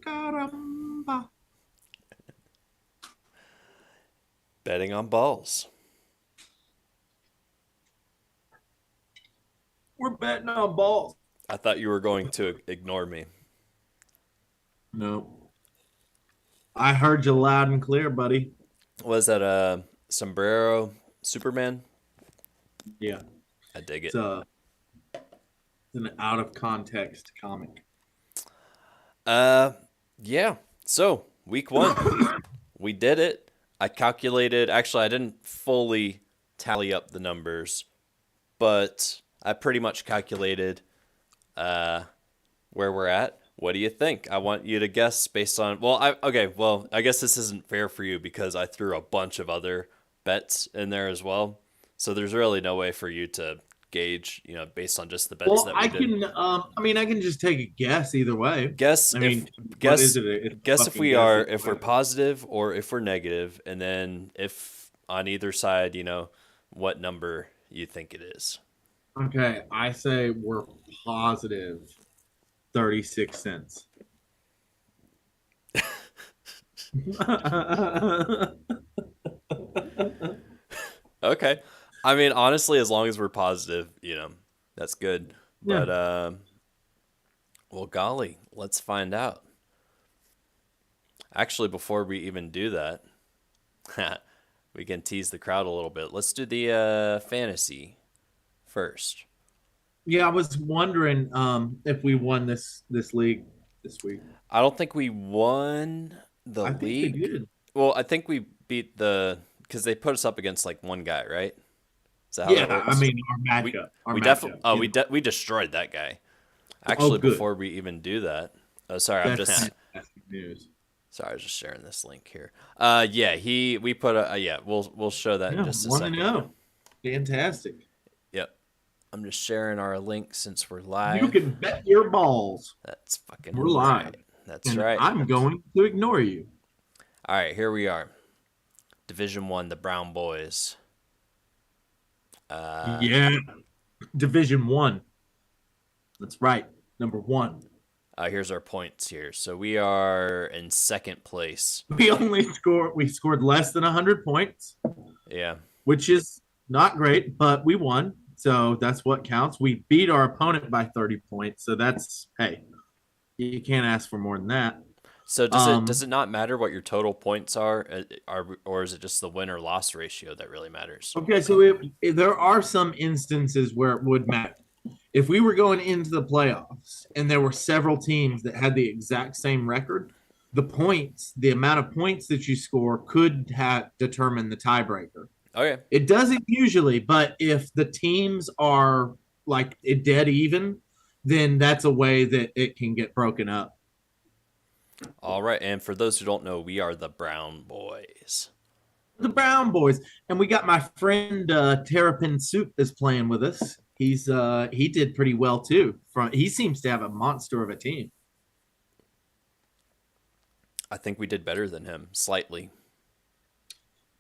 Caramba. Betting on balls. We're betting on balls. I thought you were going to ignore me. No. I heard you loud and clear, buddy. Was that a sombrero Superman? Yeah. I dig It's, it. a, it's an out of context comic. Uh, yeah. So week one, we did it. I calculated. Actually, I didn't fully tally up the numbers, but I pretty much calculated where we're at. What do you think? I want you to guess based on. Well, okay. Well, I guess this isn't fair for you because I threw a bunch of other bets in there as well. So there's really no way for you to gauge, based on just the bets Well, that we I did. can. I can just take a guess either way. Guess I if mean, what is guess it? It's a guess if fucking we guess are either if we're way. positive or if we're negative, and then if on either side, what number you think it is. Okay, I say we're positive 36 cents. Okay. I mean, honestly, as long as we're positive, that's good. Yeah. But well, golly, let's find out. Actually, before we even do that, we can tease the crowd a little bit. Let's do the fantasy first. Yeah, I was wondering if we won this league this week. I don't think we won the I think we league. did. Well, I think we beat because they put us up against like one guy, right? Is that how that Yeah, I works? mean We our we definitely matchup. we destroyed that guy. Oh, Actually, good. before we even do that, sorry, I'm That's just fantastic news. sorry, I was just sharing this link here. Yeah, we put a yeah. We'll show that in Yeah, just a 1 and second. 0. Fantastic. Yep, I'm just sharing our link since we're You live. can bet your balls. That's fucking We're live, right. That's and right. I'm going to ignore you. All right, here we are. Division One, the Brown Boys. Uh, Yeah, Division 1. That's right. Number 1. here's our points here. So we are in second place. We scored less than 100 points, Yeah. which is not great, but we won. So that's what counts. We beat our opponent by 30 points. So that's, hey, you can't ask for more than that. So Um, does it not matter what your total points are, or is it just the win or loss ratio that really matters? okay, so there are some instances where it would matter. If we were going into the playoffs and there were several teams that had the exact same record, the amount of points that you score could have determined the tiebreaker. Okay. It doesn't usually, but if the teams are like dead even, then that's a way that it can get broken up. All right. And for those who don't know, we are the Brown Boys. The Brown Boys, and we got my friend Terrapin Soup is playing with us. He did pretty well too. He seems to have a monster of a team. I think we did better than him slightly.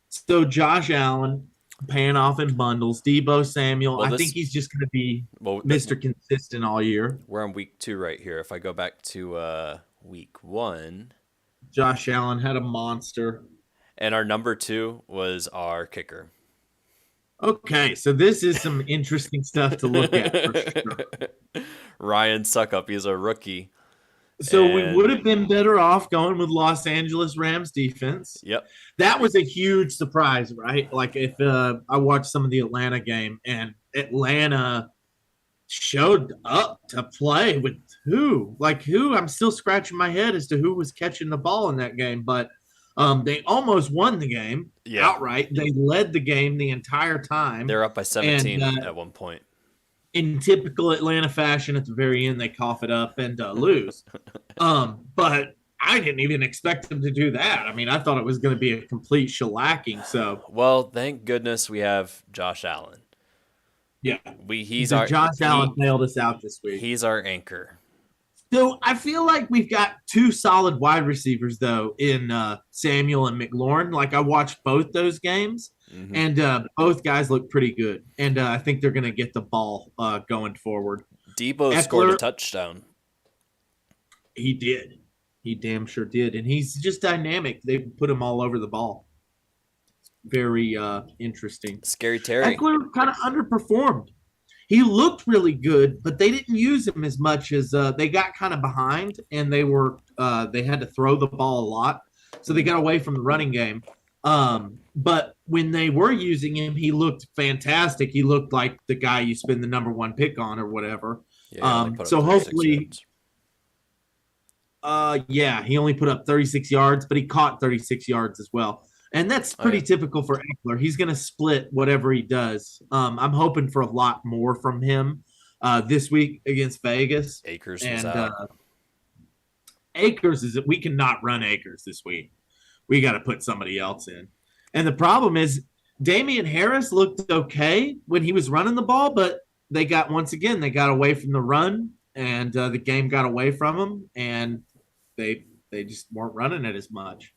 So Josh Allen paying off in bundles. Debo Samuel, Well, I this think he's just going to be well, Mr. Consistent all year. we're on week 2 right here. If I go back to week 1, Josh Allen had a monster. and our number 2 was our kicker. Okay, so this is some interesting stuff to look at for sure. Ryan Suckup, he's a rookie. So we And would have been better off going with Los Angeles Rams defense. yep. That was a huge surprise, right? Like if I watched some of the Atlanta game and Atlanta showed up to play with who? Like who? I'm still scratching my head as to who was catching the ball in that game, but they almost won the game Yeah. outright. They led the game the entire time. They're up by 17 And, at one point. in typical Atlanta fashion, at the very end, they cough it up and lose. But I didn't even expect them to do that. I mean, I thought it was going to be a complete shellacking. So, Well, thank goodness we have Josh Allen. yeah. He's So our Josh Allen bailed us out this week. he's our anchor. So I feel like we've got two solid wide receivers, though, in Samuel and McLaurin. Like I watched both those games, Mhm. and both guys look pretty good. And I think they're going to get the ball going forward. Debo scored a Eckler, touchdown. he did. He damn sure did, and he's just dynamic. They put him all over the ball. Very interesting. Scary Terry. Eckler kind of underperformed. He looked really good, but they didn't use him as much as they got kind of behind, and they had to throw the ball a lot, so they got away from the running game. But when they were using him, he looked fantastic. He looked like the guy you spend the number one pick on or whatever. Yeah, he only put up So 36 hopefully, yards. yeah, he only put up 36 yards, but he caught 36 yards as well. And that's pretty typical for Eckler. He's going to split whatever he does. I'm hoping for a lot more from him this week against Vegas. Akers and was out. Akers is we cannot run Akers this week. We got to put somebody else in. And the problem is Damian Harris looked okay when he was running the ball, but they got away from the run, and the game got away from them, and they just weren't running it as much.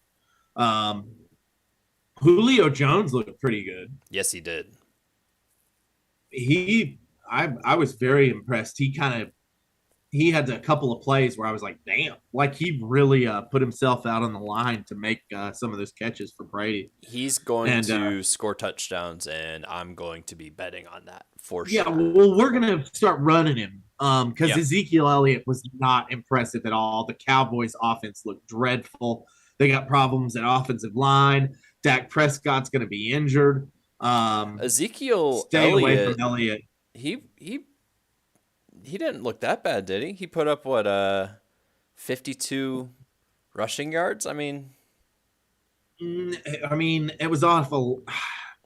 Julio Jones looked pretty good. Yes, he did. I was very impressed. He had a couple of plays where I was like, damn, like he really put himself out on the line to make some of those catches for Brady. He's going to score touchdowns, and I'm going to be betting on that for sure. Yeah, well, we're going to start running him because Ezekiel Elliott was not impressive at all. The Cowboys' offense looked dreadful. They got problems at offensive line. Dak Prescott's going to be injured. Ezekiel stay Elliott, away from Elliott. He didn't look that bad, did he? He put up 52 rushing yards. I mean, it was awful.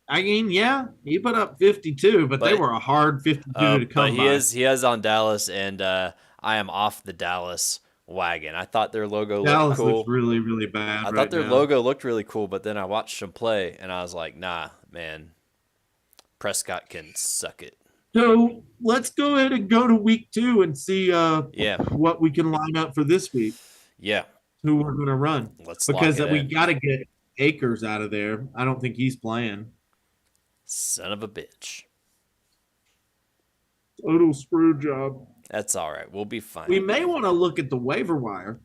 I mean, yeah, he put up 52, but they were a hard 52 to come by. He is on Dallas, and I am off the Dallas wagon. I thought their logo Dallas looked cool. Looks really, really bad. I thought their logo looked really cool, but then I watched them play, and I was like, nah, man, Prescott can suck it. So let's go ahead and go to week 2 and see what we can line up for this week. Yeah. Who we're going to run. Because we got to get Akers out of there. I don't think he's playing. Son of a bitch. Total screw job. That's all right. We'll be fine. We may want to look at the waiver wire.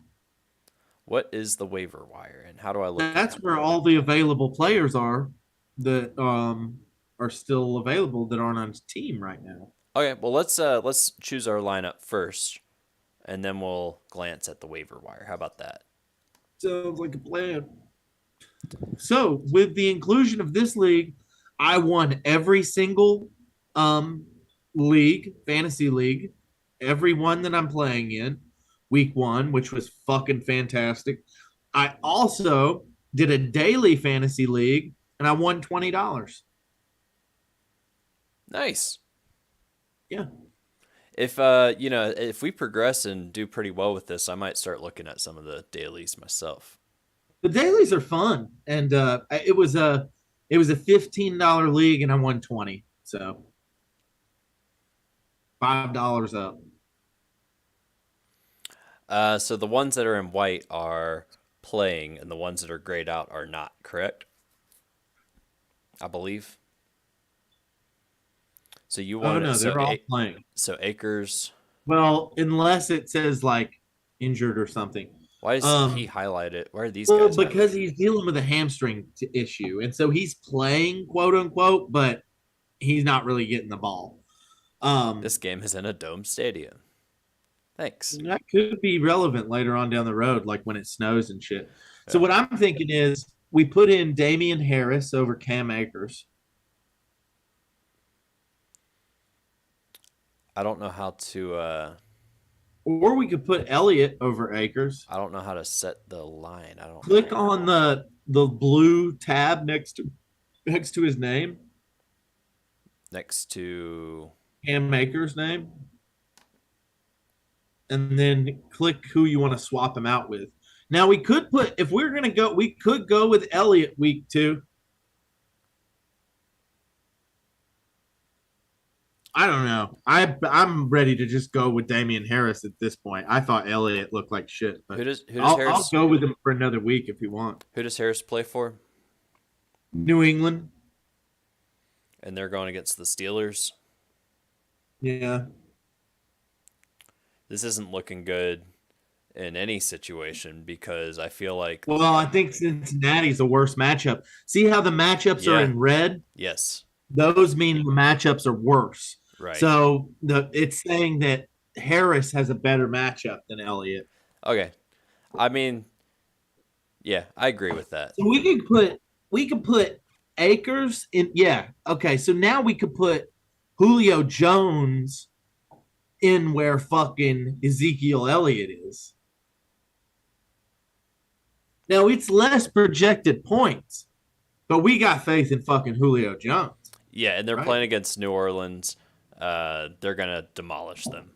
What is the waiver wire, and how do I look? That's where all the available players are that are still available that aren't on his team right now. Okay, well let's choose our lineup first, and then we'll glance at the waiver wire. How about that? Sounds like a plan. So, with the inclusion of this league, I won every single fantasy league, every one that I'm playing in, week 1, which was fucking fantastic. I also did a daily fantasy league, and I won $20. Nice. Yeah. If we progress and do pretty well with this, I might start looking at some of the dailies myself. The dailies are fun, and it was a $15 league, and I won 20, so $5 up. So the ones that are in white are playing, and the ones that are grayed out are not, correct? I believe. So you want no, they're all playing. So Akers. Well, unless it says like injured or something. Why does he highlight it? Why are these guys? Well, because he's dealing with a hamstring issue, and so he's playing, quote unquote, but he's not really getting the ball. This game is in a dome stadium. Thanks. That could be relevant later on down the road, like when it snows and shit. Yeah. So what I'm thinking is we put in Damian Harris over Cam Akers. I don't know how to. Or we could put Elliott over Akers. I don't know how to set the line. I don't click on the blue tab next to his name. Next to Cam Akers' name. And then click who you want to swap him out with. Now we could put, if we're gonna go, we could go with Elliott week 2. I don't know. I'm ready to just go with Damian Harris at this point. I thought Elliott looked like shit. But who does I'll Harris? I'll go with him for another week if you want. Who does Harris play for? New England. And they're going against the Steelers. Yeah. This isn't looking good in any situation because I feel like, Well, I think Cincinnati's the worst matchup. See how the matchups are yeah, in red? yes, Those mean the matchups are worse. right. So it's saying that Harris has a better matchup than Elliott. Okay. I mean, yeah, I agree with that. So we could put Akers in. Yeah. Okay. So now we could put Julio Jones in where fucking Ezekiel Elliott is. Now it's less projected points, but we got faith in fucking Julio Jones, Yeah, and they're right? playing against New Orleans. They're gonna demolish them.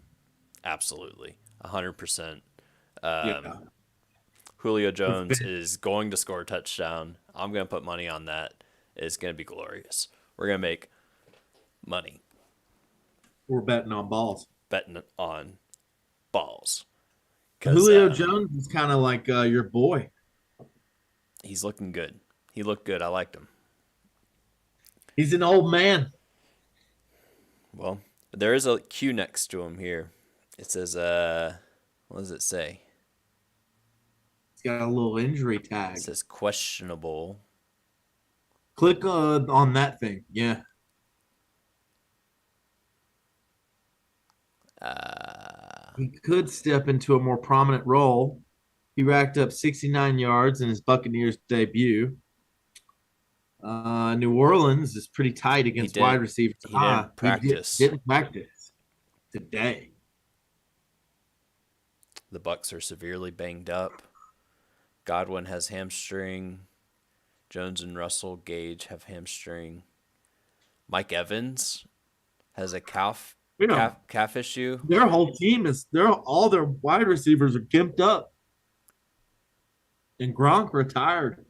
Absolutely, 100%. Um, Yeah. Julio Jones is going to score a touchdown. I'm gonna put money on that. It's gonna be glorious. We're gonna make money We're betting on balls. betting on balls because Julio Jones is kind of like your boy. he's looking good. He looked good. I liked him. He's an old man. Well, there is a Q next to him here. It says, what does it say? He's got a little injury It tag. says questionable. Click on that thing. Yeah. He could step into a more prominent role. He racked up 69 yards in his Buccaneers debut. New Orleans is pretty tight He against wide didn't. receivers. He didn't He practice. didn't practice today. The Bucks are severely banged up. Godwin has hamstring. Jones and Russell Gage have hamstring. Mike Evans has a calf You know, calf issue. their whole team is all their wide receivers are gimped up. And Gronk retired.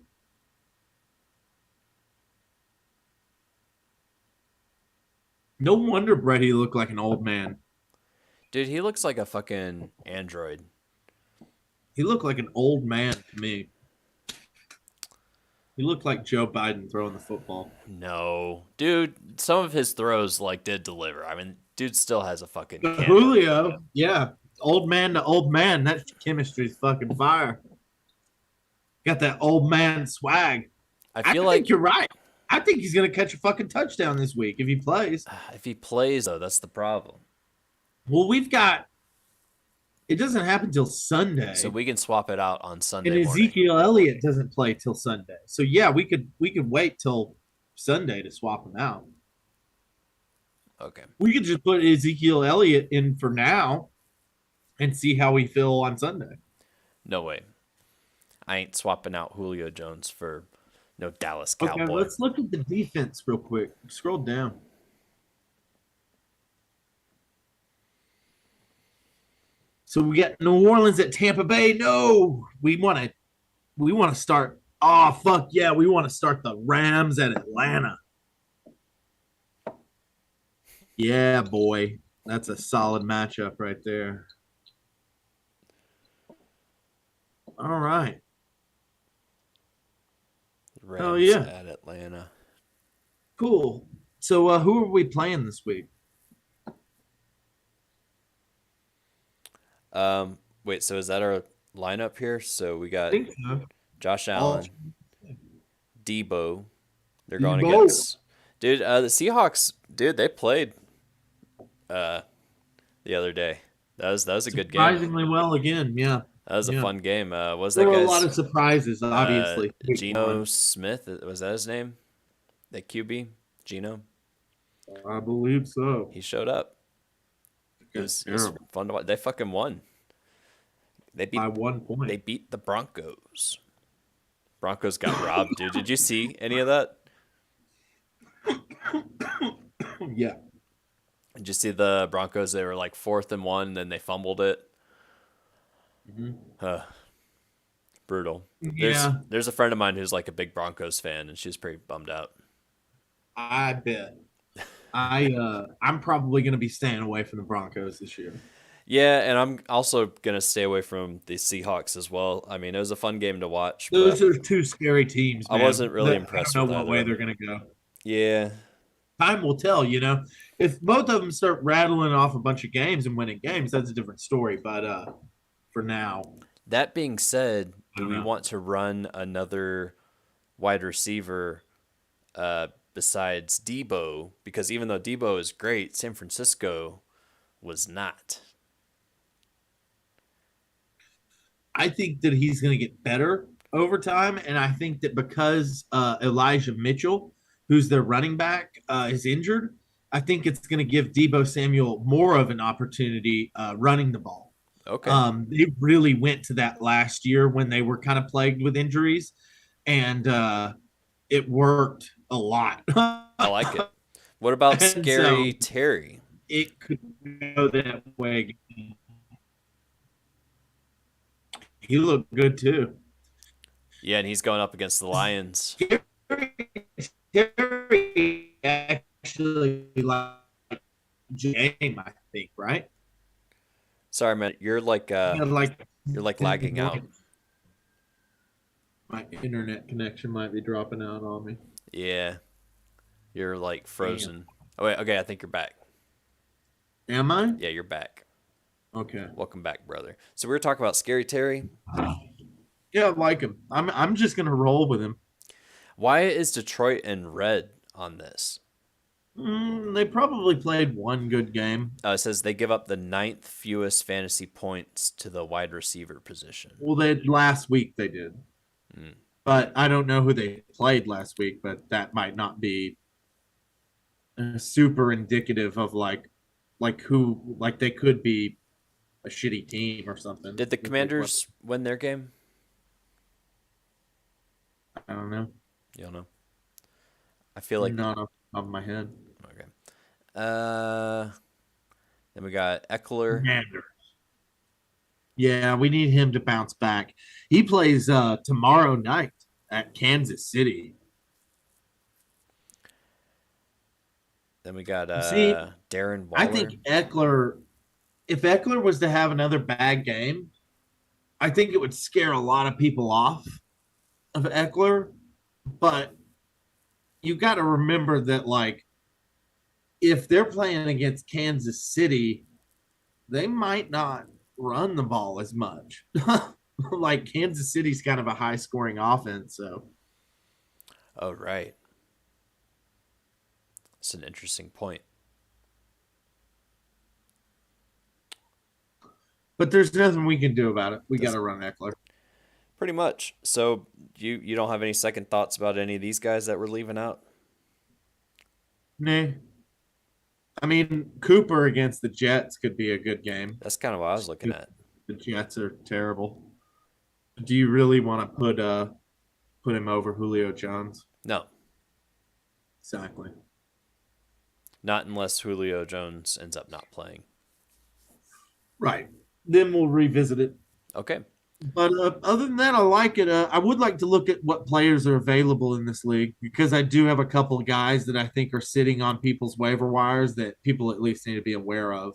No wonder Brady looked like an old man. Dude, he looks like a fucking android. He looked like an old man to me. He looked like Joe Biden throwing the football. No, dude, some of his throws like did deliver. I mean, dude still has a fucking But cannon. Julio, yeah, old man to old man, that chemistry's fucking fire. Got that old man swag. I I feel think like you're right. I think he's gonna catch a fucking touchdown this week if he plays. if he plays though, that's the problem. Well, we've got it doesn't happen till Sunday. So we can swap it out on And Sunday morning. Ezekiel Elliott doesn't play till Sunday. So yeah, we could wait till Sunday to swap him out. Okay. We could just put Ezekiel Elliott in for now and see how we feel on Sunday. No way. I ain't swapping out Julio Jones for no Dallas Okay, Cowboy. let's look at the defense real quick. Scroll down. So we got New Orleans at Tampa Bay. No, we want to start. Oh fuck yeah, we want to start the Rams at Atlanta. Yeah, boy, that's a solid matchup right there. All right. Rams Oh yeah, at Atlanta. cool. So who are we playing this week? Wait, so is that our lineup here? So we I got think so. Josh All Allen, Debo. They're going Debo. against dude. The Seahawks, dude, they played the other day. That was a good game. Surprisingly well again. Yeah. That was a Yeah. fun game. Was There that were a guy's lot of surprises, obviously. Geno Smith? Was that his name? The QB, Geno. I believe so. He showed up. It was fun to watch. They fucking won. They beat By 1 point. They beat the Broncos. Broncos got robbed, dude. Did you see any of that? Yeah. Did you see the Broncos? They were like 4th and 1, then they fumbled it. Brutal. Yeah. There's a friend of mine who's like a big Broncos fan, and she's pretty bummed out. I bet. I'm probably going to be staying away from the Broncos this year. Yeah, and I'm also gonna stay away from the Seahawks as well. I mean, it was a fun game to watch. Those But are two scary teams. I Man. wasn't really impressed I don't with know what either way of they're them. going to go. Yeah, Time will tell. If both of them start rattling off a bunch of games and winning games, that's a different story. But for now. That being said, I do don't we know. want to run another wide receiver besides Debo? Because even though Debo is great, San Francisco was not. I think that he's going to get better over time, and I think that because Elijah Mitchell, who's their running back, is injured, I think it's going to give Debo Samuel more of an opportunity running the ball. Okay. They really went to that last year when they were kind of plagued with injuries, and it worked a lot. I like it. What about And Scary so Terry? it could go that way. He looked good too. Yeah, and he's going up against the Lions. Terry actually like game, I think, right? Sorry, man. Yeah, like You're like lagging out. my internet connection might be dropping out on me. Yeah, you're like Damn. frozen. Oh wait, okay, I think you're back. Am I? Yeah, you're back. Okay. Welcome back, brother. So we were talking about Scary Terry. Yeah, I like him. I'm just gonna roll with him. Why is Detroit in red on this? They probably played one good game. It says they give up the ninth fewest fantasy points to the wide receiver position. Well, they last week they did, but I don't know who they played last week. But that might not be super indicative of like who like they could be a shitty team or something. Did the Commanders win their game? I don't know. You don't know. I feel like Not off the top of my head. okay. Then we got Eckler. Commander. Yeah, we need him to bounce back. He plays tomorrow night at Kansas City. Then we got See, Darren Waller. I think Eckler, if Eckler was to have another bad game, I think it would scare a lot of people off of Eckler. But you got to remember that, like, if they're playing against Kansas City, they might not run the ball as much. Like, Kansas City's kind of a high scoring offense. So, Oh, right. That's an interesting point. but there's nothing we can do about it. We got to run Eckler. Pretty much. So you don't have any second thoughts about any of these guys that we're leaving out? Nah. I mean, Cooper against the Jets could be a good game. That's kind of what I was looking at. The Jets are terrible. Do you really want to put him over Julio Jones? No, Exactly. not unless Julio Jones ends up not playing. Right. Then we'll revisit it. Okay. But other than that, I like it. I would like to look at what players are available in this league because I do have a couple of guys that I think are sitting on people's waiver wires that people at least need to be aware of.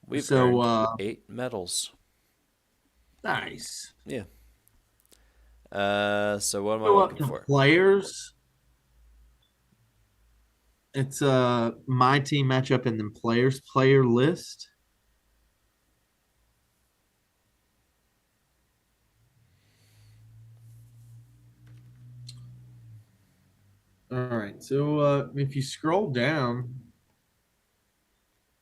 We've So, earned 8 medals. nice. Yeah. So what am I Go up looking to for? players. It's my team matchup and then players player list. All right. So if you scroll down,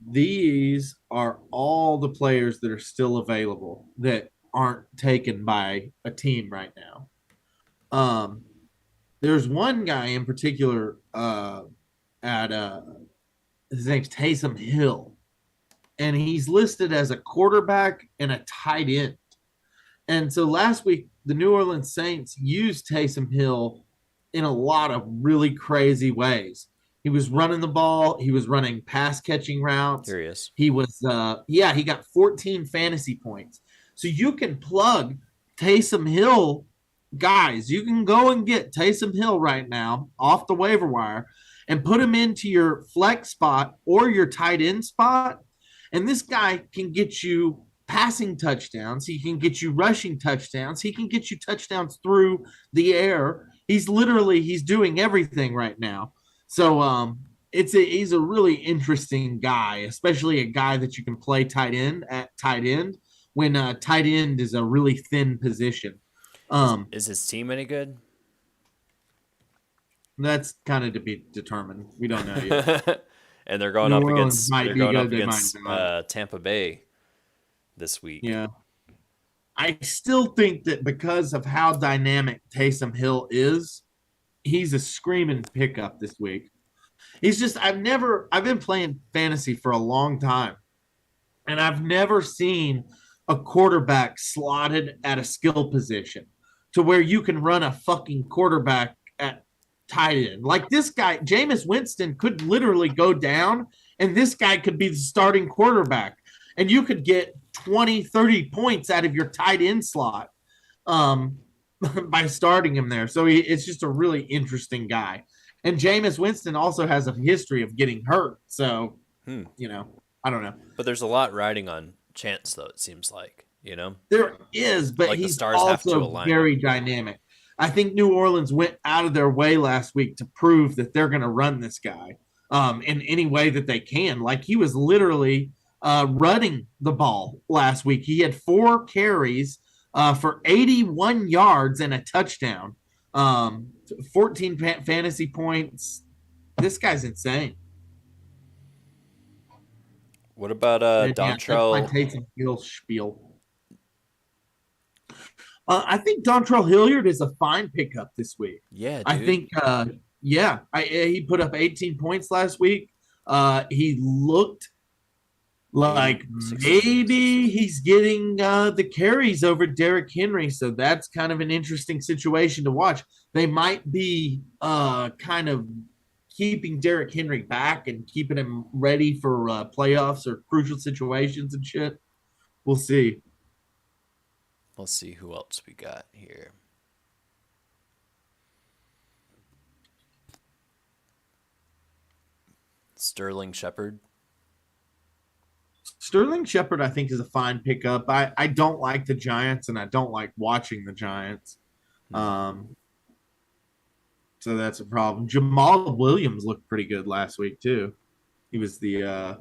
these are all the players that are still available that aren't taken by a team right now. There's one guy in particular at his name's Taysom Hill, and he's listed as a quarterback and a tight end. And so last week, the New Orleans Saints used Taysom Hill in a lot of really crazy ways. He was running the ball. He was running pass catching routes. Here he is. He was, he got 14 fantasy points. So you can plug Taysom Hill, guys. You can go and get Taysom Hill right now off the waiver wire and put him into your flex spot or your tight end spot. And this guy can get you passing touchdowns. He can get you rushing touchdowns. He can get you touchdowns through the air. He's doing everything right now. So he's a really interesting guy, especially a guy that you can play tight end at tight end when tight end is a really thin position. Um, Is his team any good? that's kind of to be determined. We don't know yet. And they're going New up Orleans against might be good, they might not. Tampa Bay this week. Yeah. I still think that because of how dynamic Taysom Hill is, he's a screaming pickup this week. He's just I've been playing fantasy for a long time, and I've never seen a quarterback slotted at a skill position to where you can run a fucking quarterback at tight end. Like this guy, Jameis Winston could literally go down, and this guy could be the starting quarterback, and you could get 20, 30 points out of your tight end slot um, by starting him there. So it's just a really interesting guy. And Jameis Winston also has a history of getting hurt. So, Hmm. I don't know. But there's a lot riding on chance, though, it seems like, There is, but Like the he's stars have to also align. very dynamic. I think New Orleans went out of their way last week to prove that they're going to run this guy in any way that they can. Like he was literally running the ball last week. He had 4 carries for 81 yards and a touchdown, 14 fantasy points. This guy's insane. What about And yeah, that's my Dontrell? Taysom Hill spiel. I think Dontrell Hilliard is a fine pickup this week. Yeah, I dude. think, he put up 18 points last week. He looked 80, like 16. maybe he's getting the carries over Derrick Henry, so that's kind of an interesting situation to watch. They might be kind of keeping Derrick Henry back and keeping him ready for playoffs or crucial situations and shit. We'll see. Let's see who else we got here. Sterling Shepard. Sterling Shepard, I think, is a fine pickup. I don't like the Giants, and I don't like watching the Giants. Um, so that's a problem. Jamal Williams looked pretty good last week too. He was the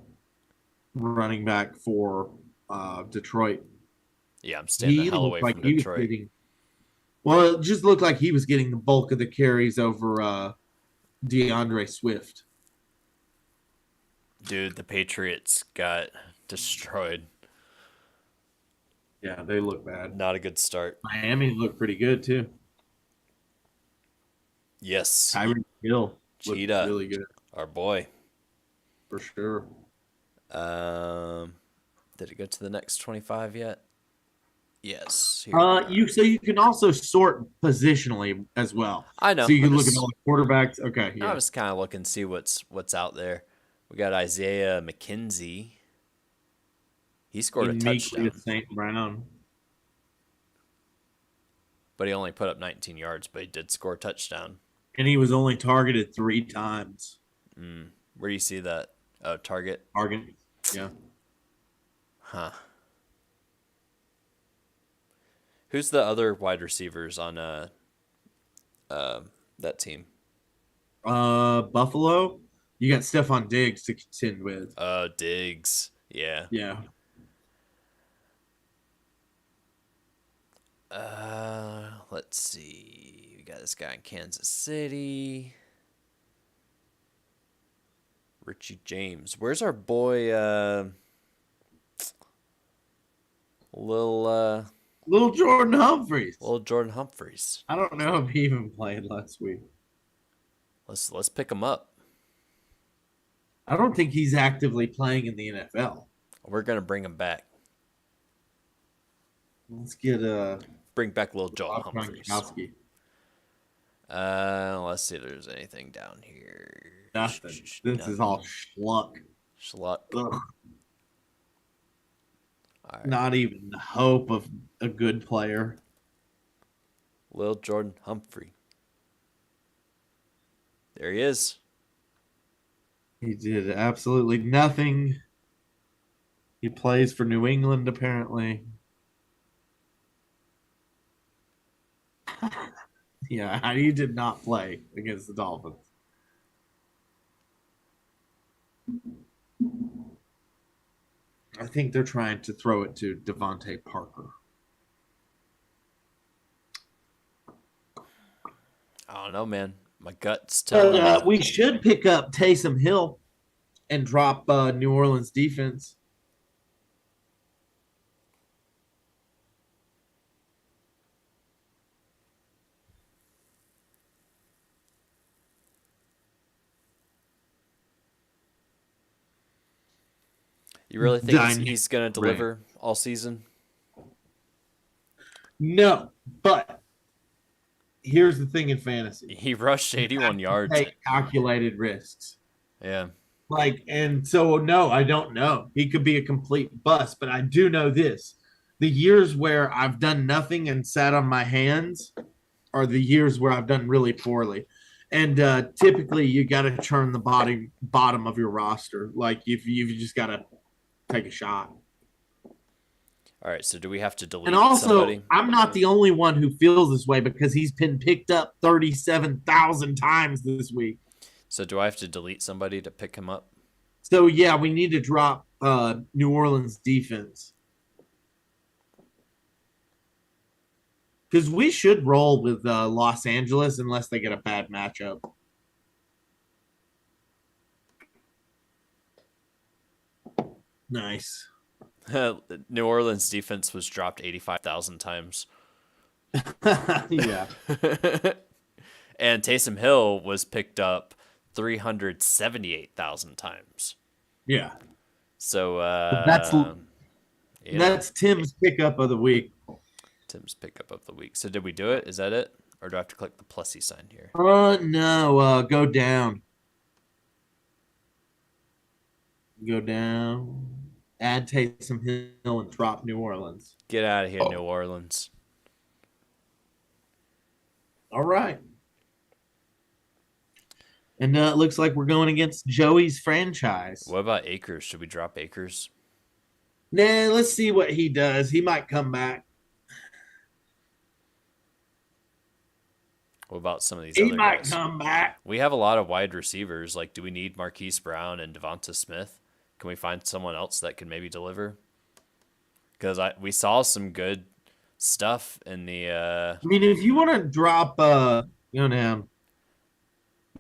running back for Detroit. Yeah, I'm staying the He hell looked away like from he was Detroit. getting. Well, it just looked like he was getting the bulk of the carries over DeAndre Swift. Dude, the Patriots got destroyed. Yeah, they look bad. Not a good start. Miami looked pretty good too. Yes. Tyreek Hill looked Cheetah, really good our boy. for sure. Um, did it go to the next 25 yet? Yes. Here we are. You can also sort positionally as well. I know. So you can I'm look at just, all the quarterbacks. Okay, I yeah. was kind of looking to see what's out there. We got Isaiah McKenzie. He scored a Uniquely touchdown, to St. Brown. but he only put up 19 yards, but he did score a touchdown. And he was only targeted 3 times. Where do you see that? Oh, target. Target. Yeah. Huh. Who's the other wide receivers on that team? Buffalo. You got Stephon Diggs to contend with. Diggs. Yeah. Yeah. Let's see. We got this guy in Kansas City. Richie James. Where's our boy Little Jordan Humphreys. little Jordan Humphreys? I don't know if he even played last week. Let's pick him up. I don't think he's actively playing in the NFL. We're gonna bring him back. Let's get Bring back little Jordan Bob Humphreys. Gronkowski. Let's see if there's anything down here. Nothing. This is all schluck. Schluck. Ugh. All right. Not even the hope of a good player. Lil Jordan Humphrey. There he is. He did absolutely nothing. He plays for New England, apparently. Yeah, he did not play against the Dolphins. I think they're trying to throw it to Devontae Parker. I don't know, man. My gut's telling me. We should pick up Taysom Hill and drop New Orleans defense. You really think he's going to deliver all season? No, but here's the thing in fantasy. He rushed 81 yards. Take calculated risks. Yeah. And so, no, I don't know. He could be a complete bust, but I do know this. The years where I've done nothing and sat on my hands are the years where I've done really poorly. And typically, you got to turn the bottom of your roster. Like, if you've just got to take a shot. All right, so do we have to delete And also, somebody? I'm not the only one who feels this way because he's been picked up 37,000 times this week. So do I have to delete somebody to pick him up? So, yeah, we need to drop New Orleans defense. Because we should roll with Los Angeles unless they get a bad matchup. Nice. New Orleans defense was dropped 85,000 times. Yeah. And Taysom Hill was picked up 378,000 times. Yeah. So that's Tim's pickup of the week. Tim's pickup of the week. So did we do it? Is that it? Or do I have to click the plusy sign here? No. Go down. Go down. Add Taysom Hill and drop New Orleans. Get out of here, New Orleans. All right. And it looks like we're going against Joey's franchise. What about Akers? Should we drop Akers? Nah, let's see what he does. He might come back. What about some of these He other might guys? come back. We have a lot of wide receivers. Like, do we need Marquise Brown and Devonta Smith? Can we find someone else that can maybe deliver? Because we saw some good stuff in the. I mean, if you want to drop, down,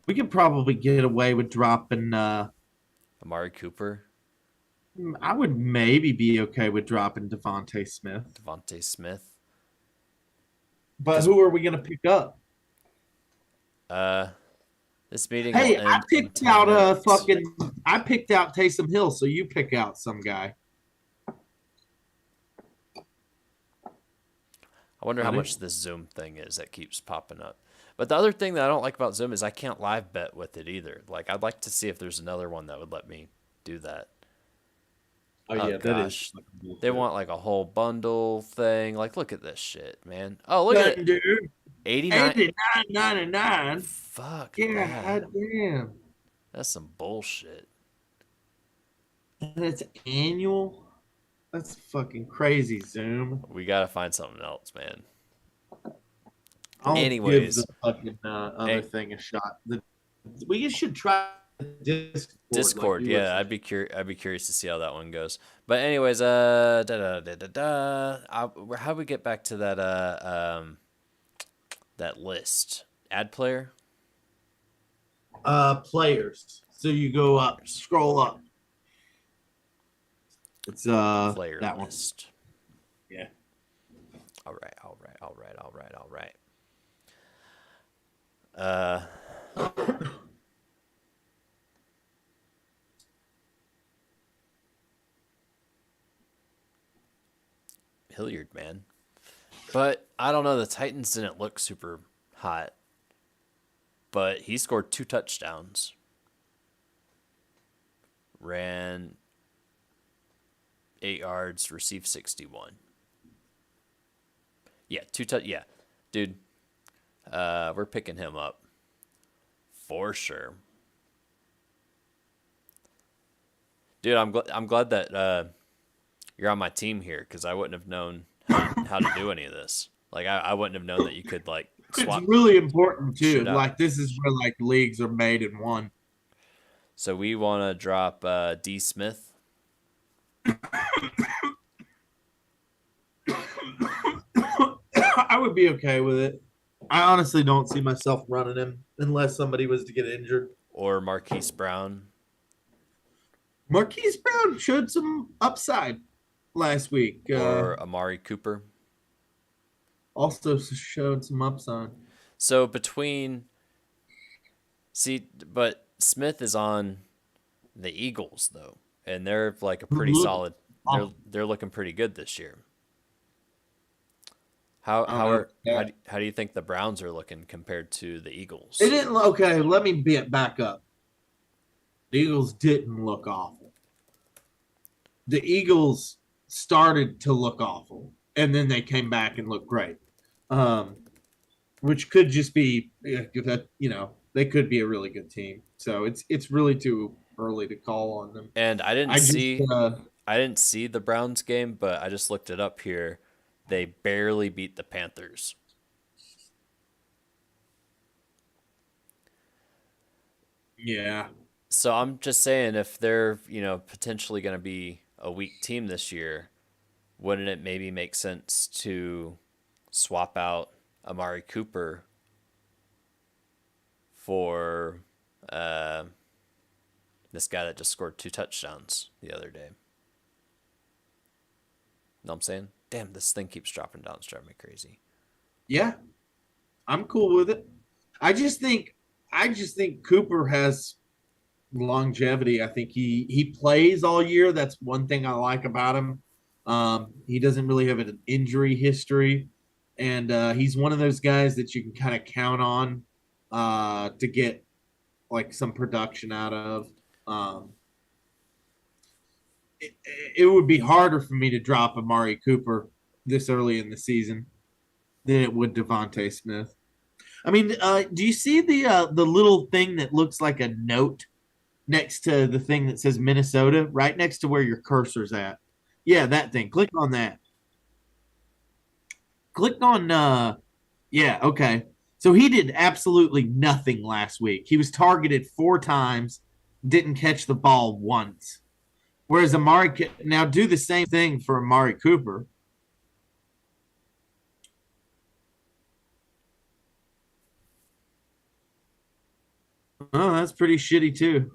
we could probably get away with dropping. Amari Cooper. I would maybe be okay with dropping Devontae Smith. Devontae Smith. But who are we going to pick up? This meeting. Hey, I picked out I picked out Taysom Hill, so you pick out some guy. I wonder how much this Zoom thing is that keeps popping up. But the other thing that I don't like about Zoom is I can't live bet with it either. Like, I'd like to see if there's another one that would let me do that. Oh yeah, that is. They want like a whole bundle thing. Like, look at this shit, man. Oh, look at it. Dude. 89.99. Fuck. Yeah, goddamn. That's some bullshit. And it's annual. That's fucking crazy, Zoom. We gotta find something else, man. I'll Anyways, give the fucking other thing a shot. We should try Discord. Like yeah, I'd be curious to see how that one goes. But anyways, how do we get back to that that list? Add player. Players. So you go up, scroll up. It's player that list. One. Yeah. All right. Hilliard, man. But I don't know. The Titans didn't look super hot. But he scored 2 touchdowns. Ran 8 yards, received 61. Yeah, yeah. Dude, we're picking him up. For sure. Dude, I'm glad that you're on my team here, because I wouldn't have known how to do any of this. Like, I wouldn't have known that you could, like, swap. It's really important, too. Like, this is where, like, leagues are made and won. So we want to drop D. Smith. would be okay with it. I honestly don't see myself running him unless somebody was to get injured. Or Marquise Brown. Marquise Brown showed some upside last week. Or Amari Cooper. Also showed some upside. So between, see, but Smith is on the Eagles though, and they're like a pretty solid. They're looking pretty good this year. How do you think the Browns are looking compared to the Eagles? They didn't. Okay, let me back up. The Eagles didn't look awful. The Eagles started to look awful, and then they came back and looked great. Which could just be that they could be a really good team. So it's really too early to call on them. And I didn't see the Browns game, but I just looked it up here. They barely beat the Panthers. Yeah. So I'm just saying, if they're potentially going to be a weak team this year, wouldn't it maybe make sense to swap out Amari Cooper for this guy that just scored 2 touchdowns the other day? Know what I'm saying? Damn, this thing keeps dropping down. It's driving me crazy. Yeah. I'm cool with it. I just think Cooper has longevity. I think he plays all year. That's one thing I like about him. He doesn't really have an injury history, and he's one of those guys that you can kind of count on to get like some production out of. It would be harder for me to drop Amari Cooper this early in the season than it would Devontae Smith. I mean, do you see the little thing that looks like a note next to the thing that says Minnesota, right next to where your cursor's at? Yeah, that thing. Click on that. Click on yeah, okay. So he did absolutely nothing last week. He was targeted 4 times, didn't catch the ball once. Whereas Amari now do the same thing for Amari Cooper. Oh, that's pretty shitty too.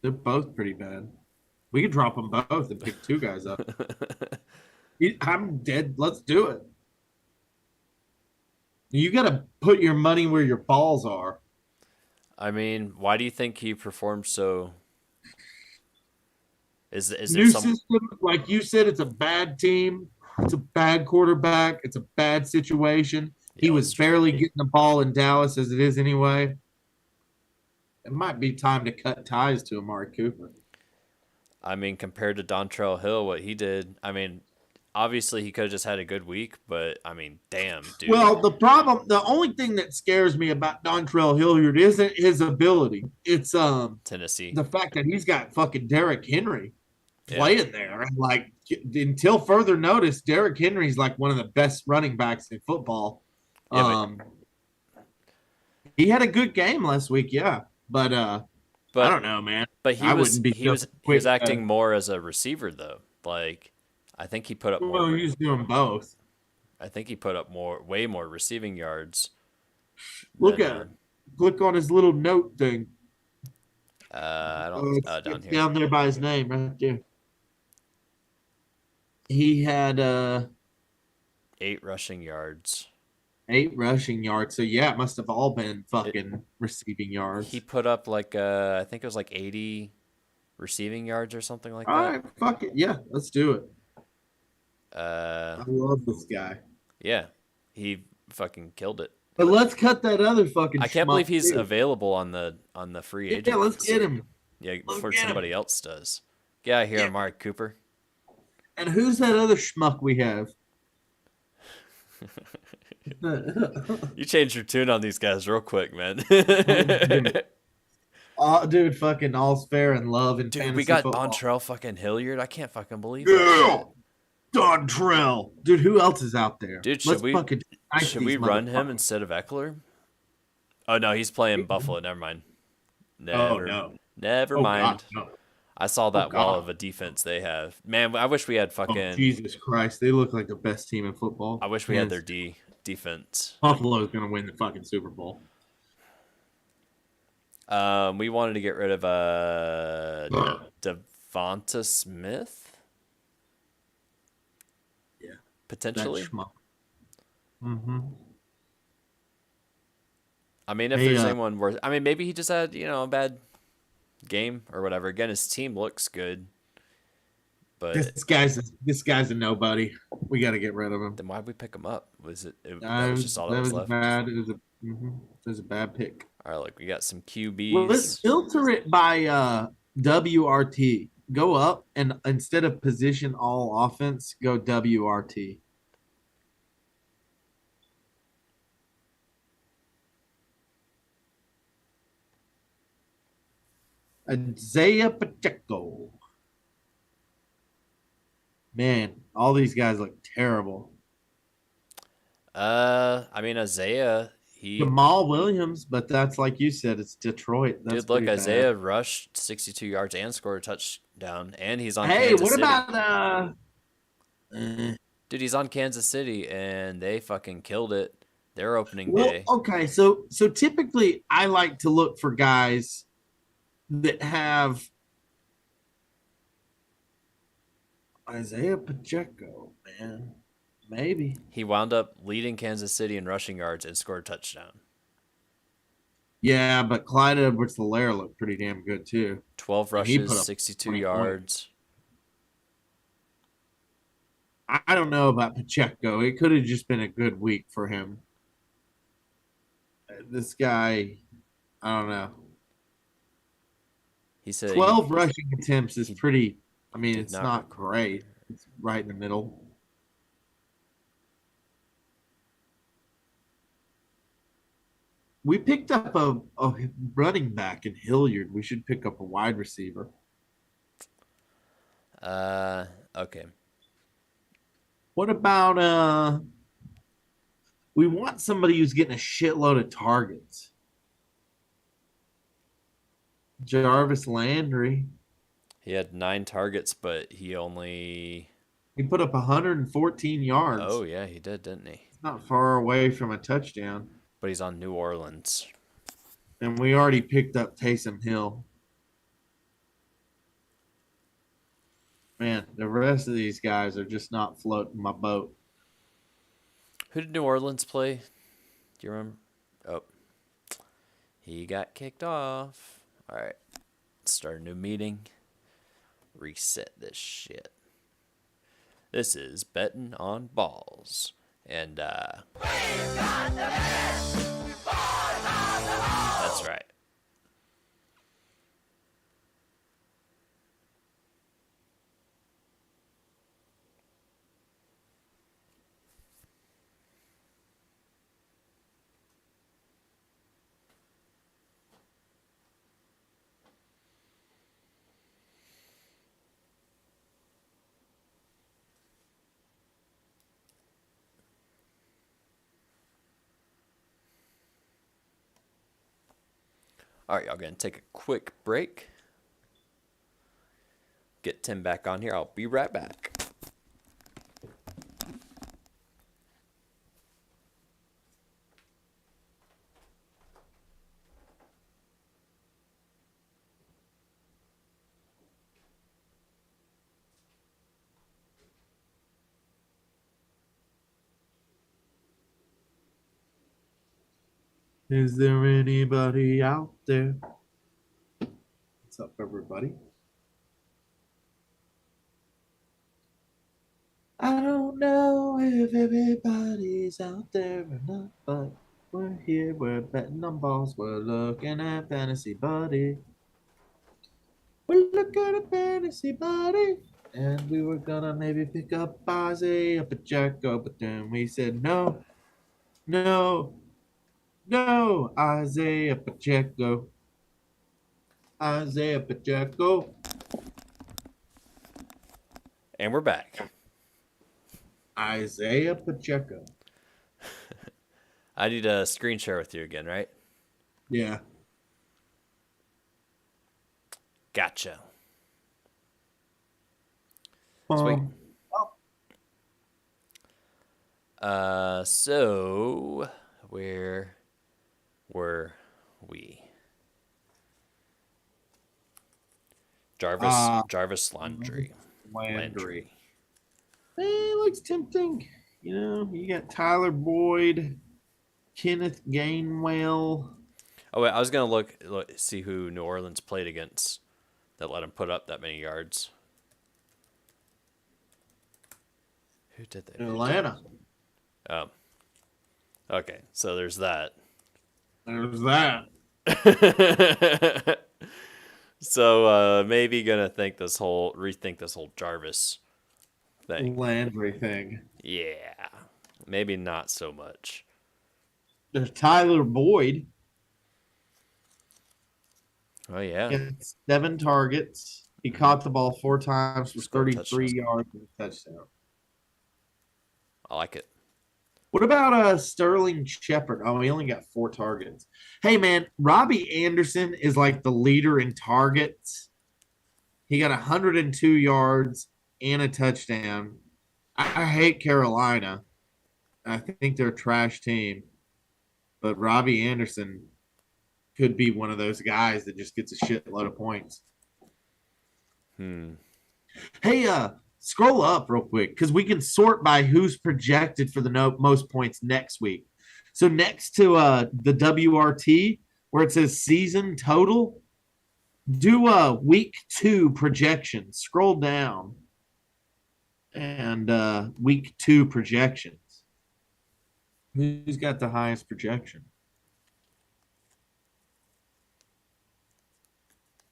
They're both pretty bad. We could drop them both and pick 2 guys up. I'm dead. Let's do it. You got to put your money where your balls are. I mean, why do you think he performed so? Is New system, like you said, it's a bad team. It's a bad quarterback. It's a bad situation. He was barely getting the ball in Dallas as it is anyway. It might be time to cut ties to Amari Cooper. I mean, compared to Dontrell Hill, what he did, I mean, obviously he could have just had a good week, but I mean, damn, dude. Well, the only thing that scares me about Dontrell Hilliard isn't his ability. It's Tennessee. The fact that he's got fucking Derrick Henry playing there. And like until further notice, Derrick Henry's like one of the best running backs in football. He had a good game last week, but I don't know, man. But he was acting more as a receiver though. Like I think he put up more. Well, he was doing both. I think he put up way more receiving yards. Look at him. Click on his little note thing. I don't down here. Down there by his name, right there. He had 8 rushing yards. 8 rushing yards. So yeah, it must have all been fucking receiving yards. He put up like I think it was like 80 receiving yards or something like that. All right, fuck it. Yeah, let's do it. I love this guy. Yeah, he fucking killed it. But let's cut that other fucking. I can't believe he's available on the free agent. Yeah, let's get him. Yeah, before somebody else does. Get out of here, Amari Cooper. And who's that other schmuck we have? You changed your tune on these guys real quick, man. Dude, fucking all's fair in love and fantasy we got football. Dontrell fucking Hilliard. I can't fucking believe it. Dontrell. Dude, who else is out there? Dude, should we run him instead of Eckler? Oh, no, he's playing Buffalo. Never mind. Never mind. God, no. I saw Oh that wall God. of a defense they have. Man, I wish we had Oh fucking. Jesus Christ. They look like the best team in I football. wish we had their Hands. defense. Buffalo's gonna win the fucking Super Bowl. We wanted to get rid of Devonta Smith Yeah, that potentially. schmuck. Mm-hmm. I mean, if Hey, there's anyone worth, I mean, maybe he just had a bad game or whatever. Again, his team looks good, but this guy's a nobody. We got to get rid of him. then why'd we pick him up? That was just all that That was was left? bad. It was a bad pick. All right, look, we got some Well, let's QBs. filter it by WRT. Go up and instead of position all offense, go WRT. Isaiah Pacheco. Man, all these guys look terrible. I mean Isaiah, he Jamal Williams, but that's like you said, it's Detroit. That's dude, look, pretty bad. Isaiah rushed 62 yards and scored a touchdown, and he's on Hey, Kansas what City. about Dude, he's on Kansas City, and they fucking killed it. Their opening well, day. okay, so typically I like to look for guys that have Isaiah Pacheco, man. Maybe. He wound up leading Kansas City in rushing yards and scored a touchdown. Yeah, but Clyde Edwards-Helaire looked pretty damn good too. 12 And he rushes, put up 62 20 points. yards. I don't know about Pacheco. It could have just been a good week for him. This guy, I don't know. He said 12 rushing attempts is pretty. I mean, did it's not not great. It's right in the middle. We picked up a running back in Hilliard. We should pick up a wide receiver. Okay. What about we want somebody who's getting a shitload of targets. Jarvis Landry. He had 9 targets, but he put up 114 yards. Oh yeah, he did, didn't he? It's not far away from a touchdown. But he's on New Orleans. And we already picked up Taysom Hill. Man, the rest of these guys are just not floating my boat. Who did New Orleans play? Do you remember? Oh. He got kicked off. All right. Start a new meeting. Reset this shit. This is betting on balls. And that's right. All right, y'all gonna take a quick break. Get Tim back on here. I'll be right back. Is there anybody out there? What's up, everybody? I don't know if everybody's out there or not, but we're here, we're betting on balls, we're looking at Fantasy Buddy. We're looking at Fantasy Buddy. And we were gonna maybe pick up Isaiah Pacheco, but then we said no, no, no, Isaiah Pacheco. Isaiah Pacheco. And we're back. Isaiah Pacheco. I need a screen share with you again, right? Yeah. Gotcha. Sweet. Oh, So where were we? uh, Jarvis Landry. Landry. Landry. Looks tempting. You know, you got Tyler Boyd, Kenneth Gainwell. Oh wait, I was gonna look see who New Orleans played against that let him put up that many yards. Who did they? Atlanta. Oh, okay. So there's that. There's that. So maybe gonna rethink this whole Jarvis thing. Landry thing. Yeah, maybe not so much. There's Tyler Boyd. Oh yeah, Got 7 targets. He caught the ball 4 times for scored a 33 touchdown. yards and a touchdown. I like it. What about Sterling Shepard? Oh, he only got 4 targets. Hey man, Robbie Anderson is like the leader in targets. He got 102 yards and a touchdown. I hate Carolina. I think they're a trash team. But Robbie Anderson could be one of those guys that just gets a shitload of points. Hey, scroll up real quick because we can sort by who's projected for the most points next week. So next to the WRT, where it says season total, do week 2 projections. Scroll down and week 2 projections. Who's got the highest projection?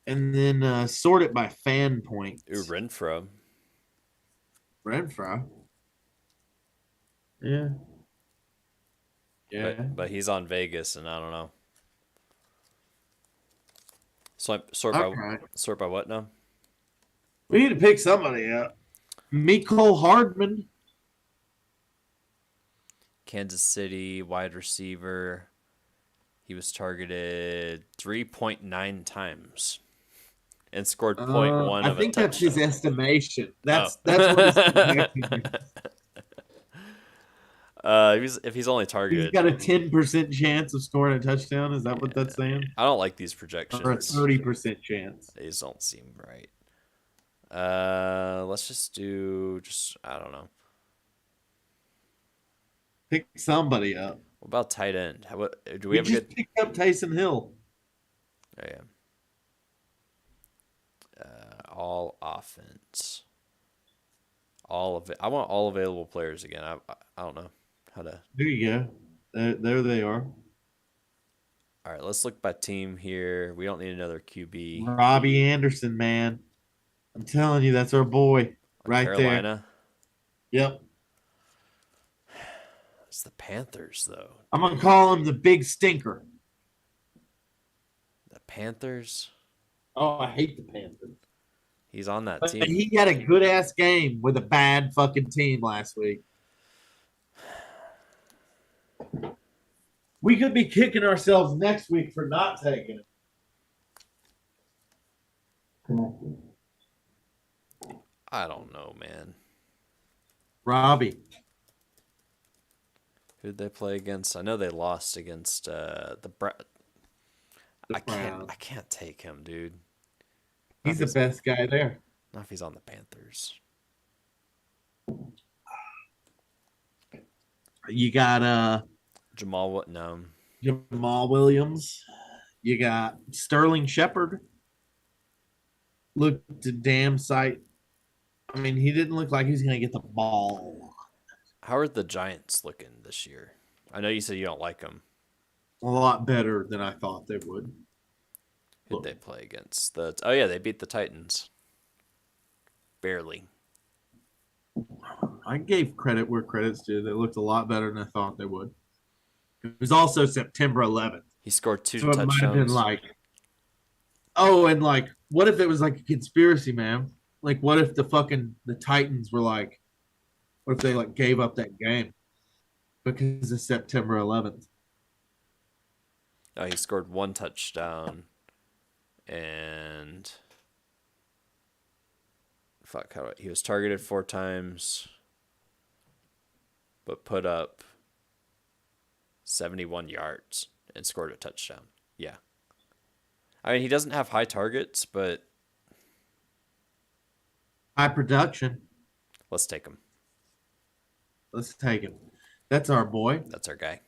And then sort it by fan points. Ooh, Renfro. Renfro. Yeah. Yeah. But he's on Vegas, and I don't know. So sort by what now? We need to pick somebody up. Mecole Hardman. Kansas City wide receiver. He was targeted 3.9 times and scored 0.1 I of a think that's his touchdown. estimation. That's Oh. what his projection is. If he's only He's targeted, got a 10% chance of scoring a touchdown. Is that what that's saying? I don't like these Or a projections. 30% chance. These don't seem right. Let's just I don't know. Pick somebody up. What about tight end? Do we We have a just good? picked up Taysom Hill. Oh, yeah. All offense. All of it. I want all available players again. I don't know how to. There you go. There they are. All right, let's look by team here. We don't need another QB. Robbie Anderson, man. I'm telling you, that's our boy right Carolina. there. Yep. It's the Panthers, though. I'm going to call him the big stinker. The Panthers. Oh, I hate the Panthers. He's on that But team. he had a good ass game with a bad fucking team last week. We could be kicking ourselves next week for not taking it. I don't know, man. Robbie. Who'd they play against? I know they lost against the I can't take him, dude. He's the best guy there. Not if he's on the Panthers. You got Jamal Williams. You got Sterling Shepard. Looked a damn sight. I mean, he didn't look like he was going to get the ball. How are the Giants looking this year? I know you said you don't like them. A lot better than I thought they would. Who'd they play against? Oh yeah, they beat the Titans. Barely. I gave credit where credit's due. They looked a lot better than I thought they would. It was also September 11th. He scored 2 So it touchdowns. might have been like, oh, and like, what if it was like a conspiracy, man? Like, what if the Titans were like, what if they like gave up that game because of September 11th? Oh, he scored 1 touchdown and He was targeted 4 times, but put up 71 yards and scored a touchdown. Yeah. I mean, he doesn't have high targets, but High production. let's take him. Let's take him. That's our boy. That's our guy.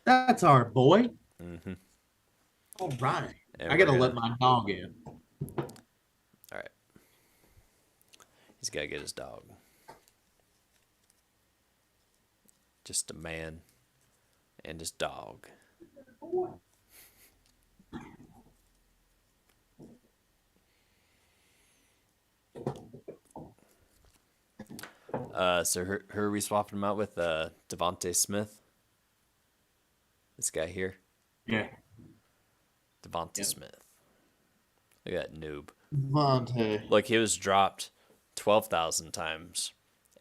That's our boy. Mm-hmm. All right. And I got to let my dog in. All right. He's got to get his dog. Just a man and his dog. So who are we swapping him out with? Devontae Smith? This guy here? Yeah. Devontae Smith. Look at that noob. Devontae. Look, he was dropped 12,000 times,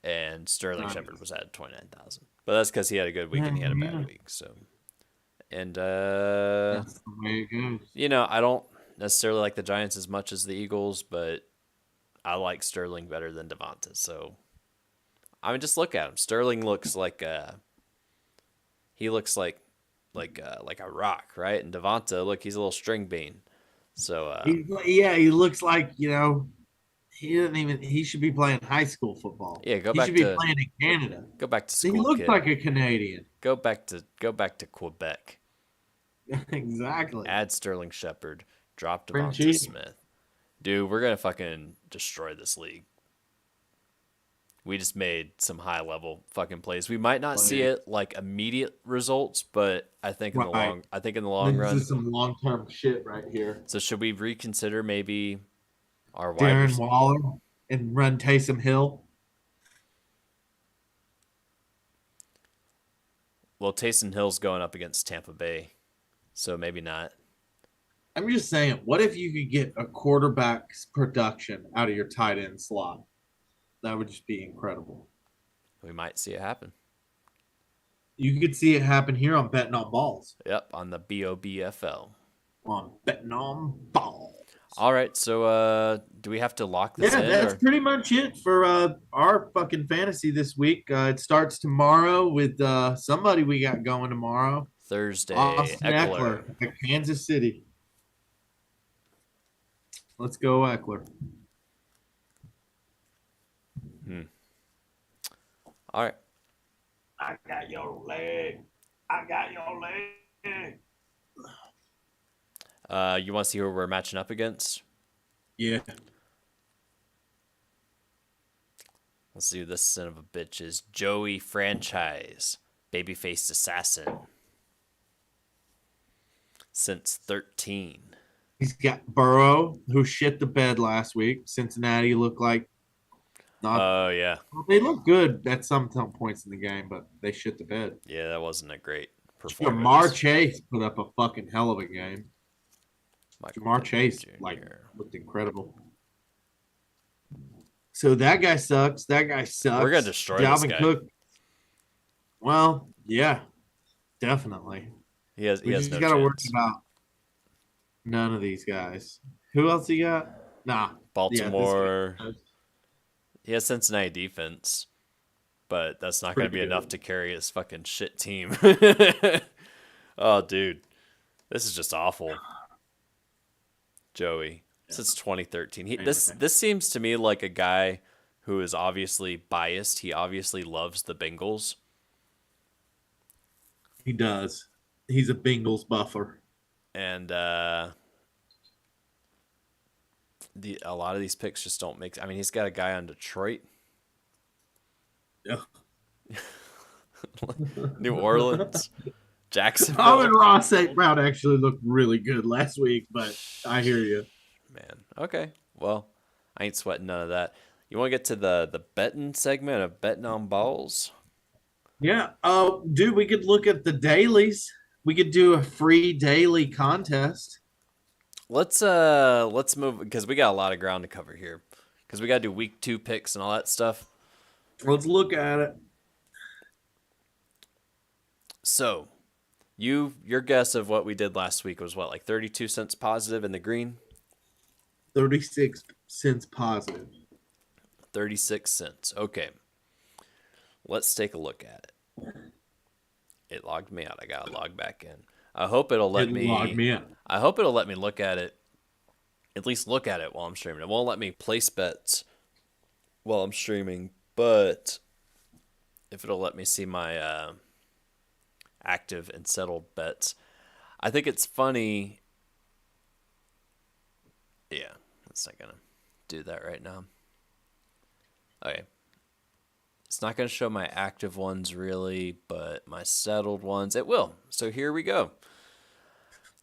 and Sterling Shepard was at 29,000. But that's because he had a good week and he had a bad week. So, and that's the way it goes. You know, I don't necessarily like the Giants as much as the Eagles, but I like Sterling better than Devontae. So, I mean, just look at him. Sterling looks like he looks like a rock, right? And Devontae, look, he's a little string bean. So he looks like, you know, he should be playing high school football. Yeah, he should be playing in Canada. Go back to school. He looks like a Canadian. Go back to Quebec. Exactly. Add Sterling Shepard. Drop Devontae Smith. Dude, we're gonna fucking destroy this league. We just made some high level fucking plays. We might not see it like immediate results, but I think in the long run, this is some long term shit right here. So should we reconsider maybe our Darren Waller and run Taysom Hill? Well, Taysom Hill's going up against Tampa Bay, so maybe not. I'm just saying, what if you could get a quarterback's production out of your tight end slot? That would just be incredible. We might see it happen. You could see it happen here on Betting on Balls. Yep, on the BOBFL. On Betting on Balls. All right, so do we have to lock this in? Yeah, that's pretty much it for our fucking fantasy this week. It starts tomorrow with somebody we got going tomorrow. Thursday, Austin Eckler at Kansas City. Let's go, Eckler. All right. I got your leg. I got your leg. You want to see who we're matching up against? Yeah. Let's see who this son of a bitch is. Joey Franchise, baby-faced assassin. Since 13. He's got Burrow, who shit the bed last week. Cincinnati looked like Oh, yeah. They look good at some points in the game, but they shit the bed. Yeah, that wasn't a great performance. Jamar Chase put up a fucking hell of a game. Jamar Chase looked incredible. So that guy sucks. That guy sucks. We're gonna destroy this guy. Cook. Well, yeah, definitely. He has no chance. Got to worry about none of these guys. Who else he got? Nah, Baltimore. Yeah, he has Cincinnati defense, but that's not going to be enough to carry his fucking shit team. Oh, dude, this is just awful. Joey, since 2013, this seems to me like a guy who is obviously biased. He obviously loves the Bengals. He does. He's a Bengals buffer, and a lot of these picks just don't make. I mean, he's got a guy on Detroit, New Orleans, Jacksonville. And Ross St. Brown actually looked really good last week, but I hear you, man. Okay, well, I ain't sweating none of that. You want to get to the betting segment of Betting on Balls? Yeah. Dude, we could look at the dailies. We could do a free daily contest. Let's move because we got a lot of ground to cover here because we got to do week 2 picks and all that stuff. Let's look at it. So, your guess of what we did last week was what, like 32 cents positive in the green? 36 cents positive. 36 cents. Okay. Let's take a look at it. It logged me out. I got to log back in. I hope it'll let It logged me me in. I hope it'll let me look at it. At least look at it while I'm streaming. It won't let me place bets while I'm streaming, but if it'll let me see my active and settled bets. I think it's funny. Yeah, it's not going to do that right now. Okay. It's not going to show my active ones really, but my settled ones, it will. So here we go.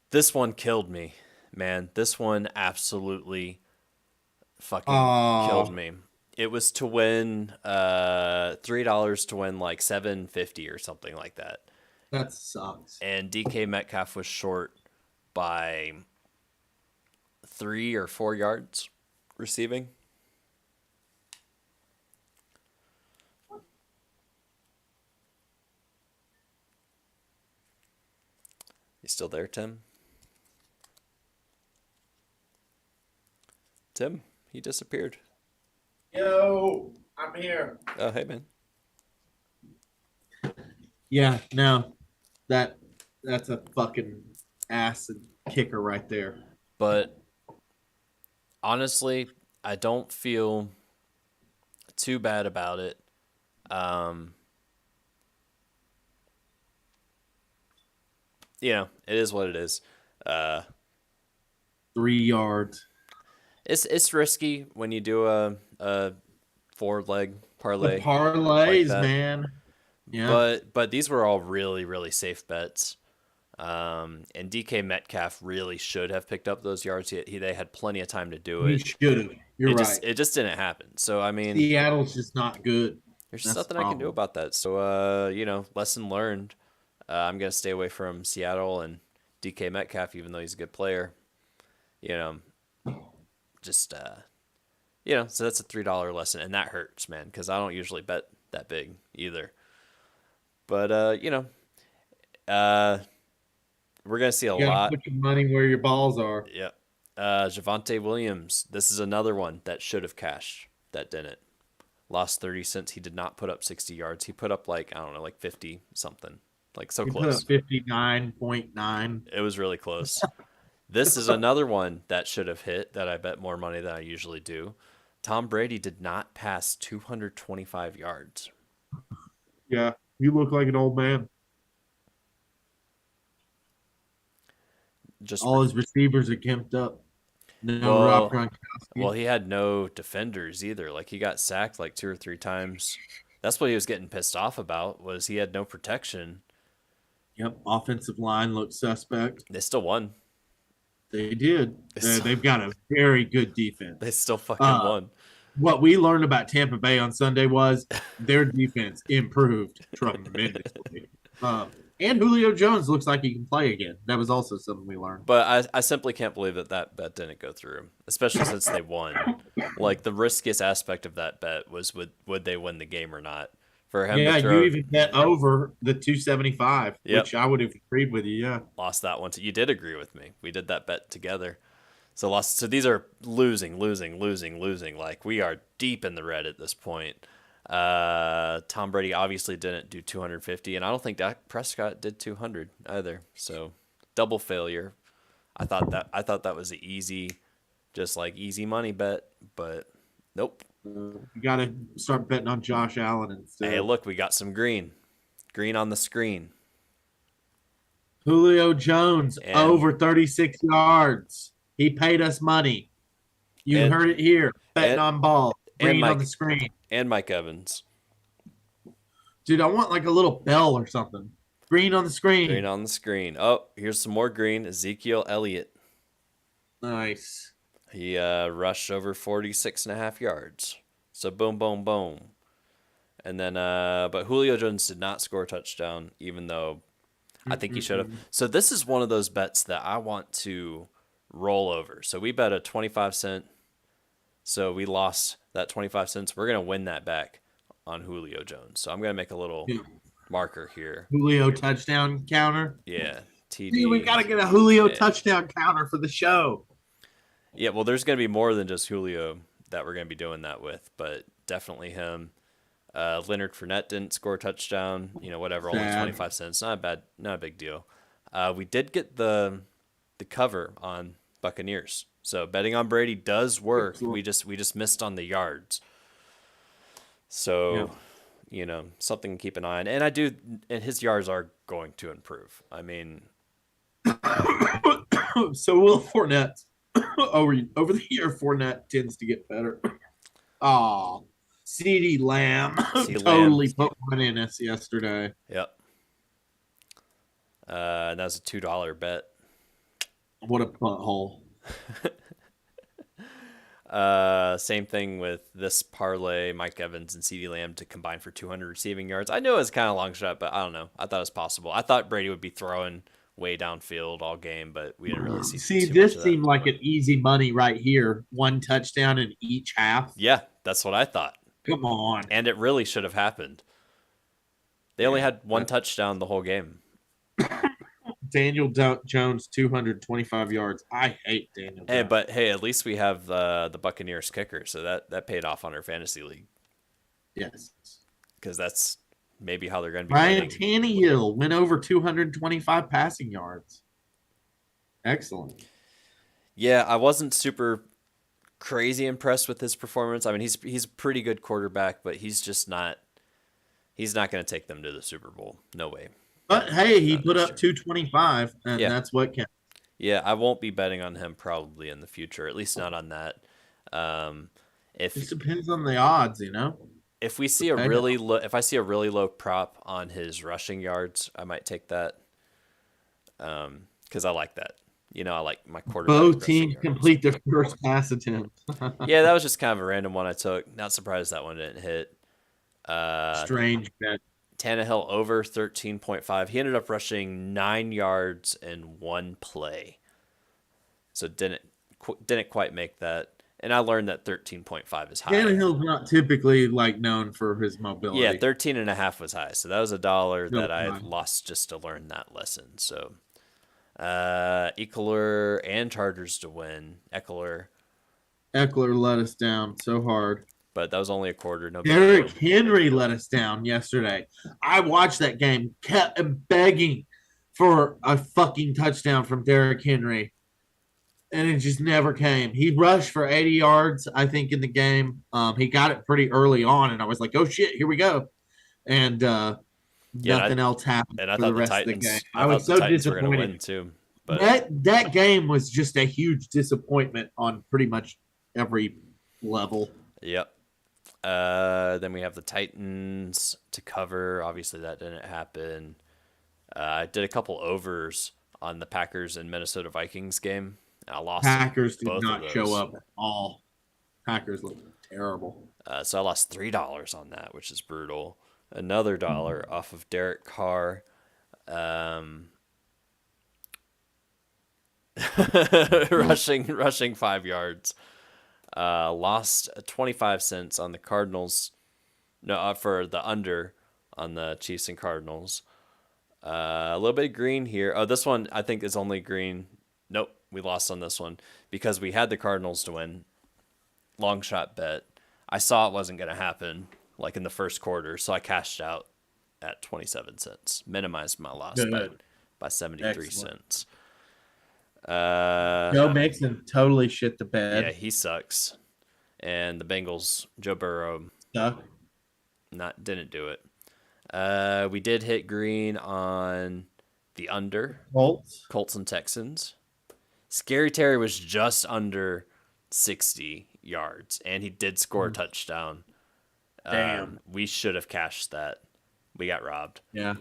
This one killed me, man. This one absolutely fucking killed me. It was to win $3 to win like $7.50 or something like that. That sucks. And DK Metcalf was short by 3 or 4 yards receiving. You still there, Tim? Tim, he disappeared. Yo, I'm here. Oh, hey, man. Yeah, no, that's a fucking ass kicker right there. But honestly, I don't feel too bad about it. You know, it is what it is. 3 yards. It's risky when you do a 4-leg parlay. The parlays, like man. Yeah. But these were all really, really safe bets. And DK Metcalf really should have picked up those yards. They had plenty of time to do He it. should have. You're right. It just didn't happen. So I mean, Seattle's just not good. there's just nothing I can do about that. So you know, lesson learned. I'm gonna stay away from Seattle and DK Metcalf, even though he's a good player. You know, just you know, so that's a $3 lesson, and that hurts, man, because I don't usually bet that big either. But you know, we're gonna see a lot. Put your money where your balls are. Yeah. Javonte Williams. This is another one that should have cashed that didn't. Lost 30 cents. He did not put up 60 yards. He put up like, I don't know, like 50 something. Like so close. Put up 59.9. It was really close. This is another one that should have hit that I bet more money than I usually do. Tom Brady did not pass 225 yards. Yeah, you look like an old man. Just all his receivers are gimped up. No Rob Gronkowski. Well, he had no defenders either. Like he got sacked like 2 or 3 times. That's what he was getting pissed off about, was he had no protection. Yep, offensive line looked suspect. They still won. They did. They've got a very good defense. They still fucking won. What we learned about Tampa Bay on Sunday was their defense improved tremendously. And Julio Jones looks like he can play again. That was also something we learned. But I simply can't believe that bet didn't go through, especially since they won. Like the riskiest aspect of that bet was would they win the game or not. For him to throw, you even bet over the 275, which I would have agreed with you. Yeah, lost that one. You did agree with me. We did that bet together. So lost. So these are losing. Like we are deep in the red at this point. Tom Brady obviously didn't do 250, and I don't think Dak Prescott did 200 either. So double failure. I thought that was an easy money bet, but nope. You got to start betting on Josh Allen instead. Hey, look, we got some green on the screen. Julio Jones over 36 yards. He paid us money. You heard it here. Betting on ball. Green on the screen. And Mike Evans. Dude, I want like a little bell or something. Green on the screen. Green on the screen. Oh, here's some more green. Ezekiel Elliott. Nice. He rushed over 46.5 yards. So boom, boom, boom. And then, but Julio Jones did not score a touchdown, even though I think he should have. So this is one of those bets that I want to roll over. So we bet a 25 cent. So we lost that 25 cents. We're going to win that back on Julio Jones. So I'm going to make a little marker here. Julio touchdown counter. Yeah. TD. Dude, we got to get a Julio touchdown counter for the show. Yeah, well, there's going to be more than just Julio that we're going to be doing that with. But definitely him. Leonard Fournette didn't score a touchdown. Whatever, only Sad. 25 cents. Not a big deal. We did get the cover on Buccaneers. So betting on Brady does work. Excellent. We just missed on the yards. Yeah. So, something to keep an eye on. And his yards are going to improve. I mean, So will Fournette over the year. Fournette tends to get better. Oh, CeeDee Lamb CeeDee totally Lamb. put one in us yesterday. Yep. And that was a $2 bet. What a butthole. Same thing with this parlay, Mike Evans and CeeDee Lamb to combine for 200 receiving yards. I know it's kind of a long shot, but I don't know. I thought it was possible. I thought Brady would be throwing way downfield all game, but we didn't really see too This much of seemed that. like an easy money right here. One touchdown in each half. Yeah, that's what I thought. Come on. And it really should have happened. They only had one touchdown the whole game. Daniel Jones, 225 yards. I hate Daniel Jones. But hey, at least we have the Buccaneers kicker, so that paid off on our fantasy league. Yes. Because that's maybe how they're going to be Ryan winning. Tannehill went over 225 passing yards. Excellent. Yeah, I wasn't super crazy impressed with his performance. I mean, he's a pretty good quarterback, but he's just not. He's not going to take them to the Super Bowl. No way. But hey, he Not put this up 225, and Yeah. that's what counts. Yeah, I won't be betting on him probably in the future. At least not on that. Just If depends on the odds, you know. if we see a I know. really low, if I see a really low prop on his rushing yards, I might take that. Because I like that. I like my quarterback. Both rushing teams yards. complete their first pass attempt. Yeah, that was just kind of a random one I took. Not surprised that one didn't hit. Strange bet. Tannehill over 13.5. He ended up rushing 9 yards in one play. So didn't quite make that. And I learned that 13.5 is high. Tannehill's not typically known for his mobility. Yeah, 13.5 was high. So that was $1 No that I fine. lost just to learn that lesson. So Eckler and Chargers to win. Eckler, Eckler let us down so hard. but that was only a quarter. No big Derrick deal. Henry let us down yesterday. I watched that game, kept begging for a fucking touchdown from Derrick Henry, and it just never came. He rushed for 80 yards, I think, in the game. He got it pretty early on, and I was like, "Oh shit, here we go!" And nothing else happened And I for the thought the rest of the Titans. game. I I was thought the so Titans were going to disappointed. win too. But That game was just a huge disappointment on pretty much every level. Yep. Then we have the Titans to cover. Obviously, that didn't happen. I did a couple overs on the Packers and Minnesota Vikings game. I lost. Packers did both of not those. show up at all. Packers looked terrible. So I lost $3 on that, which is brutal. Another $1 off of Derek Carr. rushing 5 yards. Lost 25 cents on the Cardinals. No, for the under on the Chiefs and Cardinals. A little bit of green here. Oh, this one I think is only green. Nope, we lost on this one because we had the Cardinals to win. Long shot bet. I saw it wasn't going to happen in the first quarter, so I cashed out at 27 cents. Minimized my loss by 73 Excellent. cents. Joe Mixon totally shit the bed. Yeah, he sucks. And the Bengals, Joe Burrow, Suck. didn't do it. We did hit green on the under. Colts and Texans. Scary Terry was just under 60 yards, and he did score a touchdown. Damn. We should have cashed that. We got robbed. Yeah.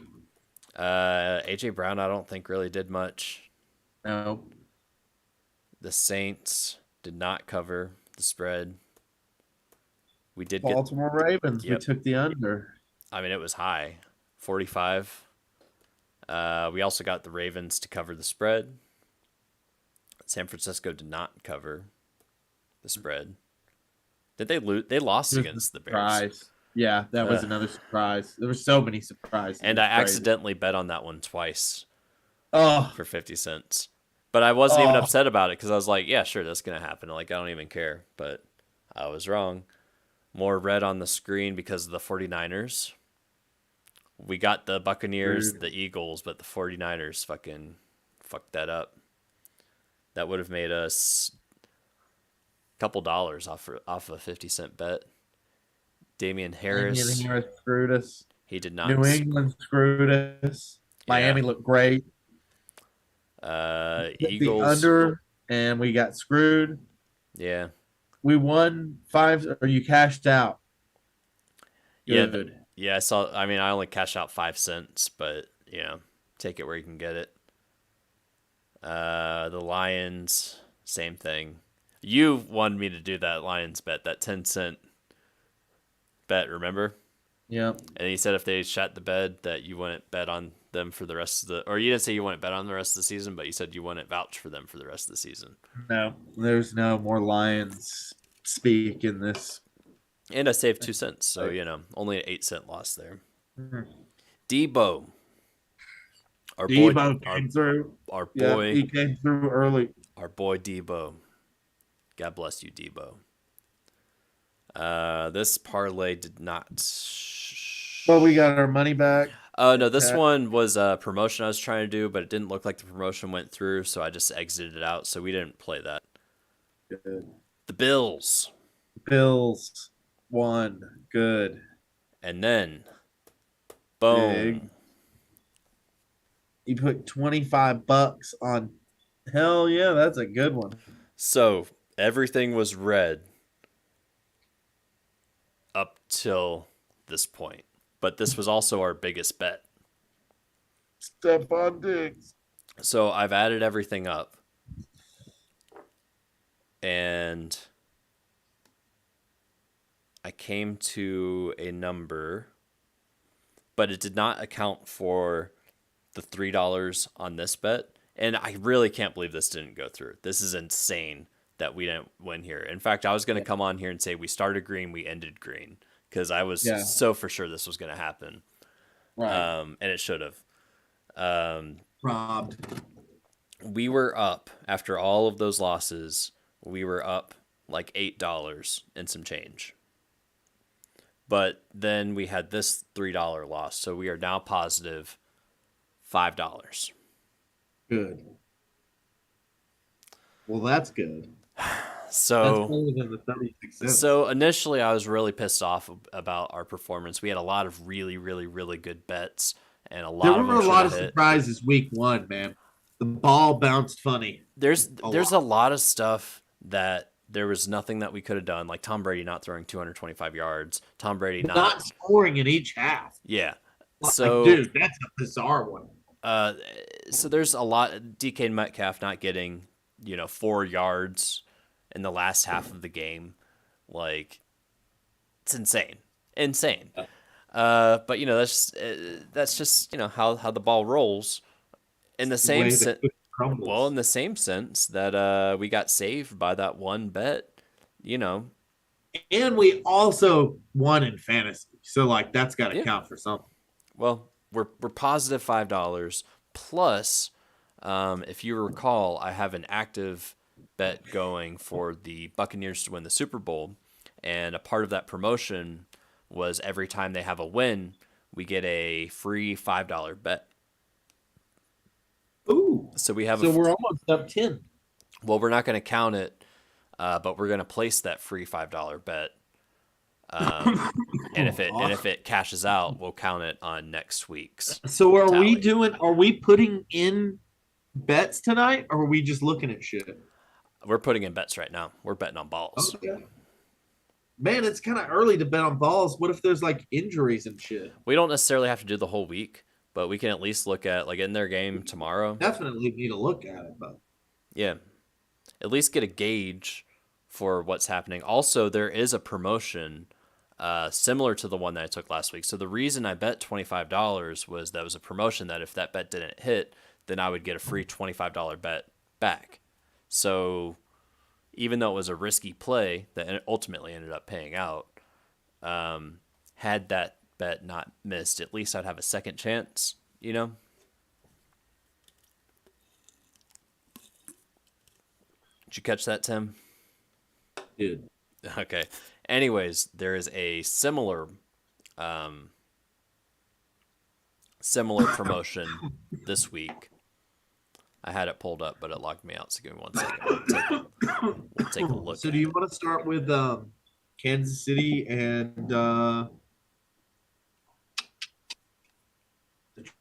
AJ Brown, I don't think really did much. No. The Saints did not cover the spread. We did get. Baltimore Ravens. Yep. We took the under. I mean, it was high, 45. We also got the Ravens to cover the spread. San Francisco did not cover the spread. Did they lose? They lost against the Bears. Surprise. Yeah, that was another surprise. There were so many surprises. And I accidentally bet on that one twice Oh, for 50 cents. But I wasn't even upset about it because I was like, yeah, sure, that's going to happen. I don't even care. But I was wrong. More red on the screen because of the 49ers. We got the Buccaneers, the Eagles, but the 49ers fucking fucked that up. That would have made us a couple dollars off a 50-cent bet. Damian Damian Harris, Harris screwed us. he did New not. England screwed us. Yeah. Miami looked great. Hit the Eagles, under, and we got screwed. yeah. We won five, or you cashed out. Yeah, Good. yeah, I saw. I mean, I only cashed out 5 cents, but take it where you can get it. The Lions, same thing. You wanted me to do that Lions bet, that 10-cent bet, remember? Yep. And he said if they shot the bed that you wouldn't bet on them for the rest of the, or you didn't say you wouldn't bet on the rest of the season, but you said you wouldn't vouch for them for the rest of the season. No, there's no more Lions speak in this. And I saved 2 cents, so only an 8-cent loss there. Debo, Debo came through. Our boy, yeah, he came through early. Our boy Debo. God bless you, Debo. This parlay did not. Well, we got our money back. Oh no, this one was a promotion I was trying to do, but it didn't look like the promotion went through, so I just exited it out. So we didn't play that. Good. The Bills. Bills won. Good. And then, boom. Big. You put $25 on. Hell yeah, that's a good one. So everything was red up till this point. But this was also our biggest bet. Stephon Diggs. So I've added everything up. And I came to a number, but it did not account for the $3 on this bet. And I really can't believe this didn't go through. This is insane that we didn't win here. In fact, I was going to come on here and say we started green, we ended green, because I was so for sure this was going to happen. Right. And it should have. Robbed. We were up after all of those losses. We were up like $8 and some change. But then we had this $3 loss, so we are now positive $5. Good. Well, that's good. So that's better than the 36 cents. So initially, I was really pissed off about our performance. We had a lot of really, really, really good bets, and a lot. There were a lot of surprises week one, man. The ball bounced funny. There's a lot of stuff that there was nothing that we could have done, like Tom Brady not throwing 225 yards, Tom Brady not scoring in each half. Yeah. So, dude, that's a bizarre one. So there's a lot. DK Metcalf not getting 4 yards in the last half of the game, like it's insane. But that's just how the ball rolls. In the same sense, in the same sense that we got saved by that one bet, and we also won in fantasy, so like that's got to count for something. Well, we're positive $5 plus. If you recall, I have an active bet going for the Buccaneers to win the Super Bowl, and a part of that promotion was every time they have a win, we get a free $5 bet. Ooh! So we're almost up 10. Well, we're not going to count it, but we're going to place that free $5 bet. And if it cashes out, we'll count it on next week's. So are we putting in bets tonight, or are we just looking at shit? We're putting in bets right now. We're betting on balls. Okay. Man, it's kind of early to bet on balls. What if there's like injuries and shit? We don't necessarily have to do the whole week, but we can at least look at like in their game tomorrow. Definitely need to look at it, but yeah, at least get a gauge for what's happening. Also, there is a promotion similar to the one that I took last week. So the reason I bet $25 was that was a promotion that if that bet didn't hit, then I would get a free $25 bet back. So even though it was a risky play that ultimately ended up paying out, had that bet not missed, at least I'd have a second chance, Did you catch that, Tim? Dude. Okay. Anyways, there is a um, similar promotion this week. I had it pulled up, but it locked me out. So give me 1 second. We'll take a look So at do you it. want to start with Kansas City and the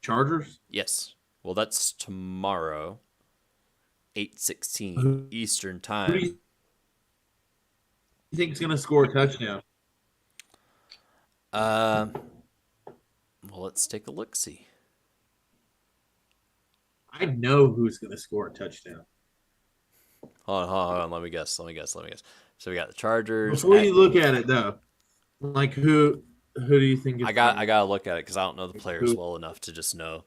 Chargers? Yes. Well, that's tomorrow, Who 8:16 Eastern do time. you think is going to score a touchdown? Um, well, let's take a look. See. I know who's going to score a touchdown. Hold on. Let me guess. So we got the Chargers. Before you look at it, though, like who do you think is I gotta look at it because I don't know the players well enough to just know.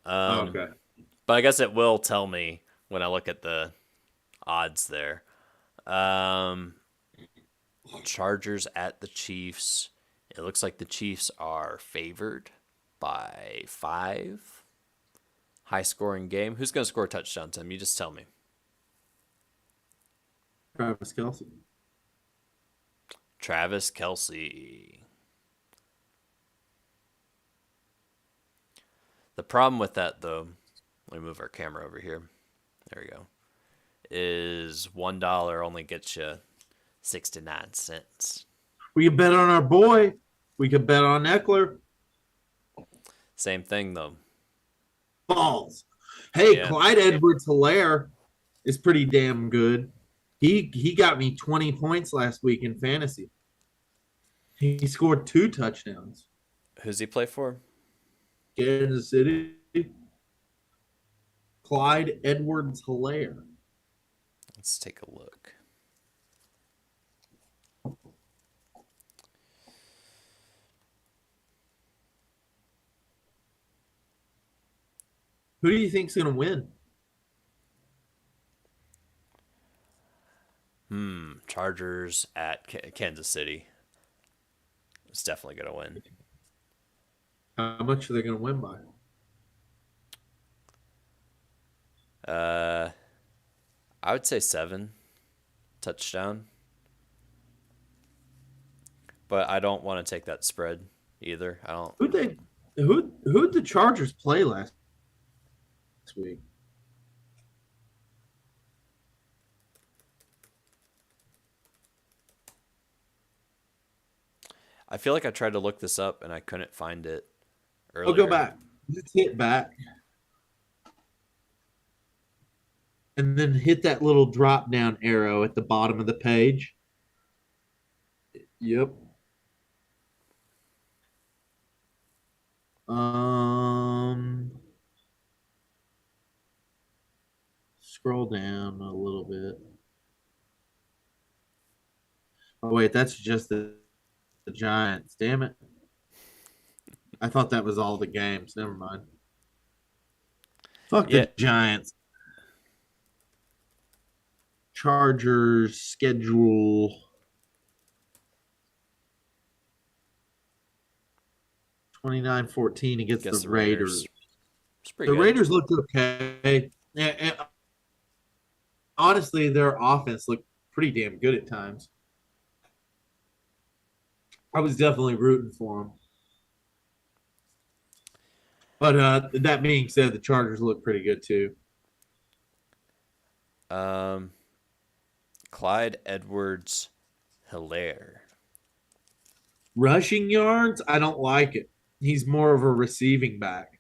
Oh, Um, okay. but I guess it will tell me when I look at the odds there. Um, Chargers at the Chiefs. It looks like the Chiefs are favored by 5. High scoring game. Who's gonna score a touchdown, Tim? You just tell me. Travis Kelsey. Travis Kelsey. The problem with that, though, let me move our camera over here. There we go. Is $1 only gets you 69 cents. We could bet on our boy. We could bet on Eckler. Same thing, though. Balls. Hey, Yeah. Clyde Edwards-Helaire is pretty damn good. He got me 20 points last week in fantasy. He scored 2 touchdowns. Who's he play for? Kansas City. Clyde Edwards-Helaire. Let's take a look. Who do you think's going to win? Chargers at Kansas City. It's definitely going to win. How much are they going to win by? I would say 7 touchdown. But I don't want to take that spread either. I don't. Who'd the Chargers play last week? I feel like I tried to look this up and I couldn't find it earlier. I'll go back. Just hit back. And then hit that little drop down arrow at the bottom of the page. Yep. Scroll down a little bit. Oh wait, that's just the Giants. Damn it. I thought that was all the games. Never mind. Fuck Yeah. the Giants. Chargers schedule 29-14 against Against the Raiders. It's pretty The good. Raiders looked okay. And honestly, their offense looked pretty damn good at times. I was definitely rooting for them. But that being said, the Chargers look pretty good too. Clyde Edwards-Helaire. Rushing yards, I don't like it. He's more of a receiving back.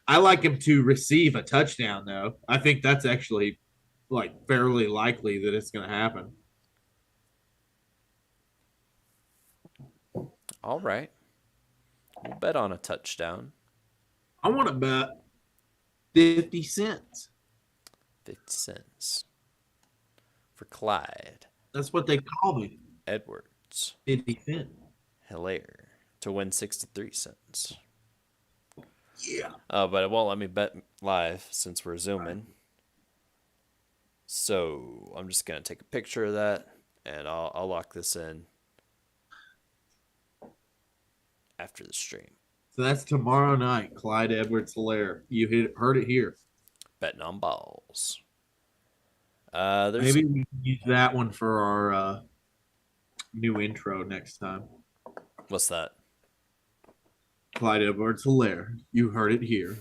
I like him to receive a touchdown, though. I think that's actually like fairly likely that it's going to happen. All right. We'll bet on a touchdown. I want to bet 50 cents. 50 cents. For Clyde That's what they call me. Edwards 50 cents. Helaire to win 63 cents. Yeah. But it won't let me bet live since we're zooming. So I'm just going to take a picture of that and I'll lock this in after the stream. So that's tomorrow night, Clyde Edwards-Helaire. You heard it here. Betting on balls. Maybe we can use that one for New intro next time. What's that? Clyde Edwards-Helaire. You heard it here.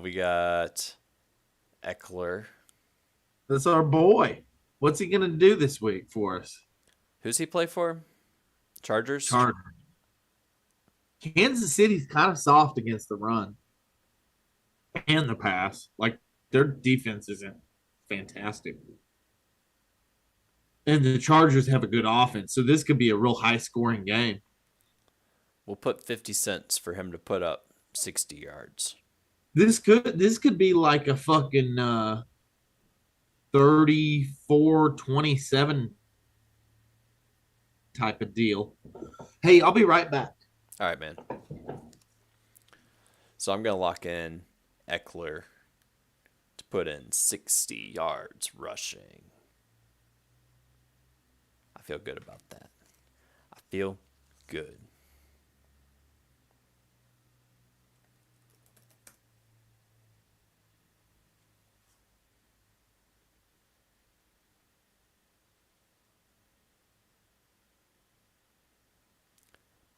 We got Eckler. That's our boy. What's he gonna do this week for us? Who's he play for? Chargers? Chargers. Kansas City's kind of soft against the run and the pass. Like their defense isn't fantastic. And the Chargers have a good offense. So this could be a real high scoring game. We'll put 50 cents for him to put up 60 yards. This could be like a fucking 34-27 type of deal. Hey, I'll be right back. All right, man. So I'm going to lock in Eckler to put in 60 yards rushing. I feel good about that. I feel good.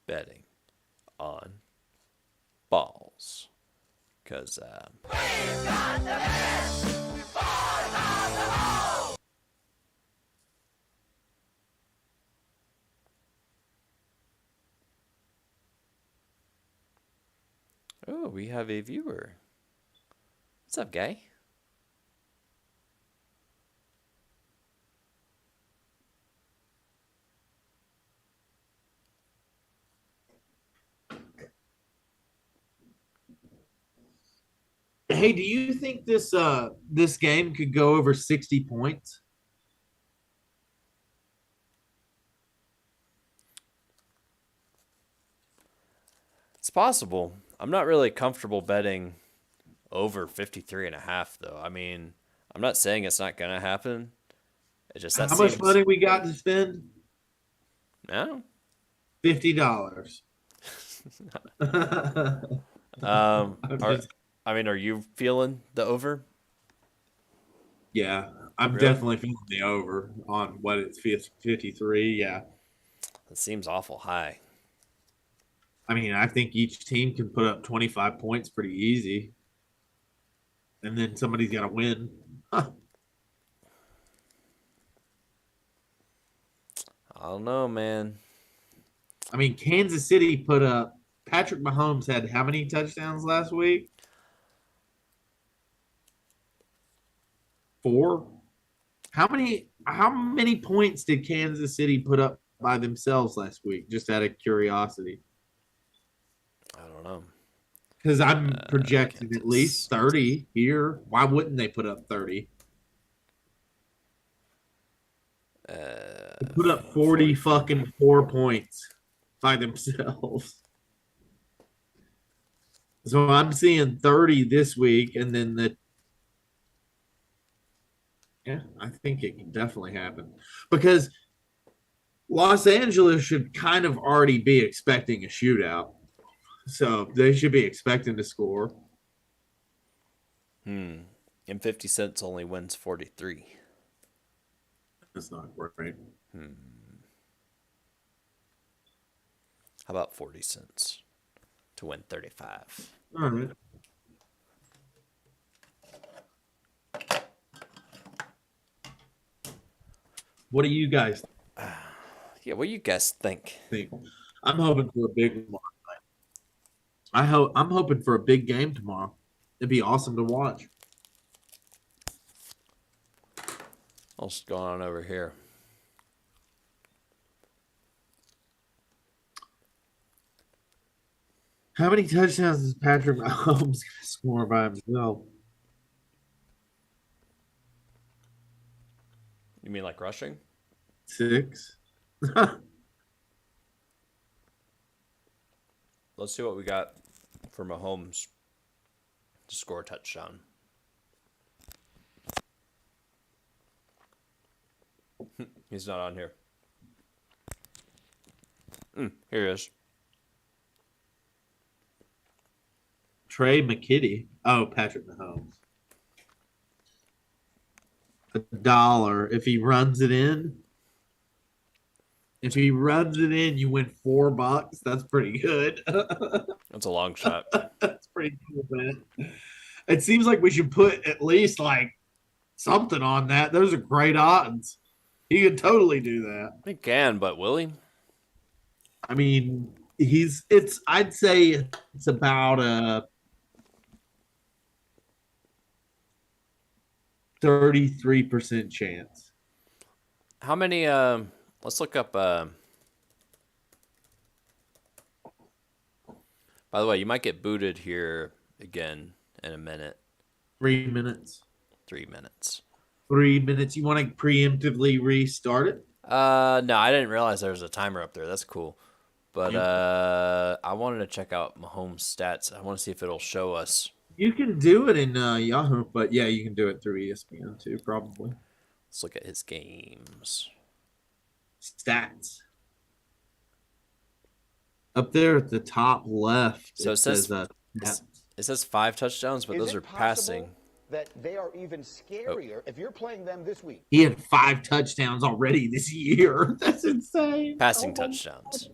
Betting on balls. Because, oh, we have a viewer. What's up, guy? Hey, do you think this game could go over 60 points? It's possible. I'm not really comfortable betting over 53.5, though. I mean, I'm not saying it's not going to happen. It just that How seems... much money we got to spend? No. $50. Are you feeling the over? Yeah, I'm Really? definitely feeling the over on what it's 53. Yeah. It seems awful high. I mean, I think each team can put up 25 points pretty easy. And then somebody's got to win. Huh. I don't know, man. I mean, Kansas City put up Patrick Mahomes had how many touchdowns last week? 4. How many points did Kansas City put up by themselves last week? Just out of curiosity. I don't know. Because I'm projecting Kansas. at least 30 here. Why wouldn't they put up 30? They put up 40 fucking 4 points by themselves. So I'm seeing 30 this week, and then I think it can definitely happen. Because Los Angeles should kind of already be expecting a shootout. So they should be expecting to score. And 50 cents only wins 43. That's not great. How about 40 cents to win 35? All right. What do you guys Yeah, what do you guys think? think? I'm hoping for a big one. I'm hoping for a big game tomorrow. It'd be awesome to watch. What's going on over here? How many touchdowns is Patrick Mahomes going to score by himself? You mean like rushing? 6. Let's see what we got for Mahomes to score a touchdown. He's not on here. Here he is. Trey McKitty. Oh, Patrick Mahomes. $1 if he runs it in. If he runs it in, you win $4. That's pretty good. That's a long shot. That's pretty cool, man. It seems like we should put at least like something on that. Those are great odds. He could totally do that. He can, but will he? I mean, it's I'd say it's about a 33% chance. How many? Let's look up. By the way, you might get booted here again in a minute. 3 minutes. 3 minutes. 3 minutes. You want to preemptively restart it? No, I didn't realize there was a timer up there. That's cool. But I wanted to check out Mahomes' stats. I want to see if it'll show us. You can do it in Yahoo, but yeah, you can do it through ESPN too, probably. Let's look at his games. Stats. Up there at the top left, So it says stats. it says 5 touchdowns, but those are passing. That they are even scarier if you're playing them this week. He had 5 touchdowns already this year. That's insane. Passing touchdowns.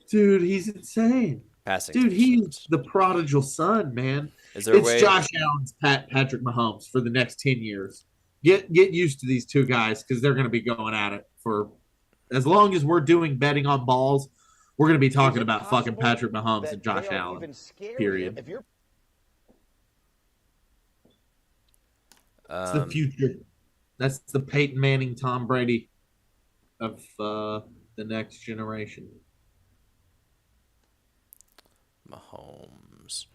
Dude, he's insane. Passing. Dude, touchdowns. he's the prodigal son, man. Is there a way? It's Josh Allen's Patrick Mahomes for the next 10 years. Get used to these two guys because they're going to be going at it for as long as we're doing betting on balls. We're going to be talking about fucking Patrick Mahomes and Josh Allen. Period. It's the future. That's the Peyton Manning, Tom Brady of the next generation. Mahomes.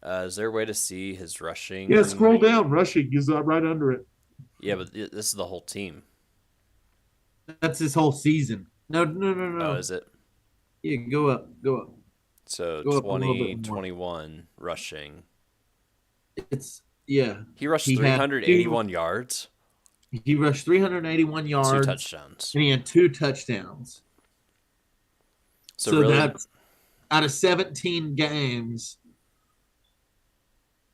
Is there a way to see his rushing? Yeah, scroll down. Rushing is right under it. Yeah, but this is the whole team. That's his whole season. No. Oh, is it? Yeah, go up. So Go up a 20, little bit more. 21 rushing. It's yeah. He rushed He had 381 yards, He rushed 381 yards. 2 touchdowns. And he had 2 touchdowns. So really, that's out of 17 games,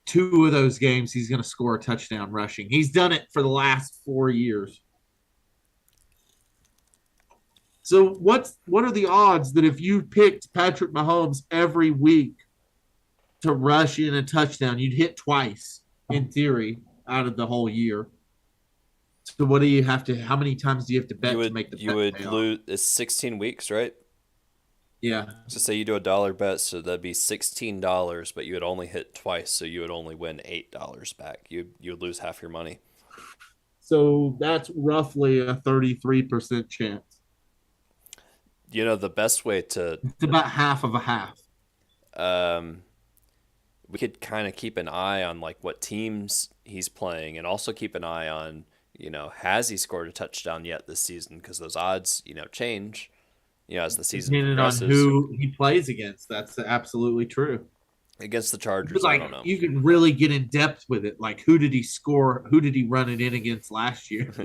2 of those games he's going to score a touchdown rushing. He's done it for the last 4 years. So what are the odds that if you picked Patrick Mahomes every week to rush in a touchdown, you'd hit twice in theory out of the whole year? So what do you have to? How many times do you have to bet to make the? You would lose. It's 16 weeks, right? Yeah. So say you do $1 bet, so that'd be $16, but you would only hit twice, so you would only win $8 back. You would lose half your money. So that's roughly a 33% chance. You know, the best way to It's about half of a half. we could kind of keep an eye on like what teams he's playing, and also keep an eye on, has he scored a touchdown yet this season? Because those odds, change, as the season Depending progresses. on who he plays against. That's absolutely true. Against the Chargers, Like, I don't know. you can really get in depth with it. Like, who did he score? Who did he run it in against last year? Is he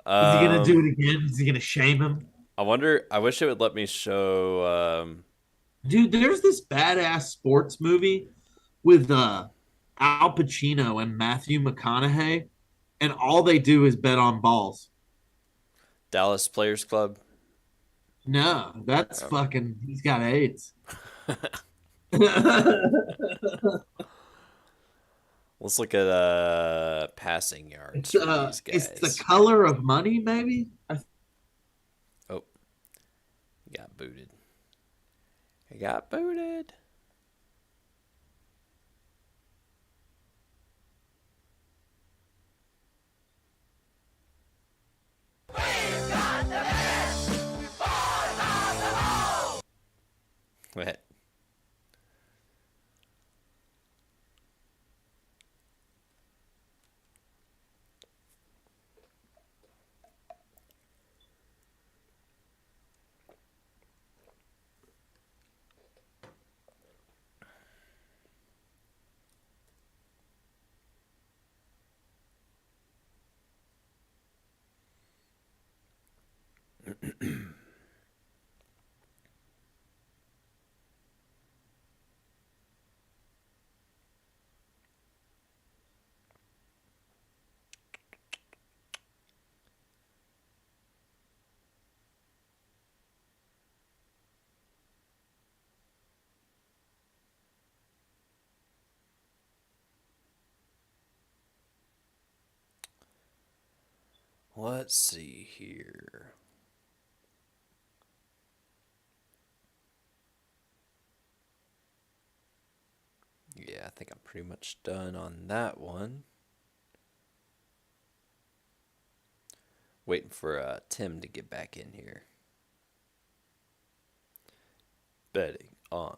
going to do it again? Is he going to shame him? I wonder. I wish it would let me show. Dude, there's this badass sports movie with Al Pacino and Matthew McConaughey, and all they do is bet on balls. Dallas Players Club. No, that's fucking. He's got AIDS. Let's look at passing yards. It's The Color of Money, maybe. Oh, he got booted. He got booted. What? Let's see here. Yeah, I think I'm pretty much done on that one. Waiting for Tim to get back in here. Betting on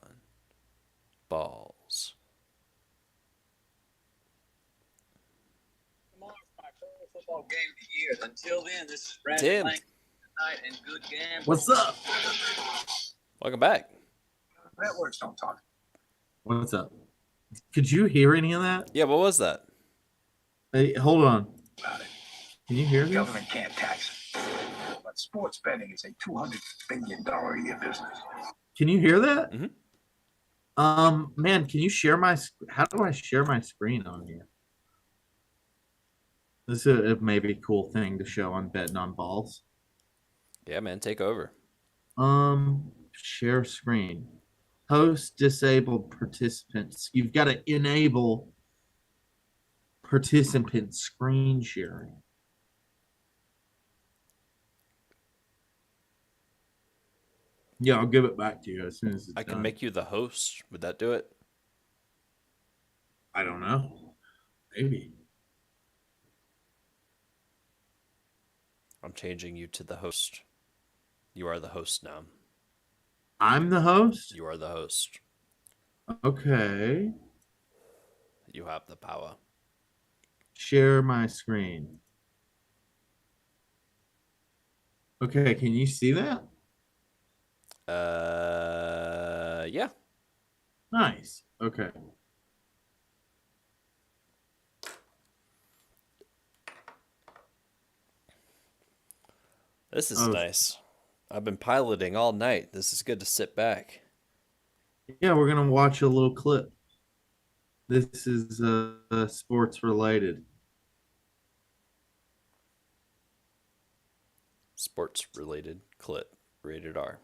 balls. Tomorrow's my pro football game of the year. Until then, this is Brandon Tim. Lang. Night and good gambling. What's up? Welcome back. Networks don't talk. What's up? Could you hear any of that? Yeah, what was that? Hey, hold on. About it. Can you hear The me? government can't tax it. But sports betting is a $200 billion a year business. Can you hear that? Mhm. Man, can you share my? How do I share my screen on here? This is a maybe cool thing to show on betting on balls. Yeah, man, take over. Share screen. Host disabled participants. You've got to enable participant screen sharing. Yeah, I'll give it back to you as soon as it's I can done. make you the host. Would that do it? I don't know. Maybe. I'm changing you to the host. You are the host now. I'm the host? You are the host. Okay. You have the power. Share my screen. Okay, can you see that? Yeah. Nice. Okay. This is Oh. nice. I've been piloting all night. This is good to sit back. Yeah, we're gonna watch a little clip. This is sports related. Sports related clip. Rated R.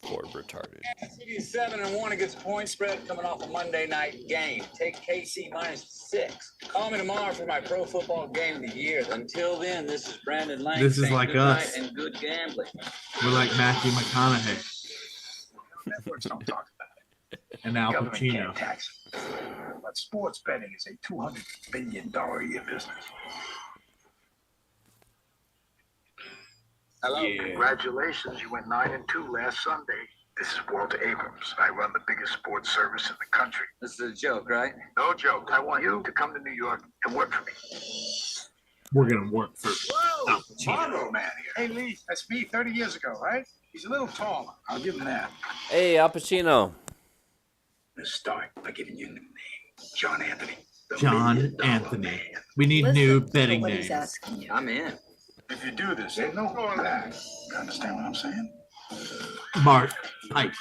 For retarded. City is 7-1 against point spread coming off a Monday night game. Take KC -6. Call me tomorrow for my pro football game of the year. Until then, this is Brandon Lang. This is saying like good us. night and good gambling. We're like Matthew McConaughey Networks don't talk about it. and The Al government Pacino. can't tax it. But sports betting is a $200 billion a year business. Hello. Congratulations, you went 9-2 last Sunday. This is Walter Abrams. I run the biggest sports service in the country. This is a joke, right? No joke. I want you to come to New York and work for me. We're gonna work for Al Pacino. Marlboro man here. Hey, Lee, that's me 30 years ago, right? He's a little taller. I'll give him that. Hey, Al Pacino. Let's start by giving you a new name. John Anthony. The John $1 million Anthony. man. We need Listen new to betting what he's names. asking you. I'm in. If you do this, ain't no going back. You understand what I'm saying? Mark Pipe.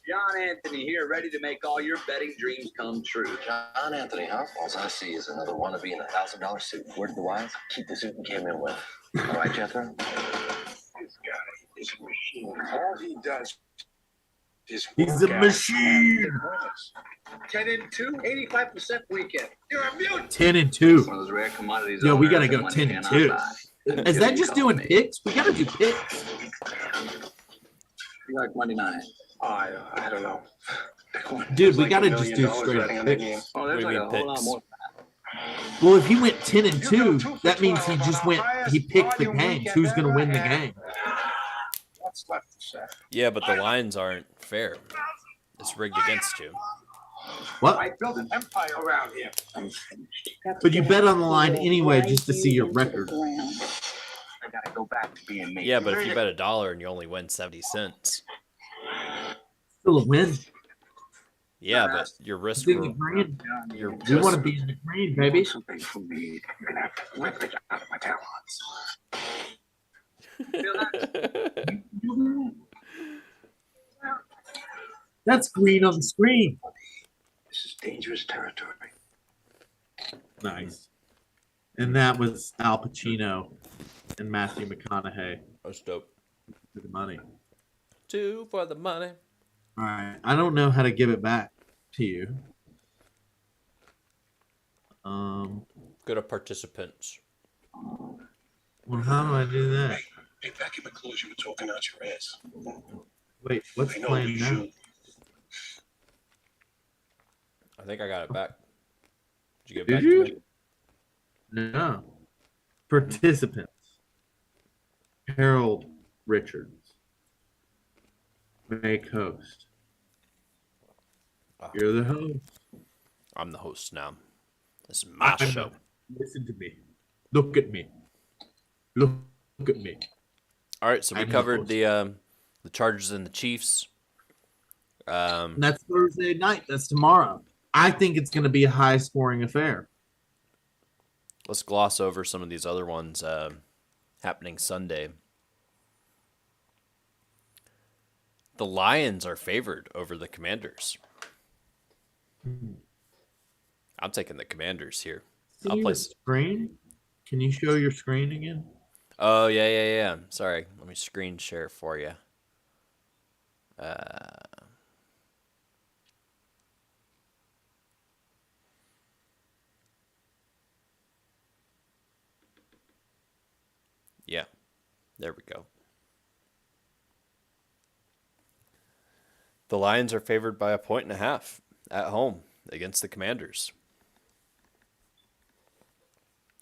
John Anthony here, ready to make all your betting dreams come true. John Anthony, huh? All I see is another wannabe in a $1,000 suit. Where did the wise? Keep the suit and came in with. All right, Jethro? This guy is a machine. All he does is He's work a out machine. and winners. 10-2, 85% weekend. You're a mutant. 10-2. One of those rare commodities. Yo, we owners gotta that go money 10 cannot and 2. buy. Is that just doing picks? We gotta do picks. You like Monday night? I don't know. Dude, we gotta just do straight up picks. Oh, there's What do like you a mean whole lot picks? more. Well, if he went 10-2, that means he just went. He picked the games. Who's gonna win the game? What's left to say? Yeah, but the lines aren't fair. It's rigged against you. What? I built an empire around here. But you bet on the line anyway just to see your record. I gotta go back to being me. Yeah, but if you bet $1 and you only win 70 cents. Still a win. Yeah, but your risk. It's in the green. Your We want to risk. be in the green, baby. Something for me. You're gonna have to rip it out of my talons. That's green on the screen. This is dangerous territory. Nice. And that was Al Pacino and Matthew McConaughey That's dope. for the money. 2 for the money. All right. I don't know how to give it back to you. Go to participants. Well, how do I do that? Hey, back in the clothes, you were talking out your ass. Wait, what's I know playing it's now? you. I think I got it back. Did you get it Did back you? to me? No. Participants. Harold Richards. Make host. Oh, You're the host. I'm the host now. This is my I'm show. Listen to me. Look at me. Look at me. All right, so we I'm the covered host. the Chargers and the Chiefs. And that's Thursday night. That's tomorrow. I think it's going to be a high-scoring affair. Let's gloss over some of these other ones happening Sunday. The Lions are favored over the Commanders. I'm taking the Commanders here. See I'll your place. screen? Can you show your screen again? Oh yeah. Sorry, let me screen share for you. Yeah, there we go. The Lions are favored by 1.5 at home against the Commanders.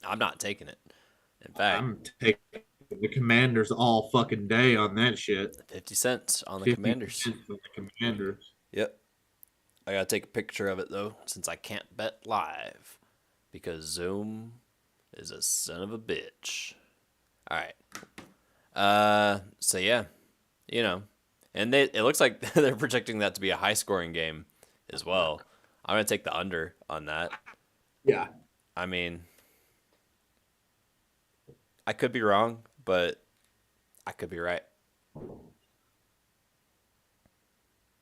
I'm not taking it. In fact, I'm taking the Commanders all fucking day on that shit. 50 cents on the 50 Commanders. cents on the Commanders. Yep. I gotta take a picture of it though, since I can't bet live, because Zoom is a son of a bitch. All right. So yeah, and it looks like they're projecting that to be a high scoring game as well. I'm gonna take the under on that. Yeah. I mean, I could be wrong, but I could be right.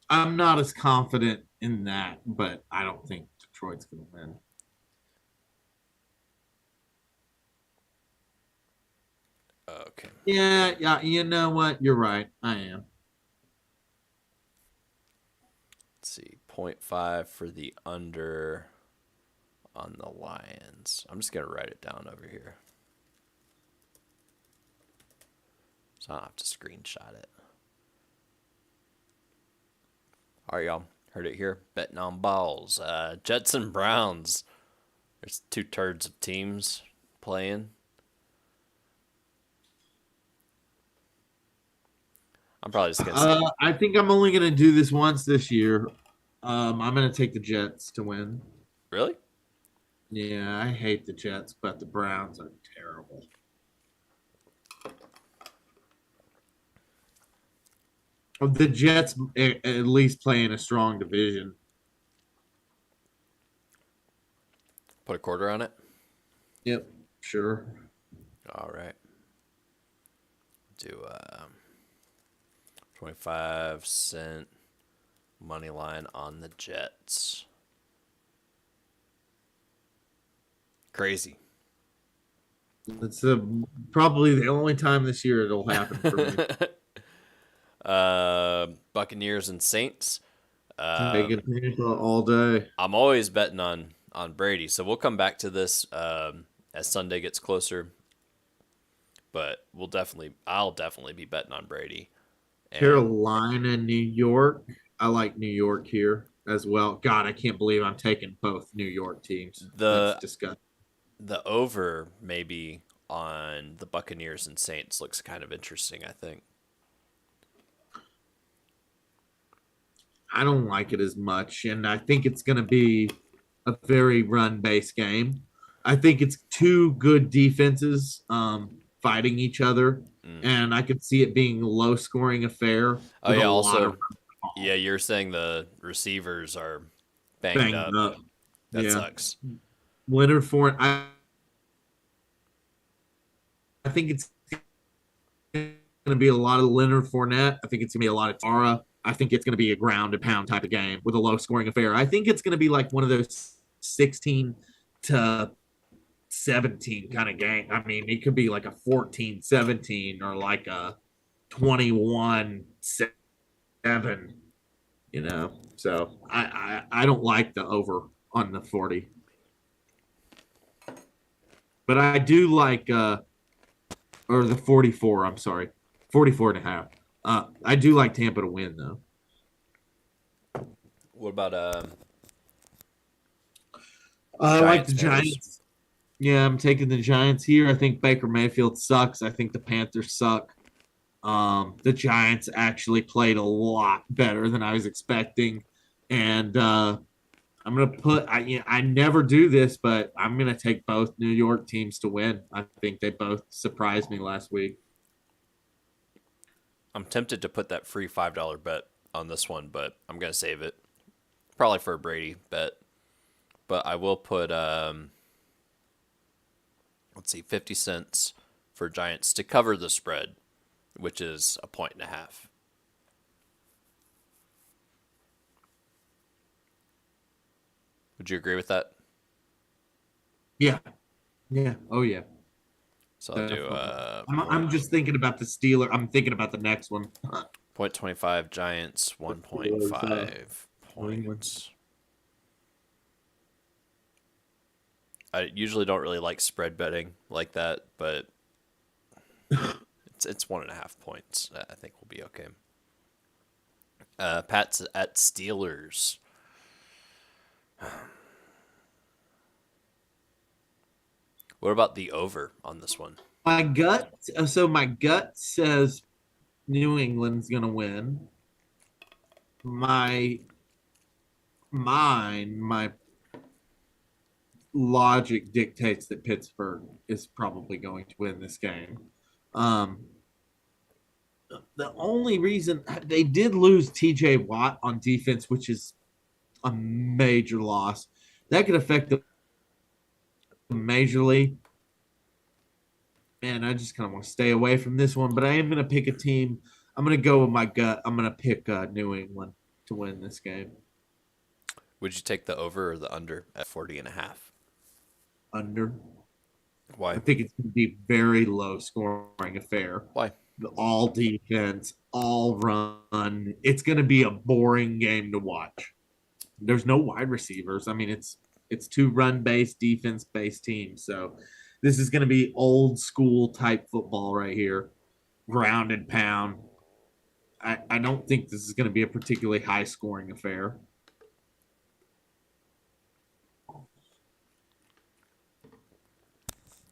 I'm not as confident in that, but I don't think Detroit's going to win. Okay. Yeah, you know what? You're right. I am. Let's see. 0.5 for the under on the Lions. I'm just going to write it down over here, so I don't have to screenshot it. All right, y'all. Heard it here. Betting on balls. Jets and Browns. There's two turds of teams playing. I'm probably just going to say. I think I'm only going to do this once this year. I'm going to take the Jets to win. Really? Yeah, I hate the Jets, but the Browns are terrible. The Jets at least play in a strong division. Put a quarter on it? Yep, sure. All right. Do 25-cent money line on the Jets. Crazy. It's probably the only time this year it'll happen for me. Buccaneers and Saints. Taking Tampa all day. I'm always betting on Brady, so we'll come back to this as Sunday gets closer. But I'll definitely be betting on Brady. And Carolina, New York. I like New York here as well. God, I can't believe I'm taking both New York teams. That's disgusting. The over maybe on the Buccaneers and Saints looks kind of interesting, I think. I don't like it as much, and I think it's going to be a very run-based game. I think it's two good defenses fighting each other, and I could see it being a low-scoring affair. Oh yeah, also, yeah, you're saying the receivers are banged up. That sucks. Leonard Fournette. I think it's going to be a lot of Leonard Fournette. I think it's going to be a lot of Tara. I think it's going to be a ground and pound type of game with a low scoring affair. I think it's going to be like one of those 16 to 17 kind of game. I mean, it could be like a 14-17 or like a 21-7, So I don't like the over on the 40. But I do like or the 44. I'm sorry, 44.5. I do like Tampa to win though. What about I like the Giants? Giants. Yeah, I'm taking the Giants here. I think Baker Mayfield sucks. I think the Panthers suck. The Giants actually played a lot better than I was expecting, and I'm gonna put. I never do this, but I'm gonna take both New York teams to win. I think they both surprised me last week. I'm tempted to put that free $5 bet on this one, but I'm gonna save it. Probably for a Brady bet, but I will put let's see, 50 cents for Giants to cover the spread, which is 1.5 points. Would you agree with that? Yeah, yeah, oh yeah. So I'll do I'm just thinking about the Steeler. I'm thinking about the next one. 0.25 Giants, 1.5 New England. points. I usually don't really like spread betting like that, but it's 1.5 points. I think we'll be okay. Pat's at Steelers. What about the over on this one? My gut says New England's gonna win. My logic dictates that Pittsburgh is probably going to win this game. Um, the only reason they did lose TJ Watt on defense, which is a major loss, that could affect them majorly. Man, I just kind of want to stay away from this one, but I am going to pick a team. I'm going to go with my gut. I'm going to pick New England to win this game. Would you take the over or the under at 40.5? Under. Why? I think it's going to be very low scoring affair. Why? All defense, all run. It's going to be a boring game to watch. There's no wide receivers. I mean, it's two run-based, defense-based teams. So this is going to be old school type football right here. Ground and pound. I don't think this is going to be a particularly high scoring affair.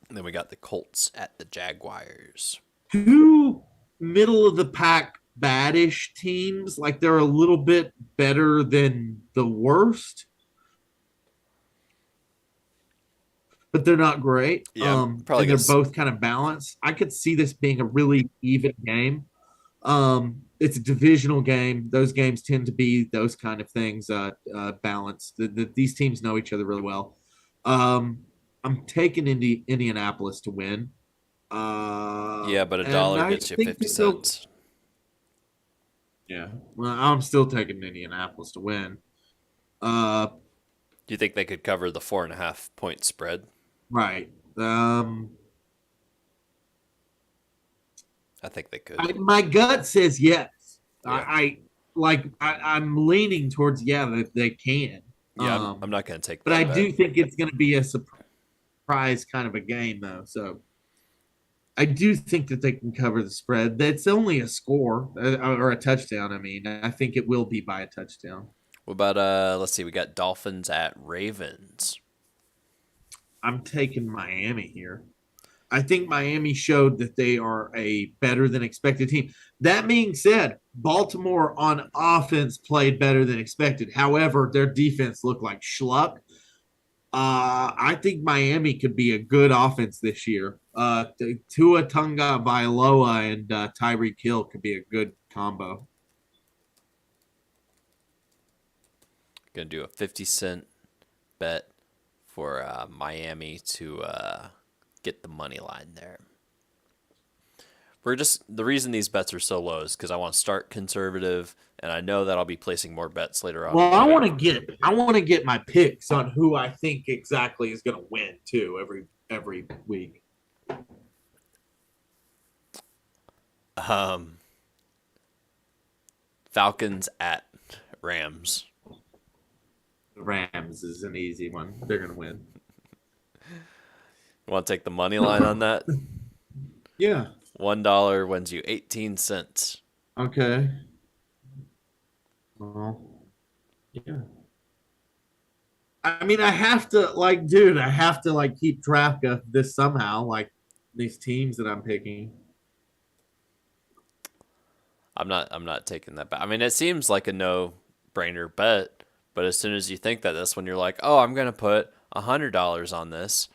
And then we got the Colts at the Jaguars. Two middle of the pack baddish teams. Like they're a little bit better than the worst, but they're not great. Yeah, probably and they're both kind of balanced. I could see this being a really even game. It's a divisional game. Those games tend to be those kind of things, balanced. These teams know each other really well. I'm taking Indianapolis to win. Yeah, but $1 gets you 50 cents. Yeah, well, I'm still taking Indianapolis to win. Do you think they could cover the 4.5 point spread? Right. I think they could. My gut says yes. Yeah. I'm leaning towards that they can. Yeah, I'm not going to take that. But I bet. do think it's going to be a surprise kind of a game, though. So I do think that they can cover the spread. That's only a score or a touchdown. I mean, I think it will be by a touchdown. What about let's see, we got Dolphins at Ravens. I'm taking Miami here. I think Miami showed that they are a better than expected team. That being said, Baltimore on offense played better than expected. However, their defense looked like schluck. I think Miami could be a good offense this year. Tua Tagovailoa and Tyreek Hill could be a good combo. Gonna do a 50-cent bet for Miami to get the money line there. The reason these bets are so low is because I want to start conservative, and I know that I'll be placing more bets later on. Well, I want to get my picks on who I think exactly is going to win too every week. Falcons at Rams. The Rams is an easy one. They're going to win. You want to take the money line on that? Yeah. $1 wins you 18 cents. Okay. Well, yeah. I mean, I have to dude. I have to keep track of this somehow. These teams that I'm picking. I'm not taking that bet. I mean, it seems like a no-brainer bet, but as soon as you think that, that's when you're like, oh, I'm gonna put $100 on this,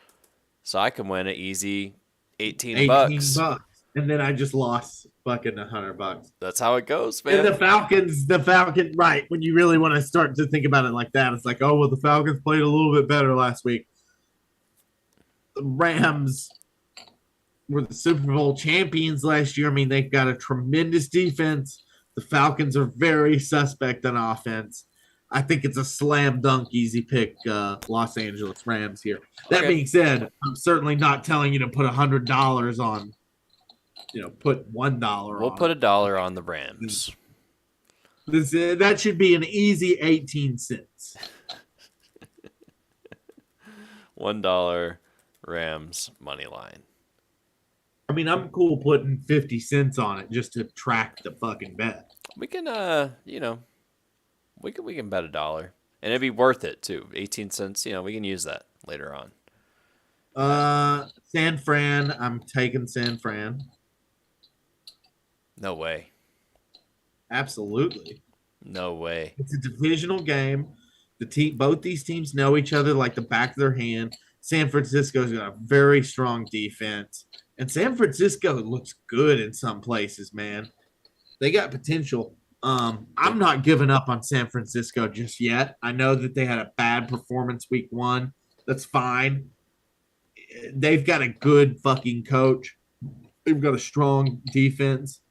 so I can win an easy 18 18 bucks. bucks, and then I just lost fucking $100. That's how it goes, And man. the Falcons, right? When you really want to start to think about it like that, it's like, oh well, the Falcons played a little bit better last week. The Rams were the Super Bowl champions last year. I mean, they've got a tremendous defense. The Falcons are very suspect on offense. I think it's a slam dunk, easy pick, Los Angeles Rams here. That Okay. being said, I'm certainly not telling you to put $100 on. Put $1. We'll put $1 on the Rams. That should be an easy 18 cents. $1 Rams money line. I mean, I'm cool putting 50 cents on it just to track the fucking bet. We can, we can bet $1, and it'd be worth it too. 18 cents. We can use that later on. San Fran. I'm taking San Fran. No way. Absolutely. No way. It's a divisional game. Both these teams know each other like the back of their hand. San Francisco's got a very strong defense. And San Francisco looks good in some places, man. They got potential. I'm not giving up on San Francisco just yet. I know that they had a bad performance week 1. That's fine. They've got a good fucking coach. They've got a strong defense.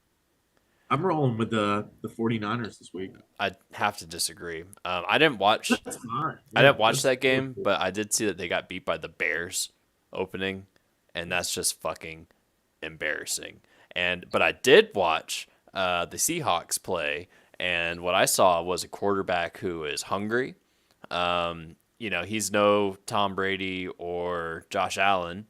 I'm rolling with the 49ers this week. I'd have to disagree. I didn't watch. That's fine. I didn't watch that game, but I did see that they got beat by the Bears opening, and that's just fucking embarrassing. But I did watch the Seahawks play, and what I saw was a quarterback who is hungry. He's no Tom Brady or Josh Allen,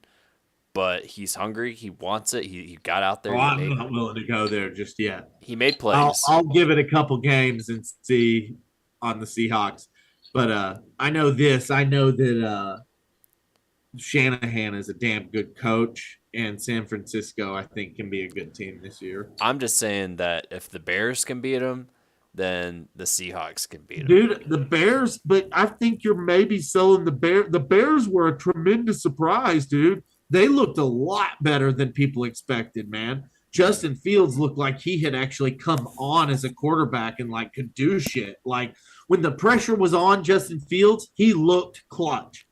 but he's hungry. He wants it. He got out there. I'm not willing to go there just yet. He made plays. I'll give it a couple games and see on the Seahawks. But I know this. I know that Shanahan is a damn good coach, and San Francisco, I think, can be a good team this year. I'm just saying that if the Bears can beat them, then the Seahawks can beat them. Dude, the Bears, but I think you're maybe selling the Bears. The Bears were a tremendous surprise, dude. They looked a lot better than people expected, man. Justin Fields looked like he had actually come on as a quarterback and could do shit. When the pressure was on Justin Fields, he looked clutch.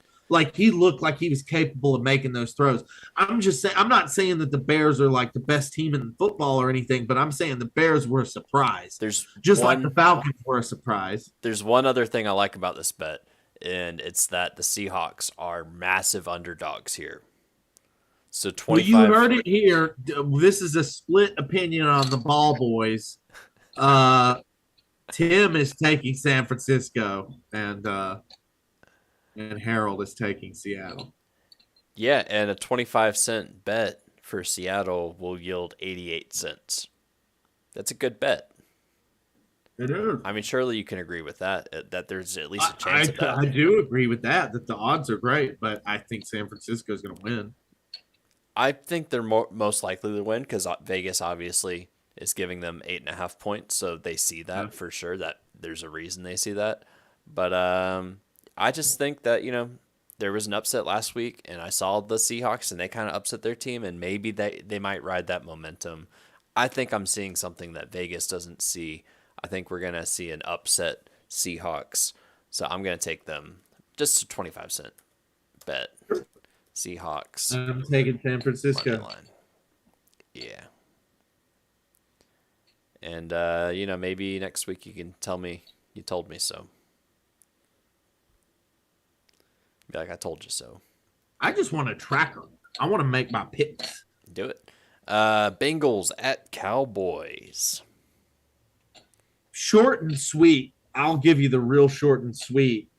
He looked like he was capable of making those throws. I'm just saying, I'm not saying that the Bears are the best team in football or anything, but I'm saying the Bears were a surprise. Like the Falcons were a surprise. There's one other thing I like about this bet, and it's that the Seahawks are massive underdogs here. So 25. Well, you heard it here. This is a split opinion on the ball boys. Tim is taking San Francisco, and Harold is taking Seattle. Yeah, and a 25-cent bet for Seattle will yield 88 cents. That's a good bet. It is. I mean, surely you can agree with that there's at least a chance of that. I do agree with that the odds are great, but I think San Francisco is going to win. I think they're most likely to win because Vegas obviously is giving them 8.5 points, so they see that for sure. That there's a reason they see that. But I just think that there was an upset last week, and I saw the Seahawks, and they kind of upset their team, and maybe they might ride that momentum. I think I'm seeing something that Vegas doesn't see. I think we're gonna see an upset Seahawks, so I'm gonna take them. Just a 25-cent bet. Seahawks. I'm taking San Francisco. Line. Yeah. And, maybe next week you can tell me you told me so. Be like, I told you so. I just want to track them. I want to make my picks. Do it. Bengals at Cowboys. Short and sweet. I'll give you the real short and sweet.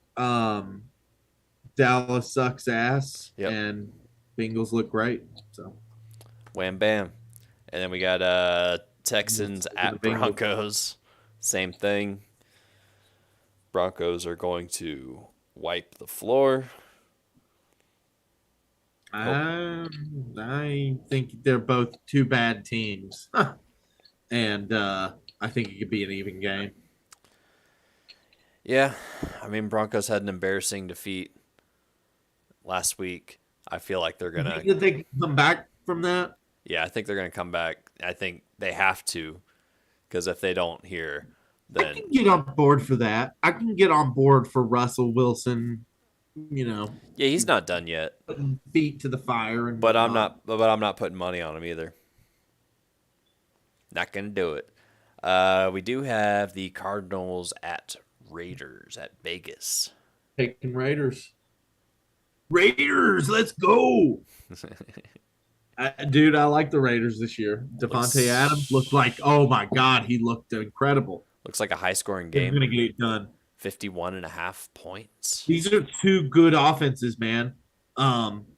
Dallas sucks ass, and Bengals look great. So Wham bam. And then we got Texans at Broncos. Same thing. Broncos are going to wipe the floor. I think they're both two bad teams. And I think it could be an even game. Yeah, I mean, Broncos had an embarrassing defeat last week. I feel like they're going to... Did they come back from that? Yeah, I think they're going to come back. I think they have to, because if they don't here, then... I can get on board for that. I can get on board for Russell Wilson, Yeah, he's not done yet. Putting feet to the fire. But I'm not putting money on him either. Not going to do it. We do have the Cardinals at Raiders at Vegas. Taking Raiders. Raiders, let's go. Dude, I like the Raiders this year. Devontae Adams looked like, oh my God, he looked incredible. Looks like a high-scoring game. He's going to get it done. 51.5 points. These are two good offenses, man.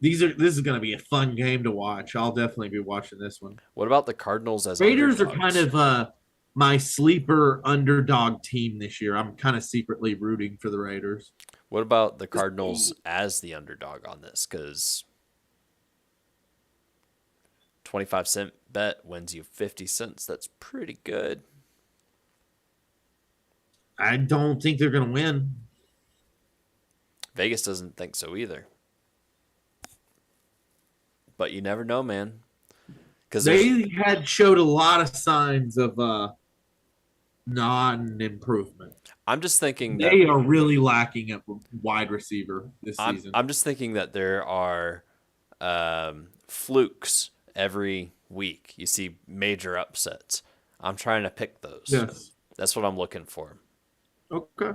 This is going to be a fun game to watch. I'll definitely be watching this one. What about the Cardinals as Raiders underdogs? are kind of my sleeper underdog team this year. I'm kind of secretly rooting for the Raiders. What about the Cardinals as the underdog on this? Because 25-cent bet wins you 50 cents. That's pretty good. I don't think they're going to win. Vegas doesn't think so either. But you never know, man. Because they had showed a lot of signs of non-improvement. I'm just thinking they are really lacking at wide receiver this season. I'm just thinking that there are flukes every week. You see major upsets. I'm trying to pick those. Yes. That's what I'm looking for. Okay.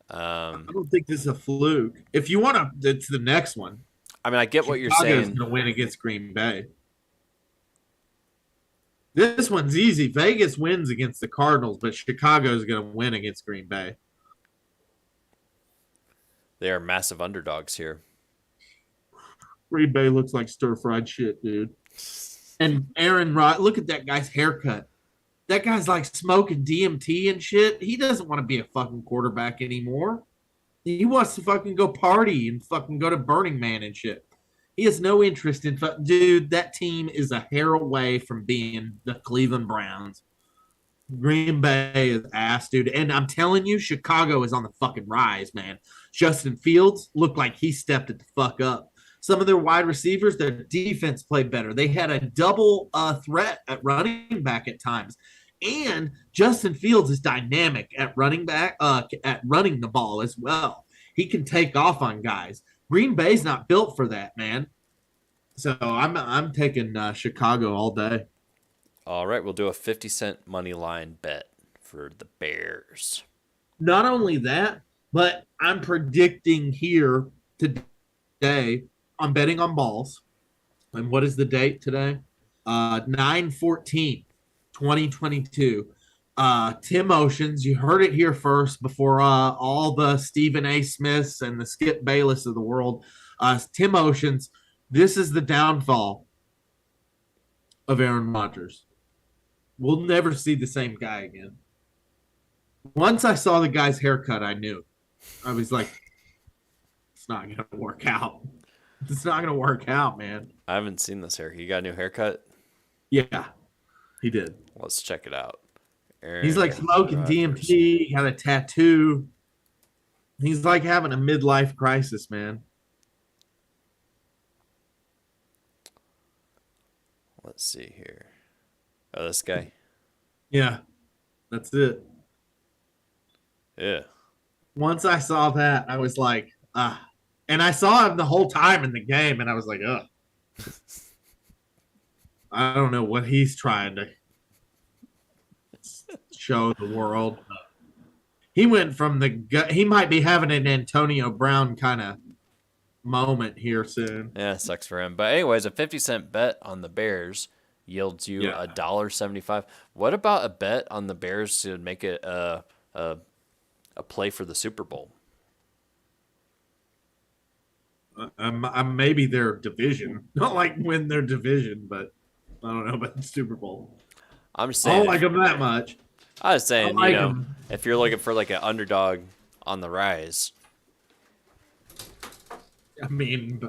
I don't think this is a fluke. If you want to, it's the next one. I mean, I get what you're Chicago's saying. Going to win against Green Bay. This one's easy. Vegas wins against the Cardinals, but Chicago's going to win against Green Bay. They are massive underdogs here. Green Bay looks like stir-fried shit, dude. And Aaron Rod, look at that guy's haircut. That guy's like smoking DMT and shit. He doesn't want to be a fucking quarterback anymore. He wants to fucking go party and fucking go to Burning Man and shit. He has no interest in dude, that team is a hair away from being the Cleveland Browns. Green Bay is ass, dude. And I'm telling you, Chicago is on the fucking rise, man. Justin Fields looked like he stepped it the fuck up. Some of their wide receivers, their defense played better. They had a double threat at running back at times. And Justin Fields is dynamic at running back, at running the ball as well. He can take off on guys. Green Bay's not built for that, man. So I'm taking Chicago all day. All right, we'll do a 50-cent money line bet for the Bears. Not only that, but I'm predicting here today. I'm betting on balls. And what is the date today? 9/14/2022. Tim Oceans, you heard it here first before all the Stephen A. Smiths and the Skip Bayless of the world. Tim Oceans, this is the downfall of Aaron Rodgers. We'll never see the same guy again. Once I saw the guy's haircut, I knew. I was like, it's not going to work out. It's not going to work out, man. I haven't seen this hair. He got a new haircut? Yeah, he did. Let's check it out. He's like smoking DMT, got a tattoo. He's like having a midlife crisis, man. Let's see here. Oh, this guy? Yeah, that's it. Yeah. Once I saw that, I was like, ah. And I saw him the whole time in the game, and I was like, ugh. I don't know what he's trying to show the world. He went from he might be having an Antonio Brown kind of moment here soon. Yeah, sucks for him. But anyways, a 50-cent bet on the Bears yields you $1.75. What about a bet on the Bears to make it a play for the Super Bowl? maybe their division, not like win their division, but I don't know about the Super Bowl. I'm just I don't saying. like them that much. I was saying, I like them. if you're looking for like an underdog on the rise. I mean,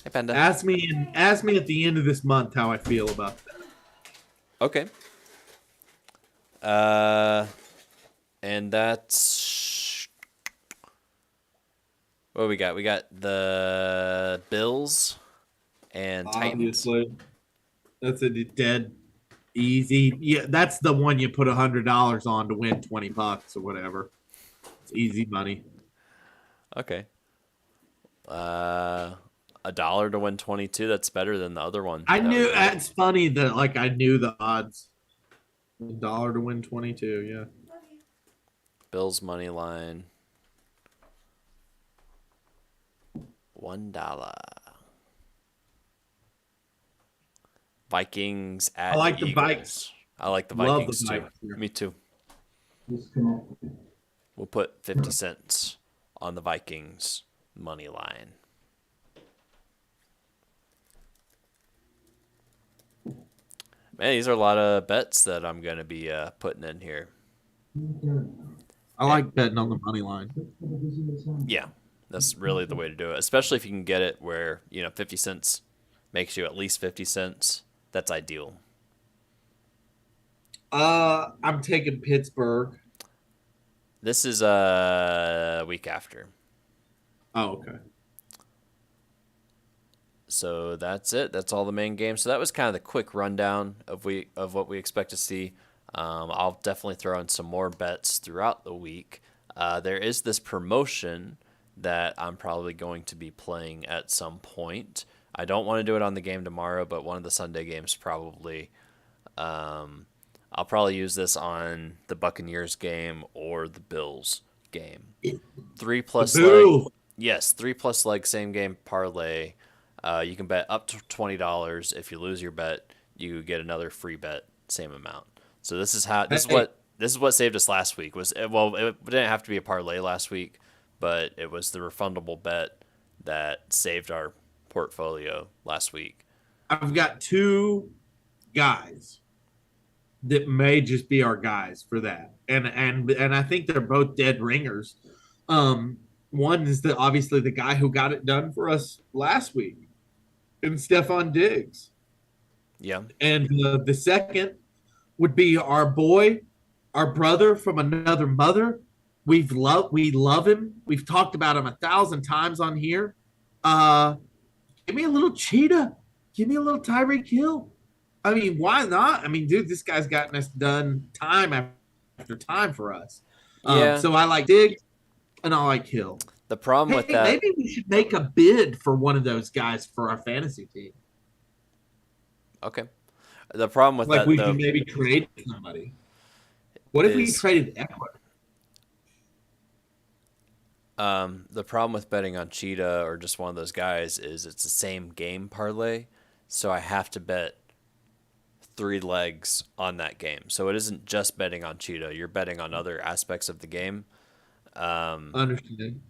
Hey, Panda. ask me at the end of this month how I feel about that. Okay. And that's what we got. We got the Bills and Titans. Obviously, that's a dead easy. Yeah, that's the one you put $100 on to win $20 or whatever. It's easy money. Okay. $1 to win 22. That's better than the other one. I knew. It's funny that I knew the odds. $1 to win 22. Yeah. Bills money line. $1. Vikings at I like the Eagles. Vikes. I like the Love Vikings the too. Vikes, yeah. Me too. We'll put 50 cents on the Vikings money line. Man, these are a lot of bets that I'm going to be putting in here. I like betting on the money line. Yeah, that's really the way to do it, especially if you can get it where, 50 cents makes you at least 50 cents. That's ideal. I'm taking Pittsburgh. This is a week after. Oh, okay. So that's it. That's all the main games. So that was kind of the quick rundown of what we expect to see. I'll definitely throw in some more bets throughout the week. There is this promotion that I'm probably going to be playing at some point. I don't want to do it on the game tomorrow, but one of the Sunday games probably. I'll probably use this on the Buccaneers game or the Bills game. 3+ leg. Yes, 3+ leg same game parlay. You can bet up to $20. If you lose your bet, you get another free bet, same amount. So this is what saved us last week. It didn't have to be a parlay last week, but it was the refundable bet that saved our portfolio last week. I've got two guys that may just be our guys for that, and I think they're both dead ringers. One is obviously the guy who got it done for us last week, and Stephon Diggs. Yeah. And the second would be our boy, our brother from another mother. We love him. We've talked about him 1,000 times on here. Give me a little Cheetah. Give me a little Tyreek Hill. I mean, why not? I mean, dude, this guy's gotten us done time after time for us. Yeah. So I like Diggs and I like Hill. The problem with that, maybe we should make a bid for one of those guys for our fantasy team. Okay. The problem with that, we can maybe trade somebody. What if we traded Eckler? The problem with betting on Cheetah or just one of those guys is it's the same game parlay, so I have to bet 3 legs on that game. So it isn't just betting on Cheetah; you're betting on other aspects of the game. Understood.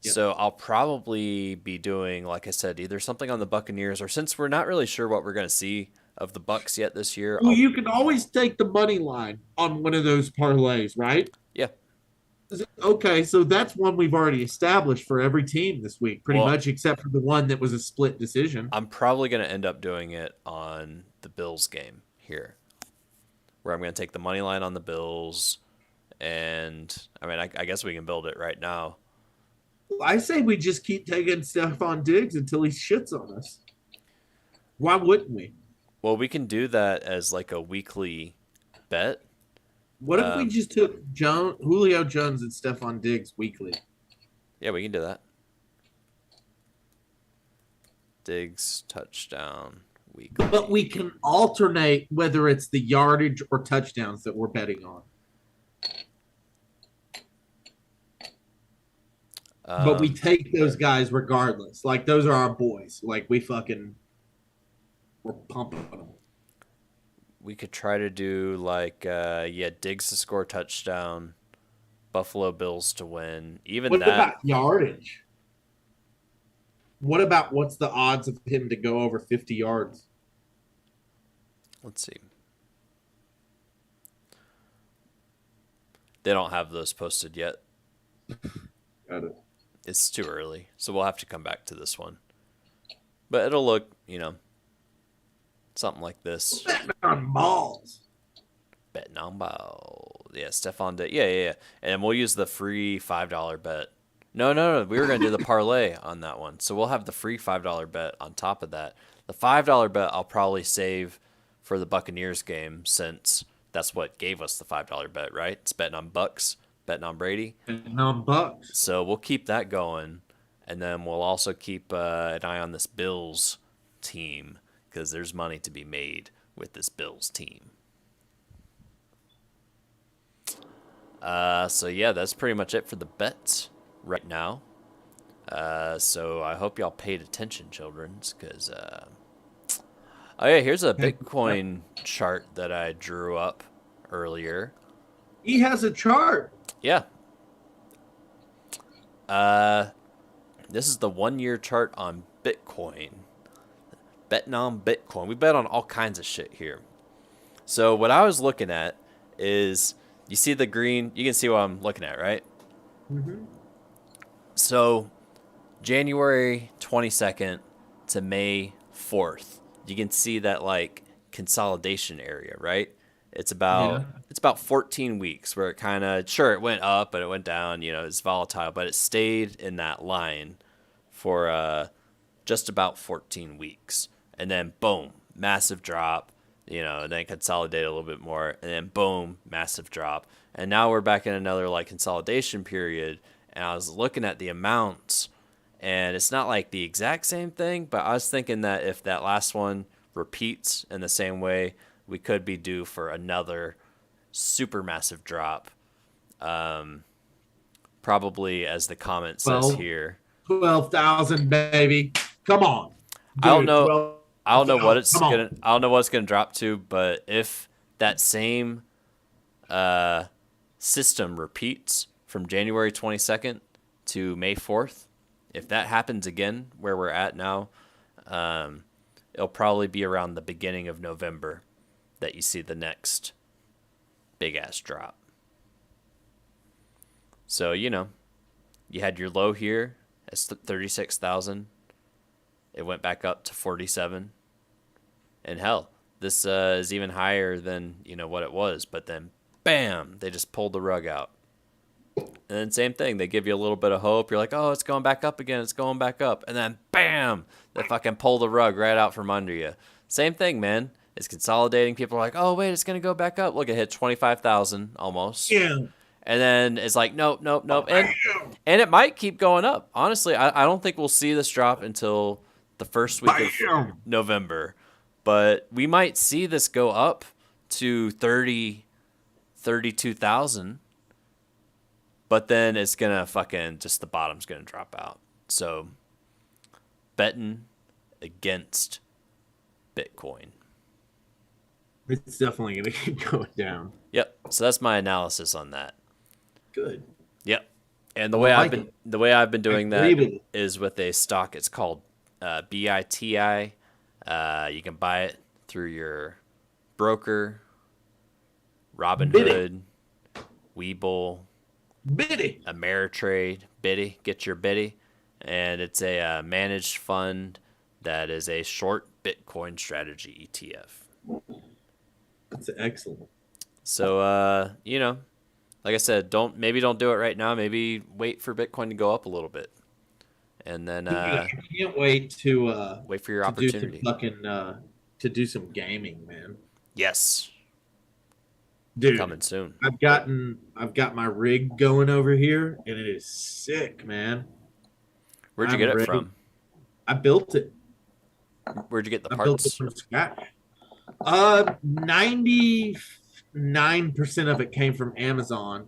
Yep. So I'll probably be doing, like I said, either something on the Buccaneers, or since we're not really sure what we're going to see of the Bucs yet this year. Well, you can always take the money line on one of those parlays, right? Yeah. Okay, so that's one we've already established for every team this week, pretty much, except for the one that was a split decision. I'm probably going to end up doing it on the Bills game here, where I'm going to take the money line on the Bills, and I mean, I guess we can build it right now. I say we just keep taking Stephon Diggs until he shits on us. Why wouldn't we? Well, we can do that as like a weekly bet. What if we just took Julio Jones and Stephon Diggs weekly? Yeah, we can do that. Diggs touchdown weekly. But we can alternate whether it's the yardage or touchdowns that we're betting on. But we take those guys regardless. Like, those are our boys. Like, we're pumping them. We could try to do Diggs to score a touchdown, Buffalo Bills to win. Even what that. What about yardage? what's the odds of him to go over 50 yards? Let's see. They don't have those posted yet. Got it. It's too early, so we'll have to come back to this one. But it'll look, something like this. Betting on balls. Betting on balls. Yeah, Stephon did. Yeah. And we'll use the free $5 bet. No. We were going to do the parlay on that one. So we'll have the free $5 bet on top of that. The $5 bet I'll probably save for the Buccaneers game, since that's what gave us the $5 bet, right? It's betting on Bucks, betting on Brady. Betting on Bucks. So we'll keep that going. And then we'll also keep an eye on this Bills team, because there's money to be made with this Bills team. So yeah, that's pretty much it for the bets right now. So I hope y'all paid attention, childrens, because oh yeah, here's a Bitcoin chart that I drew up earlier. He has a chart. Yeah. This is the 1-year chart on Bitcoin. Betting on Bitcoin. We bet on all kinds of shit here. So what I was looking at is, you see the green? You can see what I'm looking at, right? Mm-hmm. So January 22nd to May 4th, you can see that like consolidation area, right? It's about 14 weeks where it kind of, sure, it went up and it went down, it's volatile, but it stayed in that line for just about 14 weeks. And then boom, massive drop, and then consolidate a little bit more, and then boom, massive drop. And now we're back in another like consolidation period, and I was looking at the amounts, and it's not like the exact same thing, but I was thinking that if that last one repeats in the same way, we could be due for another super massive drop. Probably, as the comment says here, 12,000, baby. Come on. Dude, I don't know. 12, I don't know what it's come on. gonna. I don't know what it's gonna drop to. But if that same system repeats from January 22nd to May 4th, if that happens again where we're at now, it'll probably be around the beginning of November that you see the next big ass drop. So you had your low here at 36,000. It went back up to 47. And hell, this is even higher than what it was. But then, bam, they just pulled the rug out. And then same thing, they give you a little bit of hope. You're like, oh, it's going back up again. It's going back up. And then, bam, they fucking pull the rug right out from under you. Same thing, man. It's consolidating. People are like, oh, wait, it's going to go back up. Look, it hit 25,000 almost. Yeah. And then it's like, nope. And it might keep going up. Honestly, I don't think we'll see this drop until the first week of November. But we might see this go up to 32,000. But then it's going to fucking, just the bottom's going to drop out. So, betting against Bitcoin. It's definitely going to keep going down. Yep. So that's my analysis on that. Good. Yep. And the way I've been doing that is with a stock. It's called BITI. You can buy it through your broker, Robinhood, Webull, Biddy. Ameritrade, Biddy. Get your Biddy. And it's a managed fund that is a short Bitcoin strategy ETF. That's excellent. So, like I said, don't do it right now. Maybe wait for Bitcoin to go up a little bit. And then I can't wait to wait for your opportunity. To do some gaming, man. Yes. Dude, coming soon. I've got my rig going over here, and it is sick, man. Where'd you get it from? I built it. Where'd you get the parts? I built it from scratch. 99% of it came from Amazon.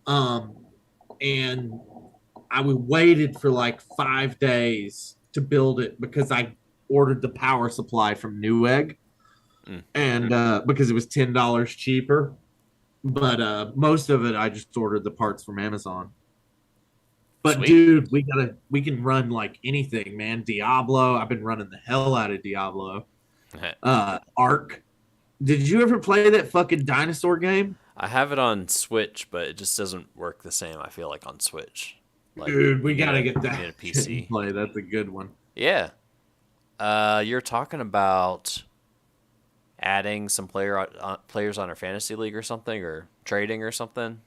And I waited for like 5 days to build it because I ordered the power supply from Newegg. And because it was $10 cheaper. But most of it, I just ordered the parts from Amazon. But Sweet. dude, we can run like anything, man. Diablo. I've been running the hell out of Diablo. Ark. Did you ever play that fucking dinosaur game? I have it on Switch, but it just doesn't work the same. I feel like on Switch. Like Dude, we you need gotta a, get you that need a shit and PC. play. That's a good one. Yeah. You're talking about adding some players on our fantasy league or something, or trading or something.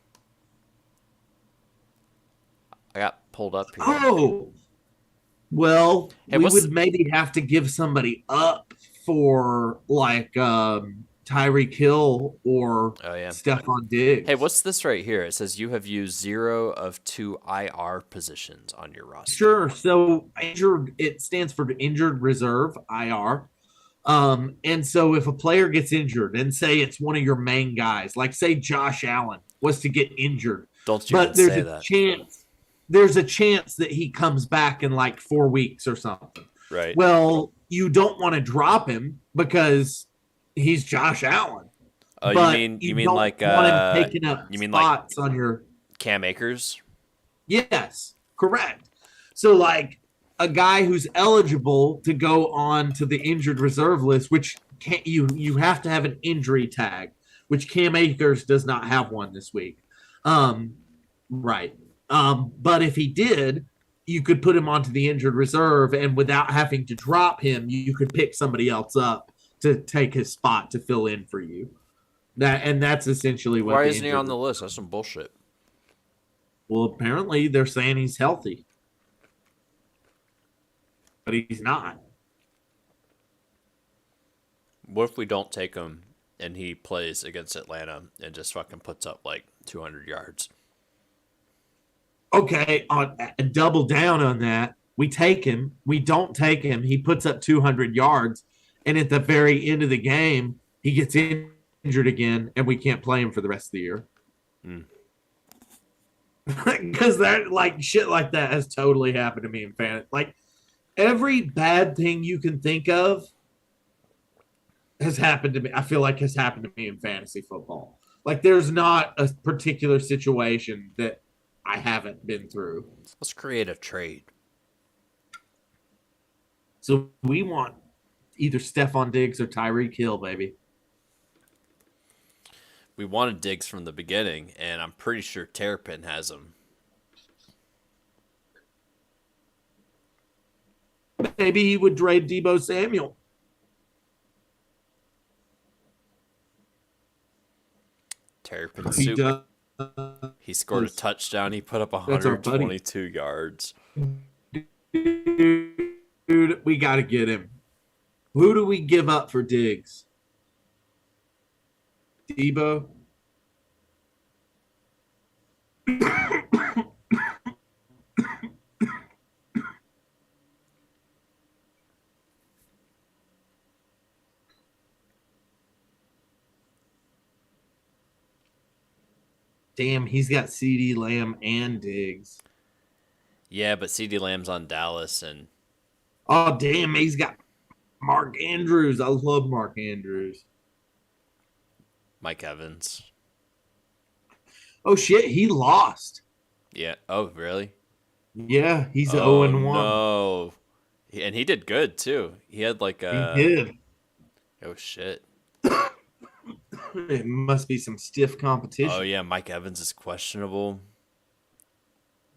I got pulled up here. Oh, well, Hey, we what's would maybe have to give somebody up for like Tyreek Hill or oh yeah. Stephon Diggs. Hey, what's this right here? It says you have used 0 of 2 IR positions on your roster. Sure. So injured, it stands for injured reserve, IR. And so if a player gets injured and say it's one of your main guys, like say Josh Allen was to get injured, Don't you but even there's say a that. there's a chance that he comes back in like 4 weeks or something. Right. Well, you don't want to drop him because he's Josh Allen. Oh, But you mean don't like want him taking up you mean like spots on your Cam Akers? yes, correct. So like a guy who's eligible to go on to the injured reserve list, which can't you have to have an injury tag, which Cam Akers does not have one this week. Right. But if he did, you could put him onto the injured reserve, and without having to drop him, you could pick somebody else up to take his spot to fill in for you. That's essentially what. Why isn't he on the list? That's some bullshit. Well, apparently they're saying he's healthy, but he's not. What if we don't take him and he plays against Atlanta and just fucking puts up like 200 yards? Okay, double down on that. We take him. We don't take him. He puts up 200 yards, and at the very end of the game, he gets injured again, and we can't play him for the rest of the year. Because that like shit like that has totally happened to me in fantasy. Like every bad thing you can think of has happened to me. I feel like has happened to me in fantasy football. Like there's not a particular situation that I haven't been through. Let's create a trade. So we want either Stephon Diggs or Tyreek Hill, baby. We wanted Diggs from the beginning, and I'm pretty sure Terrapin has him. Maybe he would trade Debo Samuel. Terrapin He soup. does. He scored a touchdown. He put up That's our buddy. 122 yards. Dude, we got to get him. Who do we give up for Diggs? Debo? Damn, he's got CD Lamb and Diggs. Yeah, but CeeDee Lamb's on Dallas, and Oh, damn, he's got Mark Andrews. I love Mark Andrews. Mike Evans. Oh, shit, he lost. Yeah. Oh, really? Yeah, he's 0-1. No. And he did good, too. He had like a... He did. Oh, shit. It must be some stiff competition. Oh, yeah, Mike Evans is questionable.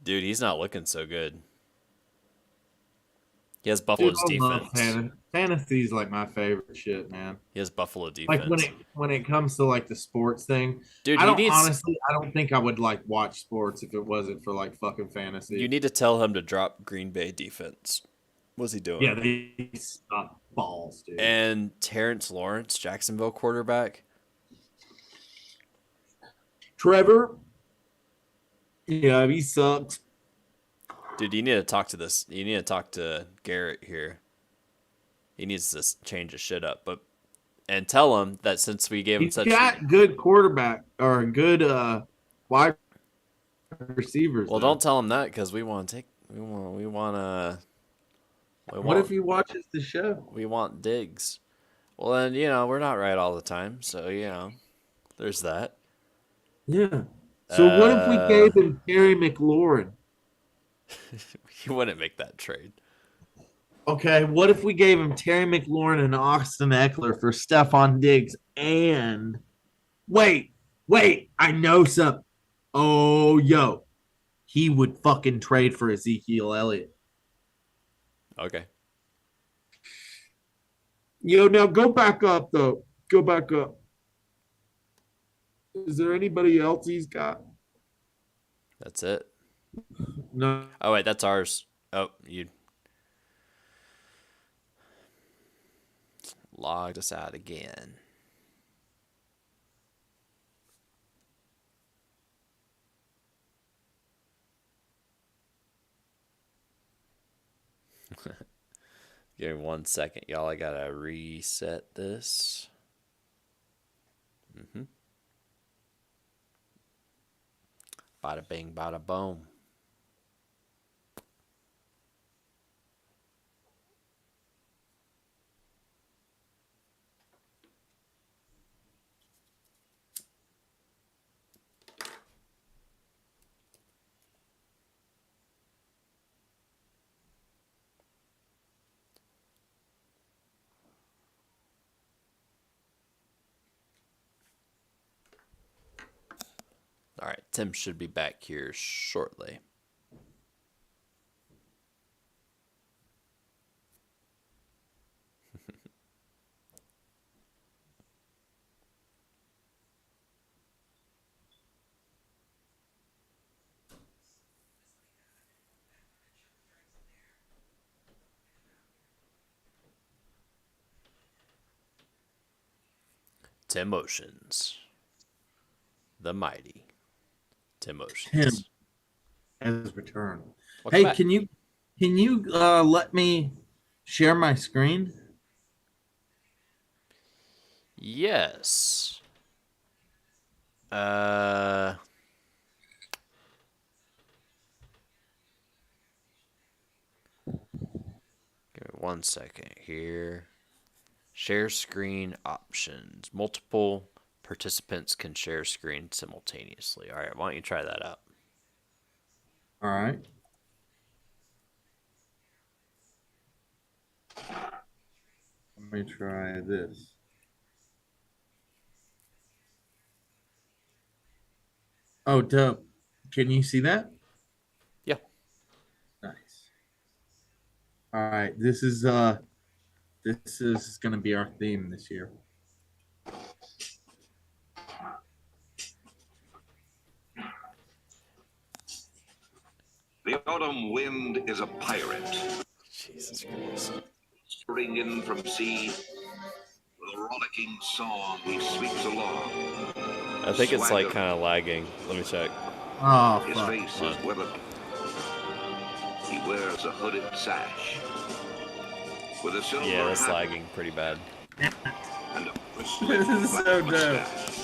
Dude, he's not looking so good. He has Buffalo's defense. Fantasy's like my favorite shit, man. He has Buffalo defense. Like when it comes to like the sports thing, Dude, I don't think I would like watch sports if it wasn't for like fucking fantasy. You need to tell him to drop Green Bay defense. What's he doing? Yeah, they suck balls, dude. And Terrence Lawrence, Jacksonville quarterback. Trevor, yeah, he sucked. Dude, you need to talk to this. You need to talk to Garrett here. He needs to change his shit up, and tell him that since we gave him He's got good quarterback or good wide receivers. Well, though. don't tell him that because we want to take. What if he watches the show? We want Diggs. Well, then we're not right all the time, so there's that. Yeah. So what if we gave him Terry McLaurin? You wouldn't make that trade. Okay, what if we gave him Terry McLaurin and Austin Eckler for Stephon Diggs and wait, I know something. Oh, yo, he would fucking trade for Ezekiel Elliott. Okay. Yo, now go back up though. Go back up. Is there anybody else he's got? That's it. No. Oh, wait, that's ours. Oh, you logged us out again. Give me 1 second, y'all. I gotta reset this. Bada bing, bada boom. All right, Tim should be back here shortly. Tim Oceans. The mighty Tim Oceans. Tim has returned. Welcome Hey, back. can you let me share my screen? Yes. Give me 1 second here. Share screen options. Multiple participants can share screen simultaneously. All right, why don't you try that out? All right. Let me try this. Oh, dope. Can you see that? Yeah. Nice. All right. This is going to be our theme this year. The autumn wind is a pirate, Jesus Christ. spring in from sea. With a rollicking song, he sweeps along. I think it's like kind of lagging. Let me check. Oh, His fuck. face is weathered. He wears a hooded sash with a silver Yeah, that's hat lagging pretty bad. and a bristling This is black so dope. mustache.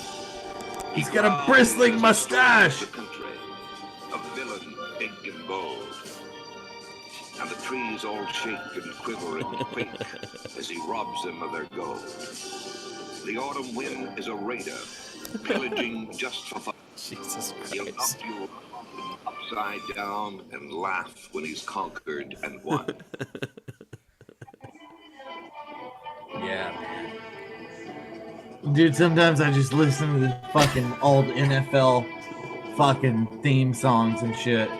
He's got a growls bristling as he mustache. storms the country, a villain big and bold. And the trees all shake and quiver and quake as he robs them of their gold. The autumn wind is a raider, pillaging just for fun. Jesus He'll knock Christ. you upside down and laugh when he's conquered and won. Yeah, man. Dude, sometimes I just listen to the fucking old NFL fucking theme songs and shit.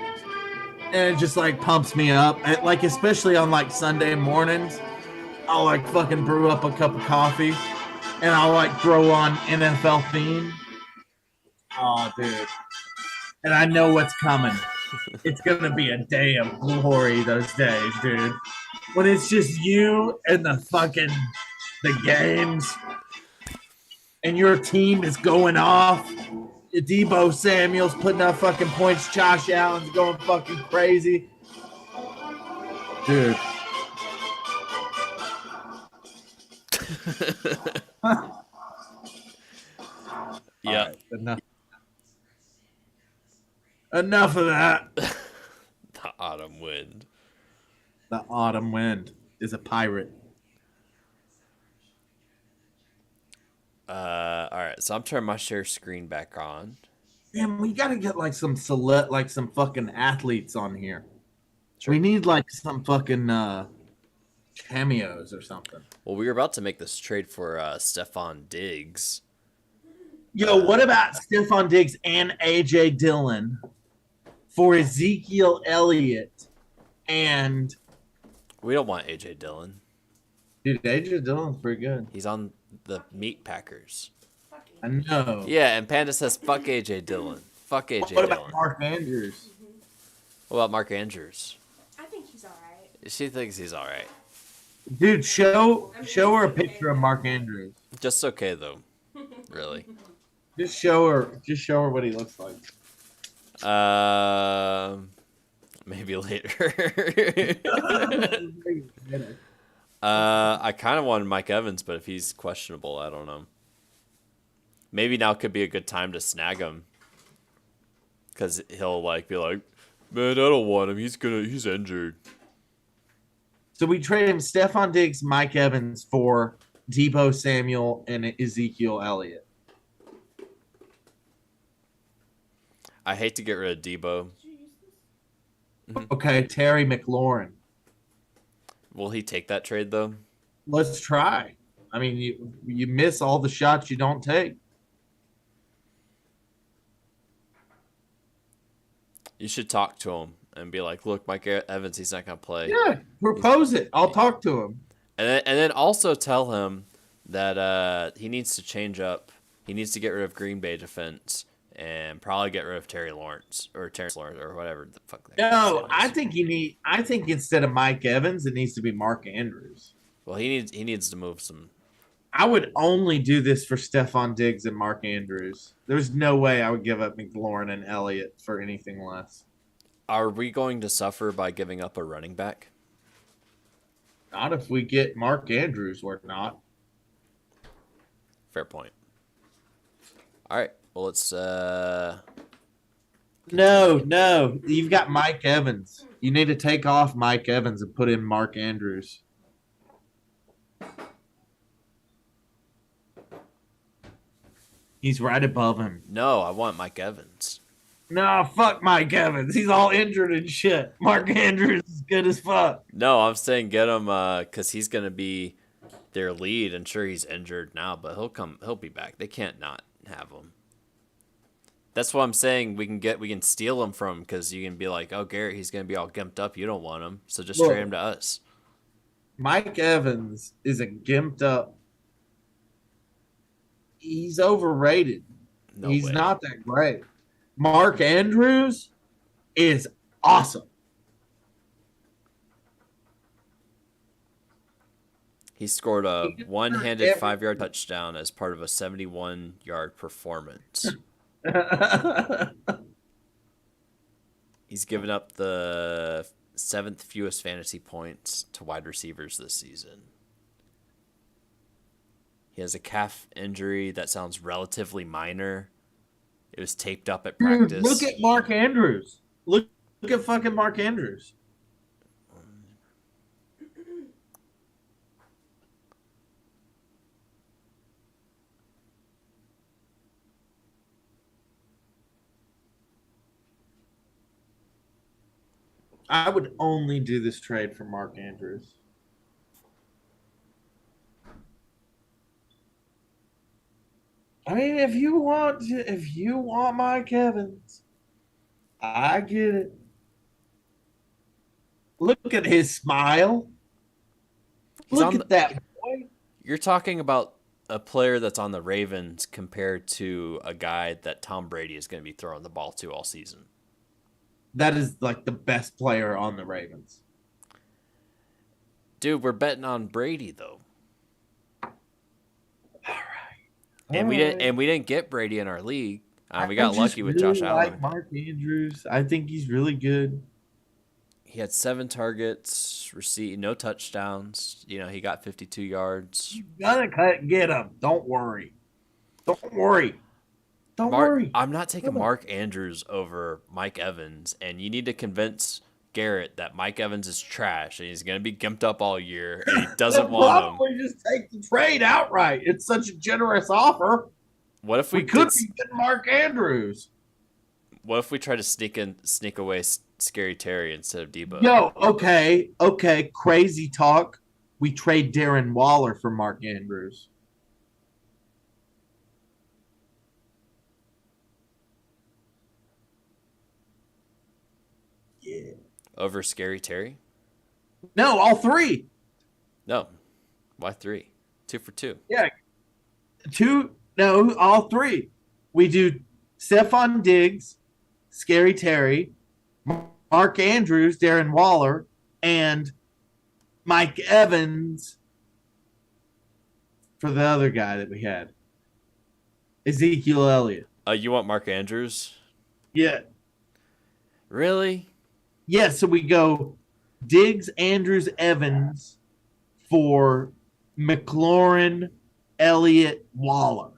And it just like pumps me up. Like, especially on like Sunday mornings, I'll like fucking brew up a cup of coffee and I'll like throw on NFL theme. Oh, dude. And I know what's coming. It's going to be a day of glory those days, dude. When it's just you and the games and your team is going off. Debo Samuel's putting up fucking points. Josh Allen's going fucking crazy. Dude. Yeah. Right, enough of that. The autumn wind. The autumn wind is a pirate. All right, so I'm turning my share screen back on. Damn, we gotta get like some select, like some fucking athletes on here. We need like some fucking cameos or something. Well, we were about to make this trade for Stephon Diggs. Yo, what about Stephon Diggs and AJ Dillon for Ezekiel Elliott? And We don't want AJ Dillon. dude, AJ Dillon's pretty good. He's on the Meat Packers. I know. Yeah, and Panda says fuck AJ Dillon. Fuck AJ What Dillon. about Mark Andrews? What about Mark Andrews? I think he's alright. She thinks he's all right. Dude, show her a picture of Mark Andrews. Just okay though. Really. Just show her what he looks like. Maybe later. I kind of wanted Mike Evans, but if he's questionable, I don't know. Maybe now could be a good time to snag him, because he'll like be like, man, I don't want him. He's injured. So we traded him Stephon Diggs, Mike Evans for Deebo Samuel and Ezekiel Elliott. I hate to get rid of Debo. Okay, Terry McLaurin. Will he take that trade though? Let's try. I mean, you miss all the shots you don't take. You should talk to him and be like, look, Mike Evans, he's not gonna play. Yeah, propose it. I'll talk to him. And then also tell him that he needs to change up. He needs to get rid of Green Bay defense and probably get rid of Terrence Lawrence or whatever the fuck. No, I think instead of Mike Evans, it needs to be Mark Andrews. Well, he needs to move some. I would only do this for Stephon Diggs and Mark Andrews. There's no way I would give up McLaurin and Elliott for anything less. Are we going to suffer by giving up a running back? Not if we get Mark Andrews, we're not. Fair point. All right. Well, let's. No. You've got Mike Evans. You need to take off Mike Evans and put in Mark Andrews. He's right above him. No, I want Mike Evans. No, fuck Mike Evans. He's all injured and shit. Mark Andrews is good as fuck. No, I'm saying get him because he's gonna be their lead, and sure he's injured now, but he'll be back. They can't not have him. That's what I'm saying. We can steal him from, because you can be like, oh, Garrett, he's gonna be all gimped up. You don't want him, so just trade him to us. Mike Evans is a gimped up. He's overrated. No He's way. not that great. Mark Andrews is awesome. He scored a one-handed 5-yard touchdown as part of a 71-yard performance. He's given up the 7th fewest fantasy points to wide receivers this season. He has a calf injury that sounds relatively minor. It was taped up at practice. Look at Mark Andrews. Look at fucking Mark Andrews. I would only do this trade for Mark Andrews. I mean, if you want Mike Evans, I get it. Look at his smile. Look at that boy. You're talking about a player that's on the Ravens compared to a guy that Tom Brady is going to be throwing the ball to all season. That is like the best player on the Ravens. Dude, we're betting on Brady though. And we didn't get Brady in our league. We got lucky with Josh Allen. Like Mark Andrews, I think he's really good. He had 7 targets, no touchdowns. He got 52 yards. You gotta get him. Don't worry. Don't worry. I'm not taking Mark Andrews over Mike Evans, and you need to convince Garrett that Mike Evans is trash and he's going to be gimped up all year and he doesn't want him. Probably just take the trade outright. It's such a generous offer. What if we could be getting Mark Andrews? What if we try to sneak away Scary Terry instead of Debo. Yo, okay. Crazy talk. We trade Darren Waller for Mark Andrews. Yeah. Over Scary Terry? No, all three. No. Why 3? 2 for 2. Yeah. No, all three. We do Stephon Diggs, Scary Terry, Mark Andrews, Darren Waller, and Mike Evans for the other guy that we had. Ezekiel Elliott. You want Mark Andrews? Yeah. Really? Yeah, so we go Diggs, Andrews, Evans for McLaurin, Elliott, Waller.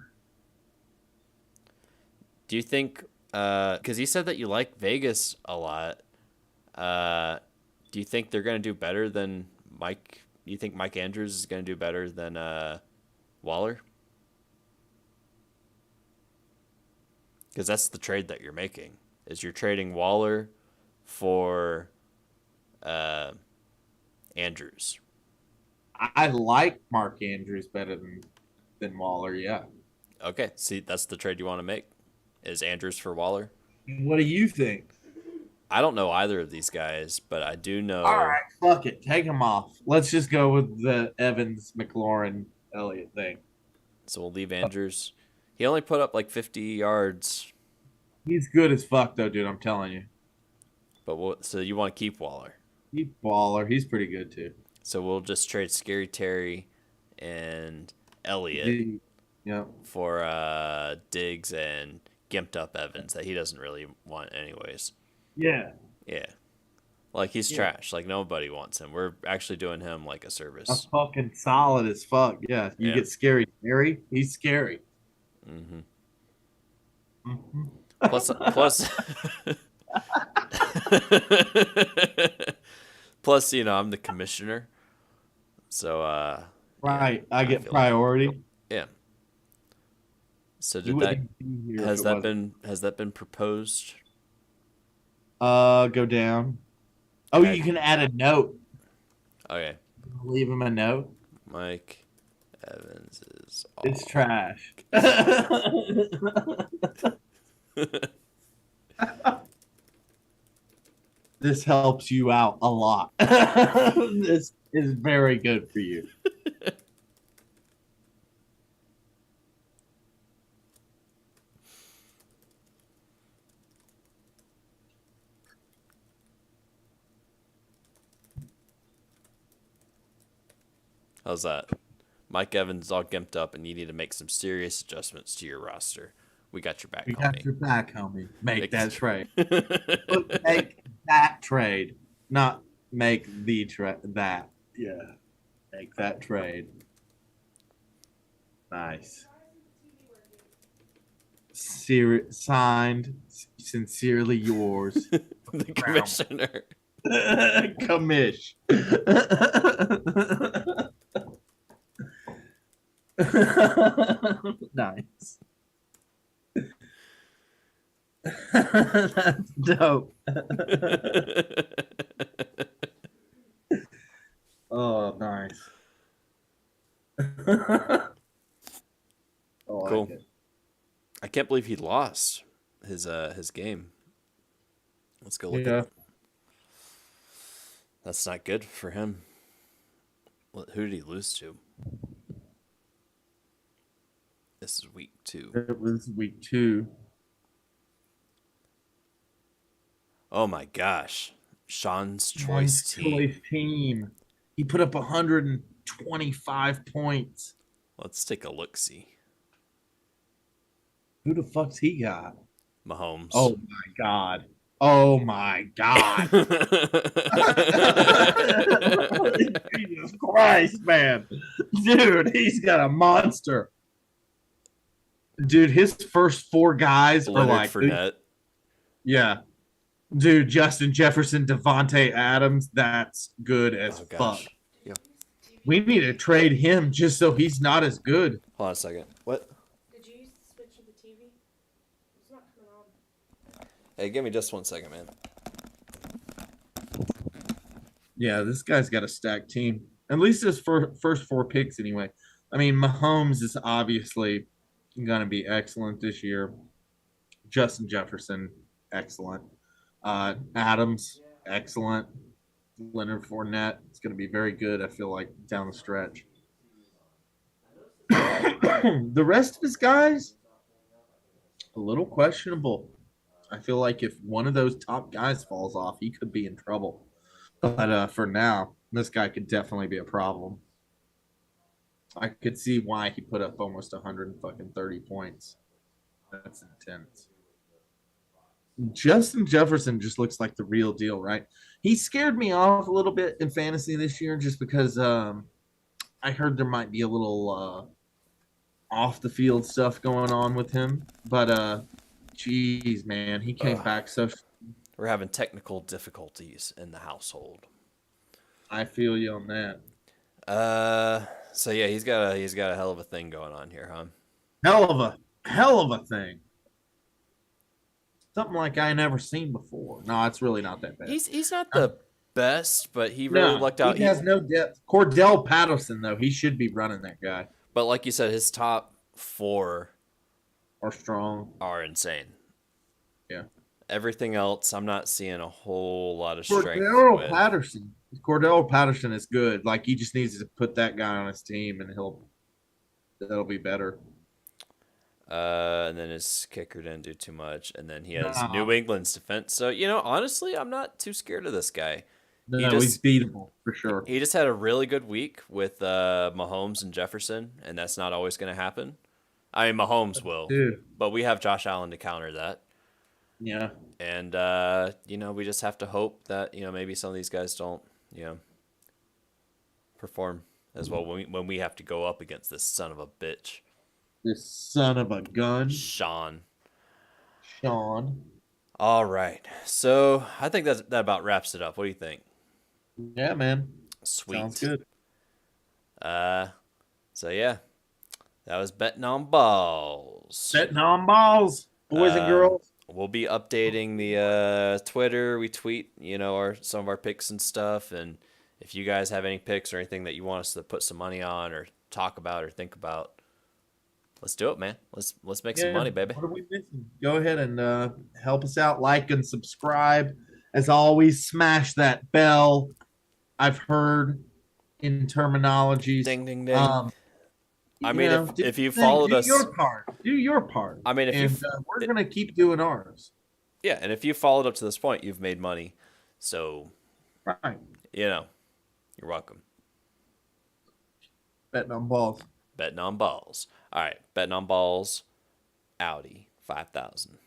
Do you think, because you said that you like Vegas a lot, do you think they're going to do better than Mike? You think Mike Andrews is going to do better than Waller? Because that's the trade that you're making, is you're trading Waller for Andrews. I like Mark Andrews better than Waller, yeah. Okay, see, that's the trade you want to make, is Andrews for Waller? What do you think? I don't know either of these guys, but I do know. All right, fuck it. Take him off. Let's just go with the Evans, McLaurin, Elliott thing. So we'll leave Andrews. He only put up like 50 yards. He's good as fuck, though, dude. I'm telling you. But so you want to keep Waller? Keep Waller. He's pretty good, too. So we'll just trade Scary Terry and Elliott for Diggs and gimped up Evans that he doesn't really want anyways. Yeah. Yeah. Like he's trash. Like nobody wants him. We're actually doing him like a service. That's fucking solid as fuck. Yeah. You get Scary Terry. He's scary. Mm-hmm. Mm-hmm. Plus, you know, I'm the commissioner. So right. I get priority. Yeah. So has that been proposed? Go down. Oh, Okay. you can add a note. Okay. Leave him a note. Mike Evans is It's trash. This helps you out a lot. This is very good for you. How's that? Mike Evans is all gimped up, and you need to make some serious adjustments to your roster. We got your back, We homie. got your back, homie. Make that trade. Make that trade, not make the trade. That, yeah. Make that trade. Nice. Signed, sincerely yours. The commissioner. Commish. Nice. That's dope. Oh, nice. Oh, Cool. I can't believe he lost his game. Let's go look at it. That's not good for him. Who did he lose to? This is week 2. It was week 2. Oh my gosh. Sean's choice team. He put up 125 points. Let's take a look-see. Who the fuck's he got? Mahomes. Oh my god. Oh my god. Jesus Christ, man. Dude, he's got a monster. Dude, his first 4 guys Leonard are like Fournette. Yeah. Dude, Justin Jefferson, Devontae Adams, that's good as fuck. Yep. We need to trade him just so he's not as good. Hold on a second. What? Did you switch to the TV? It's not coming on. Hey, give me just 1 second, man. Yeah, this guy's got a stacked team. At least his first four picks, anyway. I mean, Mahomes is obviously going to be excellent this year. Justin Jefferson, excellent. Adams, excellent. Leonard Fournette is going to be very good, I feel like, down the stretch. The rest of his guys, a little questionable. I feel like if one of those top guys falls off, he could be in trouble. But for now, this guy could definitely be a problem. I could see why he put up almost 130 points. That's intense. Justin Jefferson just looks like the real deal, right? He scared me off a little bit in fantasy this year just because I heard there might be a little off the field stuff going on with him. But geez, man, he came back so. We're having technical difficulties in the household. I feel you on that. So yeah, he's got a hell of a thing going on here, huh? Hell of a thing. Something like I never seen before. No, it's really not that bad. He's not the best, but he really lucked out. He has no depth. Cordell Patterson, though, he should be running that guy. But like you said, his top four are strong, are insane. Yeah. Everything else, I'm not seeing a whole lot of strength. Cordell Patterson is good. Like, he just needs to put that guy on his team, and that'll be better. And then his kicker didn't do too much, and then he has New England's defense. So honestly, I'm not too scared of this guy. He's beatable for sure. He just had a really good week with Mahomes and Jefferson, and that's not always going to happen. I mean, Mahomes will, but we have Josh Allen to counter that. Yeah, and we just have to hope that maybe some of these guys don't perform as well when we have to go up against this son of a bitch. This son of a gun. Sean. All right. So I think that about wraps it up. What do you think? Yeah, man. Sweet. Sounds good. So yeah, that was betting on balls. Betting on balls, boys and girls. We'll be updating the Twitter. We tweet, some of our picks and stuff. And if you guys have any picks or anything that you want us to put some money on or talk about or think about, let's do it, man. Let's make some money, baby. What are we missing? Go ahead and help us out. Like and subscribe. As always, smash that bell. I've heard in terminologies. Ding, ding, ding. I mean, if you followed us, do your part. I mean, we're gonna keep doing ours. Yeah, and if you followed up to this point, you've made money. So, right, you're welcome. Betting on balls. Betting on balls. All right, betting on balls. Audi 5000.